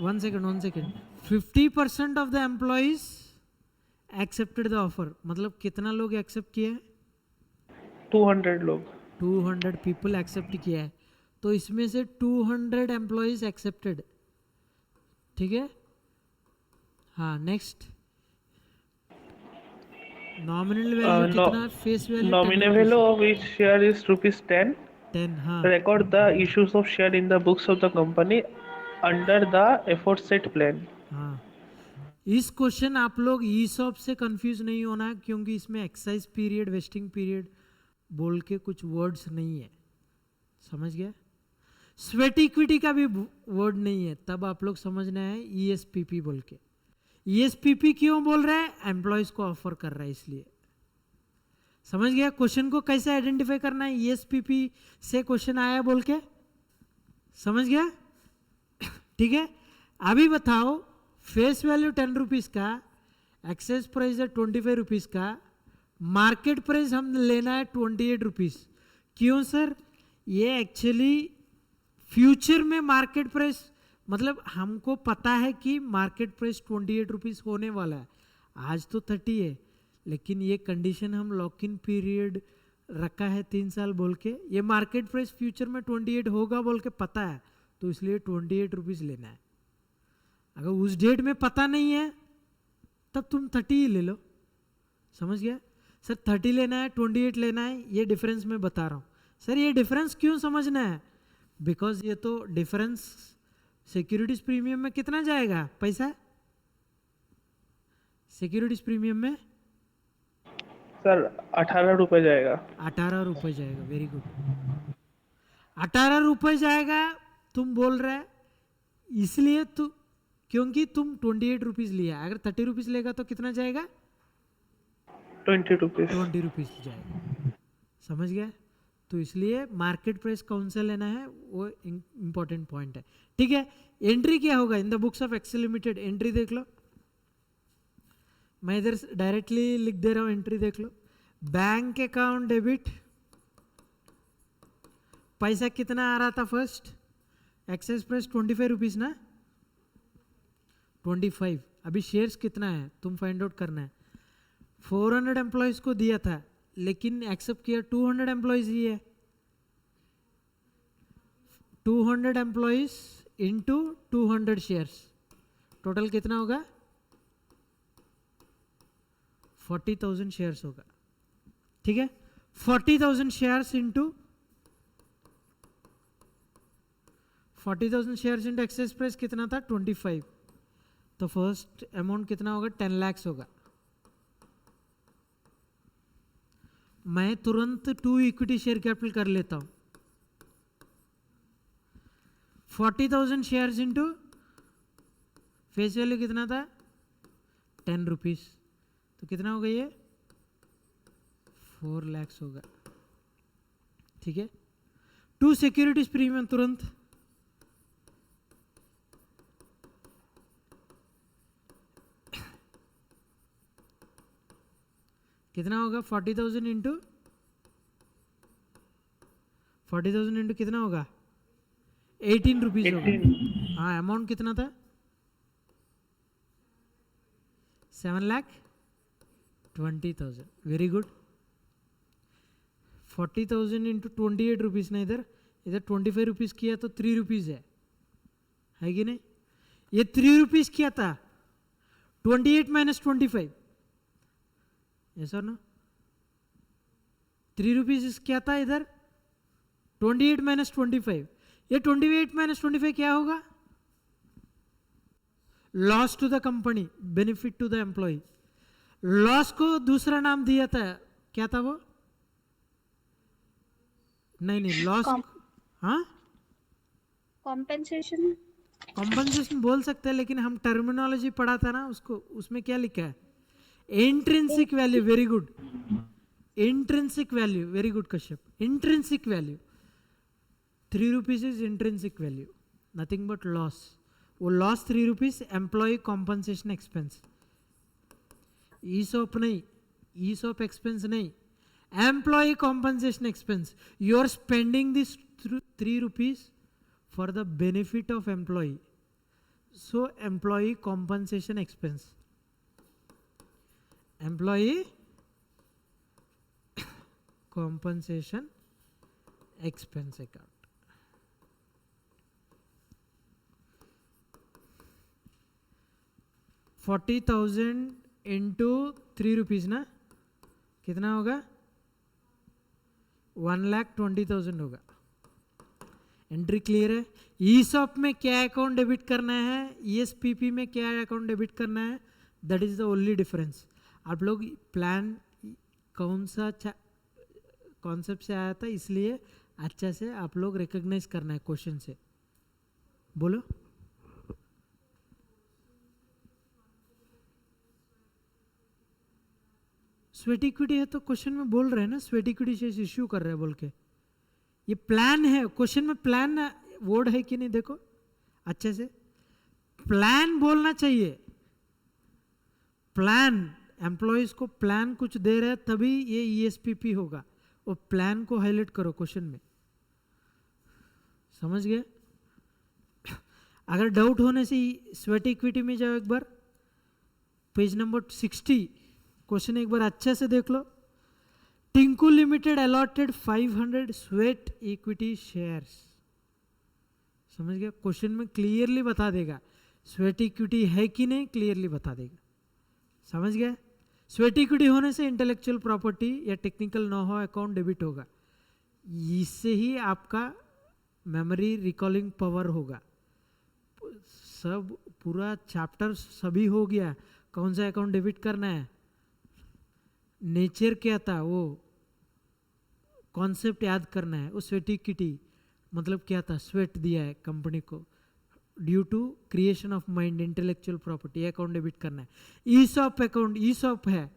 Speaker 1: 1 second, 50% of the employees accepted the offer, मतलब कितना लोग एक्सेप्ट किया है,
Speaker 3: 200 लोग।
Speaker 1: 200 पीपल एक्सेप्ट किया है, तो इसमें से 200 एम्प्लॉइज एक्सेप्टेड। ठीक है, हाँ नेक्स्ट। नॉमिनल वैल्यू कितना, face value
Speaker 3: Nominal value of each share is rupees 10.
Speaker 1: 10। हाँ
Speaker 3: Record the issues of share in the books of the company under the aforesaid plan.
Speaker 1: हाँ, इस क्वेश्चन आप लोग ईसॉप से कंफ्यूज नहीं होना है, क्योंकि इसमें एक्साइज पीरियड, वेस्टिंग पीरियड बोल के कुछ वर्ड्स नहीं है, समझ गया। स्वेट इक्विटी का भी वर्ड नहीं है, तब आप लोग समझना है ईएसपीपी बोल के। ईएसपीपी क्यों बोल रहा है, एम्प्लॉयज को ऑफर कर रहा है इसलिए। समझ गया क्वेश्चन को कैसे आइडेंटिफाई करना है, ईएसपीपी से क्वेश्चन आया बोल के, समझ गया। ठीक है, अभी बताओ, फेस वैल्यू ₹10 का, एक्सेस प्राइस है ₹25 का, मार्केट प्राइस हम लेना है ₹28। क्यों सर, ये एक्चुअली फ्यूचर में मार्केट प्राइस, मतलब हमको पता है कि मार्केट प्राइस ₹28 होने वाला है, आज तो 30 है, लेकिन ये कंडीशन हम लॉक इन पीरियड रखा है 3 साल बोल के, ये मार्केट प्राइस फ्यूचर में 28 होगा बोल के पता है, तो इसलिए ₹28 लेना है। अगर उस डेट में पता नहीं है तब तुम 30 ही ले लो, समझ गया। सर 30 लेना है, 28 लेना है, ये डिफरेंस मैं बता रहा हूँ। सर ये डिफरेंस क्यों समझना है, बिकॉज ये तो डिफरेंस सिक्योरिटीज प्रीमियम में कितना जाएगा पैसा, सिक्योरिटीज प्रीमियम में
Speaker 3: सर 18 रुपए जाएगा।
Speaker 1: 18 रुपये जाएगा, वेरी गुड, 18 रुपये जाएगा। तुम बोल रहे है इसलिए तो, क्योंकि तुम ₹28 लिया, अगर ₹30 लेगा तो कितना जाएगा,
Speaker 3: 20 रुपीज।
Speaker 1: ₹20 जाएगा, समझ गया। तो इसलिए मार्केट प्राइस कौन सा लेना है वो इंपॉर्टेंट पॉइंट है। ठीक है, एंट्री क्या होगा in the books of Excel Limited, entry देख लो, मैं इधर डायरेक्टली लिख दे रहा हूँ, एंट्री देख लो। बैंक अकाउंट डेबिट, पैसा कितना आ रहा था फर्स्ट, एक्सेस प्राइस ₹25 ना, 25। अभी शेयर्स कितना है तुम फाइंड आउट करना है। 400 एम्प्लॉयज को दिया था, लेकिन एक्सेप्ट किया 200 एम्प्लॉयज ही है, 200 एम्प्लॉइज इंटू 200 शेयर्स, टोटल कितना होगा? 40,000 शेयर्स होगा, ठीक है। 40,000 shares into 40,000 shares into access price कितना था? 25। तो फर्स्ट अमाउंट कितना होगा? 10 lakhs होगा। मैं तुरंत 2 इक्विटी शेयर कैपिटल कर लेता हूं। 40,000 शेयर्स इंटू फेस वैल्यू कितना था? 10 रुपीज, तो कितना होगा ये? 4 lakhs होगा, ठीक है। 2 सिक्योरिटीज प्रीमियम तुरंत कितना होगा? 40,000 इंटू 40,000 इंटू कितना होगा? 18 रुपीज होगा।
Speaker 3: 18।
Speaker 1: हाँ, अमाउंट कितना था? 7,20,000। Very good. 40,000 इंटू 28 रुपीज ना, इधर 25 रुपीज किया तो 3 रुपीज है कि नहीं? ये 3 रुपीज किया था। 28 माइनस 25, यस और नो? 3 रुपीज क्या था इधर? 28 माइनस 25। ये 28 माइनस 25 क्या होगा? Loss to the company, benefit to the employee. Loss को दूसरा नाम दिया था, क्या था वो? नहीं लॉस, हाँ
Speaker 4: कॉम्पेंसेशन।
Speaker 1: कॉम्पनसेशन बोल सकते हैं, लेकिन हम टर्मिनोलॉजी पढ़ा था ना उसको, उसमें क्या लिखा है? Intrinsic value. Very good, intrinsic value, very good Kashyap. Intrinsic value 3 rupees is intrinsic value, nothing but loss. वो loss 3 rupees employee compensation expense, ESOP नहीं, ईसॉप एक्सपेंस नहीं, employee compensation expense. You are spending this 3 rupees for the benefit of employee, so employee compensation expense, employee compensation expense account। $40,000 into 3 rupees ना, कितना होगा? 1,20,000 होगा। एंट्री क्लियर है? ईसॉप में क्या अकाउंट डेबिट करना है, ईएसपीपी में क्या अकाउंट डेबिट करना है, that is the only difference. आप लोग प्लान कौन सा कॉन्सेप्ट से आया था, इसलिए अच्छा से आप लोग रिकॉग्नाइज करना है क्वेश्चन से। बोलो। स्वेट इक्विटी है तो क्वेश्चन में बोल रहे हैं ना, स्वेट इक्विटी शेयर्स इश्यू कर रहे हैं बोल के। ये प्लान है, क्वेश्चन में प्लान वर्ड है कि नहीं? देखो अच्छे से, प्लान बोलना चाहिए। प्लान, एम्प्लॉयज को प्लान कुछ दे रहे हैं तभी ये ईएसपीपी होगा, और प्लान को हाईलाइट करो क्वेश्चन में, समझ गए? अगर डाउट होने से स्वेट इक्विटी में जाओ एक बार, पेज नंबर 60, क्वेश्चन एक बार अच्छे से देख लो। Tinku limited allotted 500 sweat equity shares, समझ गया? क्वेश्चन में क्लियरली बता देगा स्वेट इक्विटी है कि नहीं, क्लियरली बता देगा, समझ गया? स्वेट इक्विटी होने से इंटेलेक्चुअल प्रॉपर्टी या technical know how account debit होगा, इससे ही आपका मेमोरी रिकॉलिंग पावर होगा। सब पूरा चैप्टर सभी हो गया, कौन सा अकाउंट डेबिट करना है, नेचर क्या था वो कॉन्सेप्ट याद करना है। वो स्वेट इक्विटी मतलब क्या था? स्वेट दिया है कंपनी को due to creation of mind, intellectual property, account debit करना है। ईसॉप अकाउंट, ईसॉप है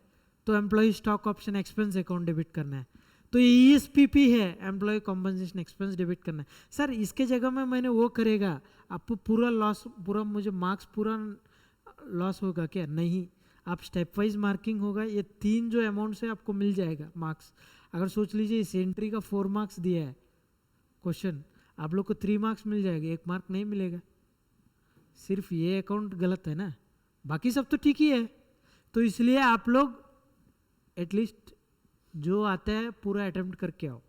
Speaker 1: तो employee stock option expense account debit करना है। तो ये ईएसपीपी है, एम्प्लॉय कॉम्पनसेशन एक्सपेंस डेबिट करना है। सर इसके जगह में मैंने वो करेगा, आपको पूरा लॉस, पूरा मुझे मार्क्स पूरा लॉस होगा क्या? नहीं, आप स्टेप वाइज मार्किंग होगा। ये 3 जो अमाउंट से आपको मिल जाएगा मार्क्स। अगर सोच लीजिए इस एंट्री का 4 मार्क्स दिया है क्वेश्चन, आप लोग को 3 मार्क्स मिल जाएगा, 1 मार्क नहीं मिलेगा। सिर्फ ये अकाउंट गलत है ना, बाकी सब तो ठीक ही है। तो इसलिए आप लोग एटलीस्ट जो आता है पूरा अटेम्प्ट करके आओ।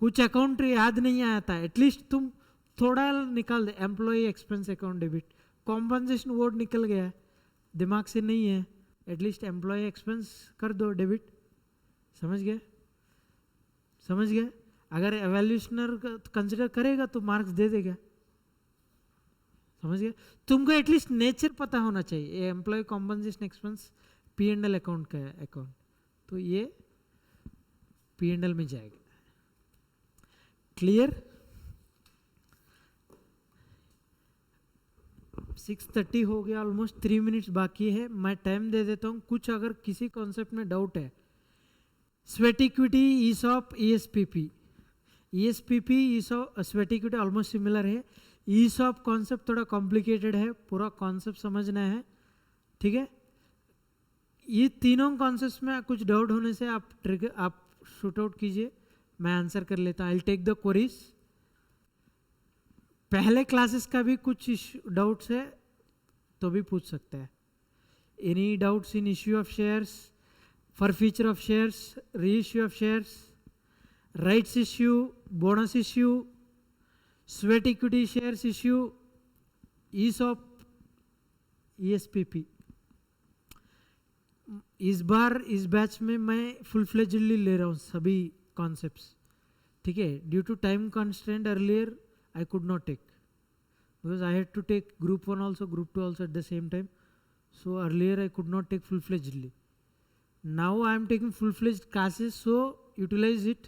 Speaker 1: कुछ अकाउंट याद नहीं आया था, एटलीस्ट तुम थोड़ा निकाल दे, employee expense account debit, compensation word निकल गया है, दिमाग से नहीं है, एटलीस्ट एम्प्लॉय एक्सपेंस कर दो डेबिट। समझ गए? समझ गए? अगर एवेल्यूशनर कंसिडर करेगा तो मार्क्स दे देगा। समझ गए? तुमको एटलीस्ट नेचर पता होना चाहिए, employ compensation expense P&L account का है अकाउंट, तो ये P&L में जाएगा। क्लियर? 6:30 हो गया, ऑलमोस्ट 3 मिनट्स बाकी है, मैं टाइम दे देता हूँ। कुछ अगर किसी कॉन्सेप्ट में डाउट है, sweat equity, ESOP, ESPP, sweat equity almost similar है, ईसॉप कॉन्सेप्ट थोड़ा कॉम्प्लिकेटेड है, पूरा कॉन्सेप्ट समझना है, ठीक है? ये तीनों कॉन्सेप्ट में कुछ डाउट होने से आप शूट आउट कीजिए, मैं आंसर कर लेता हूँ। I take the queries. पहले क्लासेस का भी कुछ डाउट्स है तो भी पूछ सकता है। Any doubts in issue of shares, forfeiture of shares, reissue of shares, rights issue, bonus issue, sweat equity shares issue, ESOP, ESPP। इस बार इस बैच में मैं फुल फ्लेजली ले रहा हूँ सभी कॉन्सेप्ट्स, ठीक है? Due to time constraint earlier I could not take, because I had to take group 1 also, group 2 also at the same time, so earlier I could not take full fledgedly. Now I am taking full-fledged classes, so utilize it.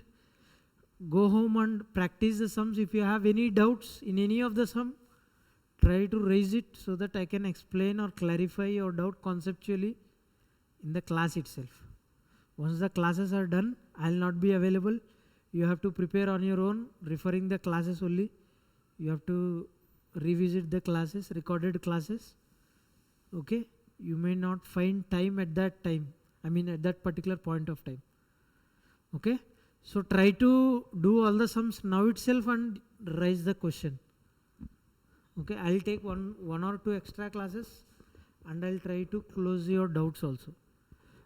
Speaker 1: Go home and practice the sums. If you have any doubts in any of the sum, try to raise it so that I can explain or clarify your doubt conceptually in the class itself. Once the classes are done, I will not be available. You have to prepare on your own, referring the classes only. You have to revisit the classes, recorded classes. Okay? You may not find time at that time. I mean at that particular point of time. Okay? So try to do all the sums now itself and raise the question. Okay? I'll take one or two extra classes and I'll try to close your doubts also.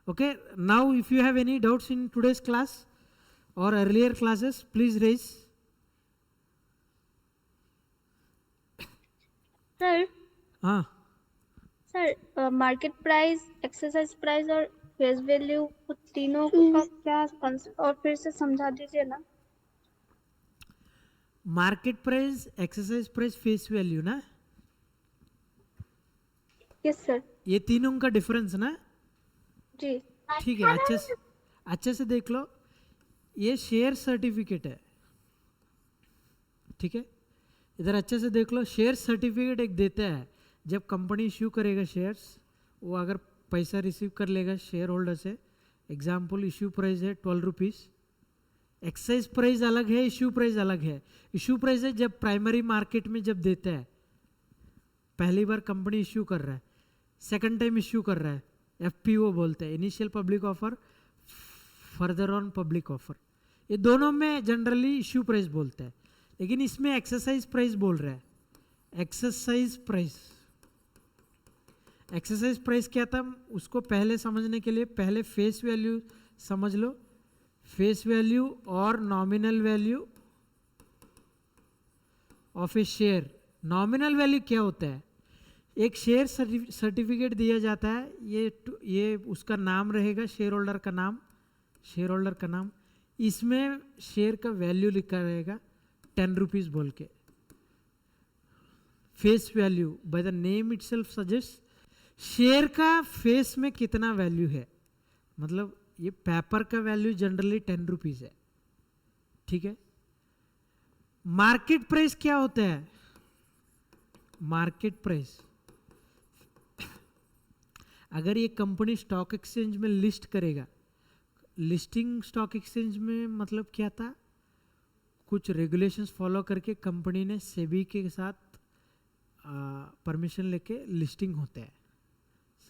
Speaker 1: Okay? Now if you have any doubts in today's class or earlier classes, please raise.
Speaker 4: Sir
Speaker 1: हाँ,
Speaker 4: sir market price, exercise price और फेस वैल्यू, तीनों का क्या concept, और फिर से समझा दीजिए ना।
Speaker 1: Market price, exercise price, face value ना,
Speaker 4: यस सर।
Speaker 1: ये तीनों का डिफरेंस ना,
Speaker 4: जी
Speaker 1: ठीक है? अच्छे से देख लो, ये शेयर सर्टिफिकेट है, ठीक है? इधर अच्छे से देख लो, शेयर सर्टिफिकेट एक देता है, जब कंपनी इश्यू करेगा शेयर्स, वो अगर पैसा रिसीव कर लेगा शेयर होल्डर से, एग्जाम्पल इश्यू प्राइस है 12 रुपीज़, एक्साइज प्राइस अलग है, इश्यू प्राइस अलग है। इश्यू प्राइस है जब प्राइमरी मार्केट में जब देता है, पहली बार कंपनी इश्यू कर रहा है, सेकंड टाइम इश्यू कर रहा है, FPO बोलते हैं, initial public offer, further on public offer, ये दोनों में जनरली इश्यू प्राइस बोलते हैं, लेकिन इसमें एक्सरसाइज प्राइस बोल रहा है। एक्सरसाइज प्राइस, एक्सरसाइज प्राइस क्या था उसको पहले समझने के लिए पहले फेस वैल्यू समझ लो। फेस वैल्यू और nominal value of A share. Nominal value क्या होता है? एक शेयर सर्टिफिकेट दिया जाता है, ये उसका नाम रहेगा, शेयर होल्डर का नाम, शेयर होल्डर का नाम, इसमें शेयर का वैल्यू लिखा रहेगा 10 रुपीज़ बोल के। Face value by the name itself suggest share का फेस में कितना वैल्यू है, मतलब ये पेपर का वैल्यू जनरली 10 रुपीज़ है, ठीक है? मार्केट प्राइस क्या होता है? मार्केट प्राइस अगर ये कंपनी स्टॉक एक्सचेंज में लिस्ट करेगा, लिस्टिंग स्टॉक एक्सचेंज में मतलब क्या था, कुछ रेगुलेशंस फॉलो करके कंपनी ने सेबी के साथ परमिशन लेके लिस्टिंग होता है।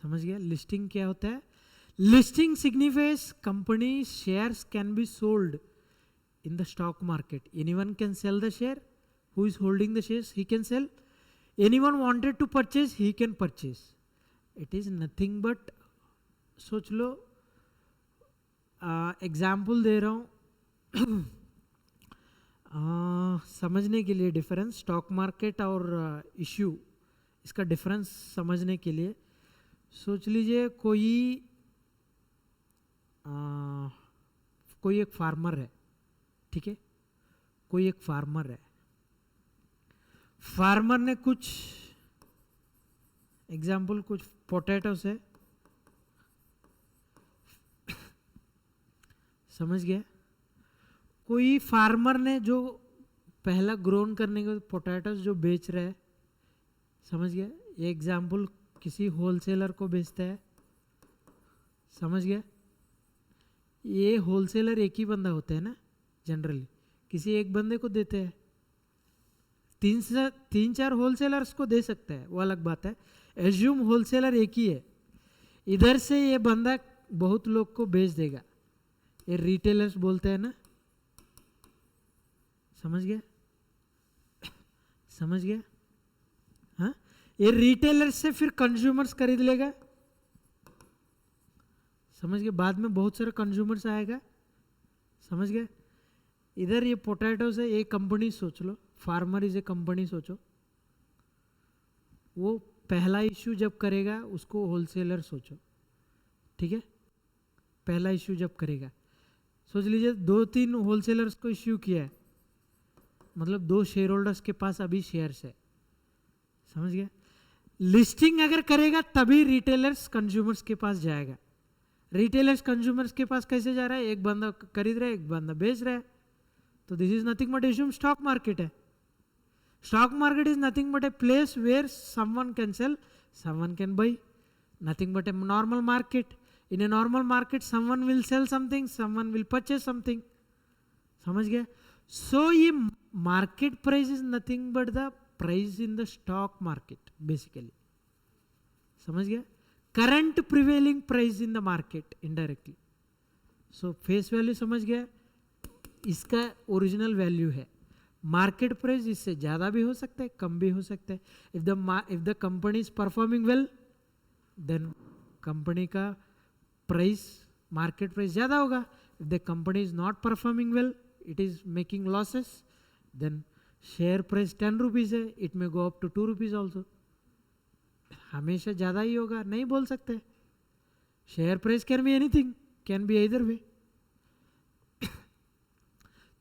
Speaker 1: समझ गया? लिस्टिंग क्या होता है? Listing signifies company shares can be sold in the stock market. Anyone can sell the share. Who is holding the shares? He can sell. Anyone wanted to purchase, he can purchase. It is nothing but, सोच लो, एग्जाम्पल दे रहा हूँ, समझने के लिए डिफरेंस स्टॉक मार्केट और इश्यू, इसका डिफरेंस समझने के लिए सोच लीजिए कोई एक फार्मर है, ठीक है, कोई एक फार्मर है, फार्मर ने कुछ एग्जाम्पल, कुछ पोटैटोस है, समझ गया, कोई फार्मर ने जो पहला ग्रोन करने के पोटैटोस जो बेच रहा है, समझ गया, ये एग्जाम्पल किसी होलसेलर को बेचता है, समझ गया, ये होलसेलर एक ही बंदा होता है ना जनरली, किसी एक बंदे को देते हैं, तीन चार होलसेलर्स को दे सकता है, वो अलग बात है, एज्यूम होलसेलर एक ही है, इधर से ये बंदा बहुत लोग को बेच देगा, ये रिटेलर्स बोलते हैं ना, समझ गया, समझ गया, हाँ, ये रिटेलर से फिर कंज्यूमर्स खरीद लेगा, समझ गए, बाद में बहुत सारे कंज्यूमर्स आएगा, समझ गए, इधर ये पोटैटो से एक कंपनी सोच लो, फार्मर इज ए कंपनी सोचो, वो पहला इश्यू जब करेगा उसको होलसेलर सोचो, ठीक है, पहला इश्यू जब करेगा सोच लीजिए 2-3 होलसेलर्स को इश्यू किया है, मतलब 2 शेयर होल्डर्स के पास अभी शेयर्स है, समझ गया, लिस्टिंग अगर करेगा तभी रिटेलर्स कंज्यूमर्स के पास जाएगा, रिटेलर्स कंज्यूमर्स के पास कैसे जा रहा है, एक बंदा खरीद रहा है एक बंदा बेच रहा है, तो this is nothing but assume stock market है, stock market is nothing but a place where someone can sell, someone can buy, nothing but a normal market, in a normal market someone will sell something, someone will purchase something, समझ गया, सो ये market price is nothing but the price in the stock market basically, समझ गया, current prevailing price in the market indirectly, so face value समझ गया, इसका ओरिजिनल वैल्यू है, मार्केट प्राइस इससे ज़्यादा भी हो सकता है कम भी हो सकता है, if the company is performing well then company का प्राइस मार्केट प्राइस ज़्यादा होगा, if the company is not performing well it is making losses then share price 10 rupees है, it may go up to 2 rupees also, हमेशा ज़्यादा ही होगा नहीं बोल सकते, share price can be anything, can be either way,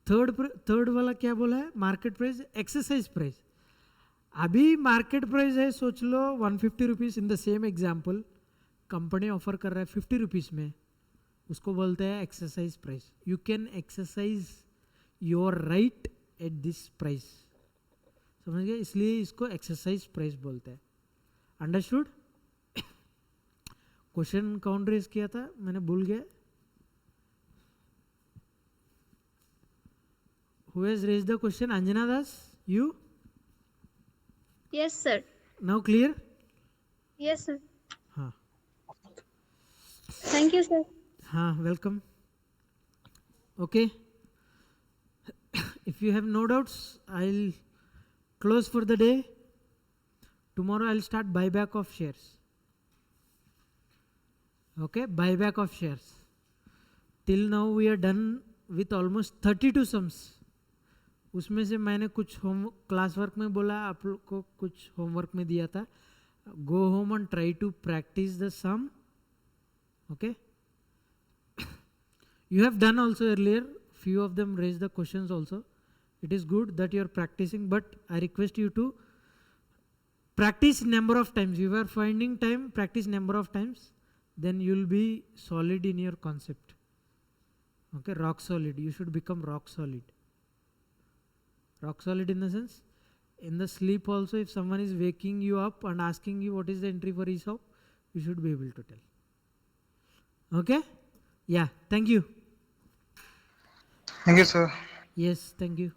Speaker 1: third वाला क्या बोला है, मार्केट प्राइस एक्सरसाइज प्राइस, अभी मार्केट प्राइस है सोच लो 150 rupees, in the same example company offer कर रहा है 50 रुपीज़ में, उसको बोलते हैं exercise price, you can exercise your right at this price, समझ गए, इसलिए इसको एक्सरसाइज प्राइस बोलते हैं, अंडरस्टूड, क्वेश्चन कौन रेज किया था मैंने भूल गया, who has raised the question, Anjana Das, you,
Speaker 4: Yes, sir.
Speaker 1: now clear,
Speaker 4: Yes, sir.
Speaker 1: हाँ
Speaker 4: Thank you, sir.
Speaker 1: हाँ welcome, okay, if you have no doubts I'll close for the day, tomorrow I'll start buyback of shares, okay, buyback of shares, till now we are done with almost 32 sums, उसमें से मैंने कुछ होम क्लास वर्क में बोला, आप लोग को कुछ होमवर्क में दिया था, go home and try to practise the sum, okay, you have done also earlier, few of them raised the questions also, it is good that you are practicing, but I request you to practice number of times, you are finding time, practice number of times, then you will be solid in your concept, okay, rock solid, you should become rock solid, rock solid in the sense, in the sleep also if someone is waking you up and asking you what is the entry for ESOP, you should be able to tell, okay, yeah, thank you,
Speaker 5: Thank you, sir.
Speaker 1: yes, thank you.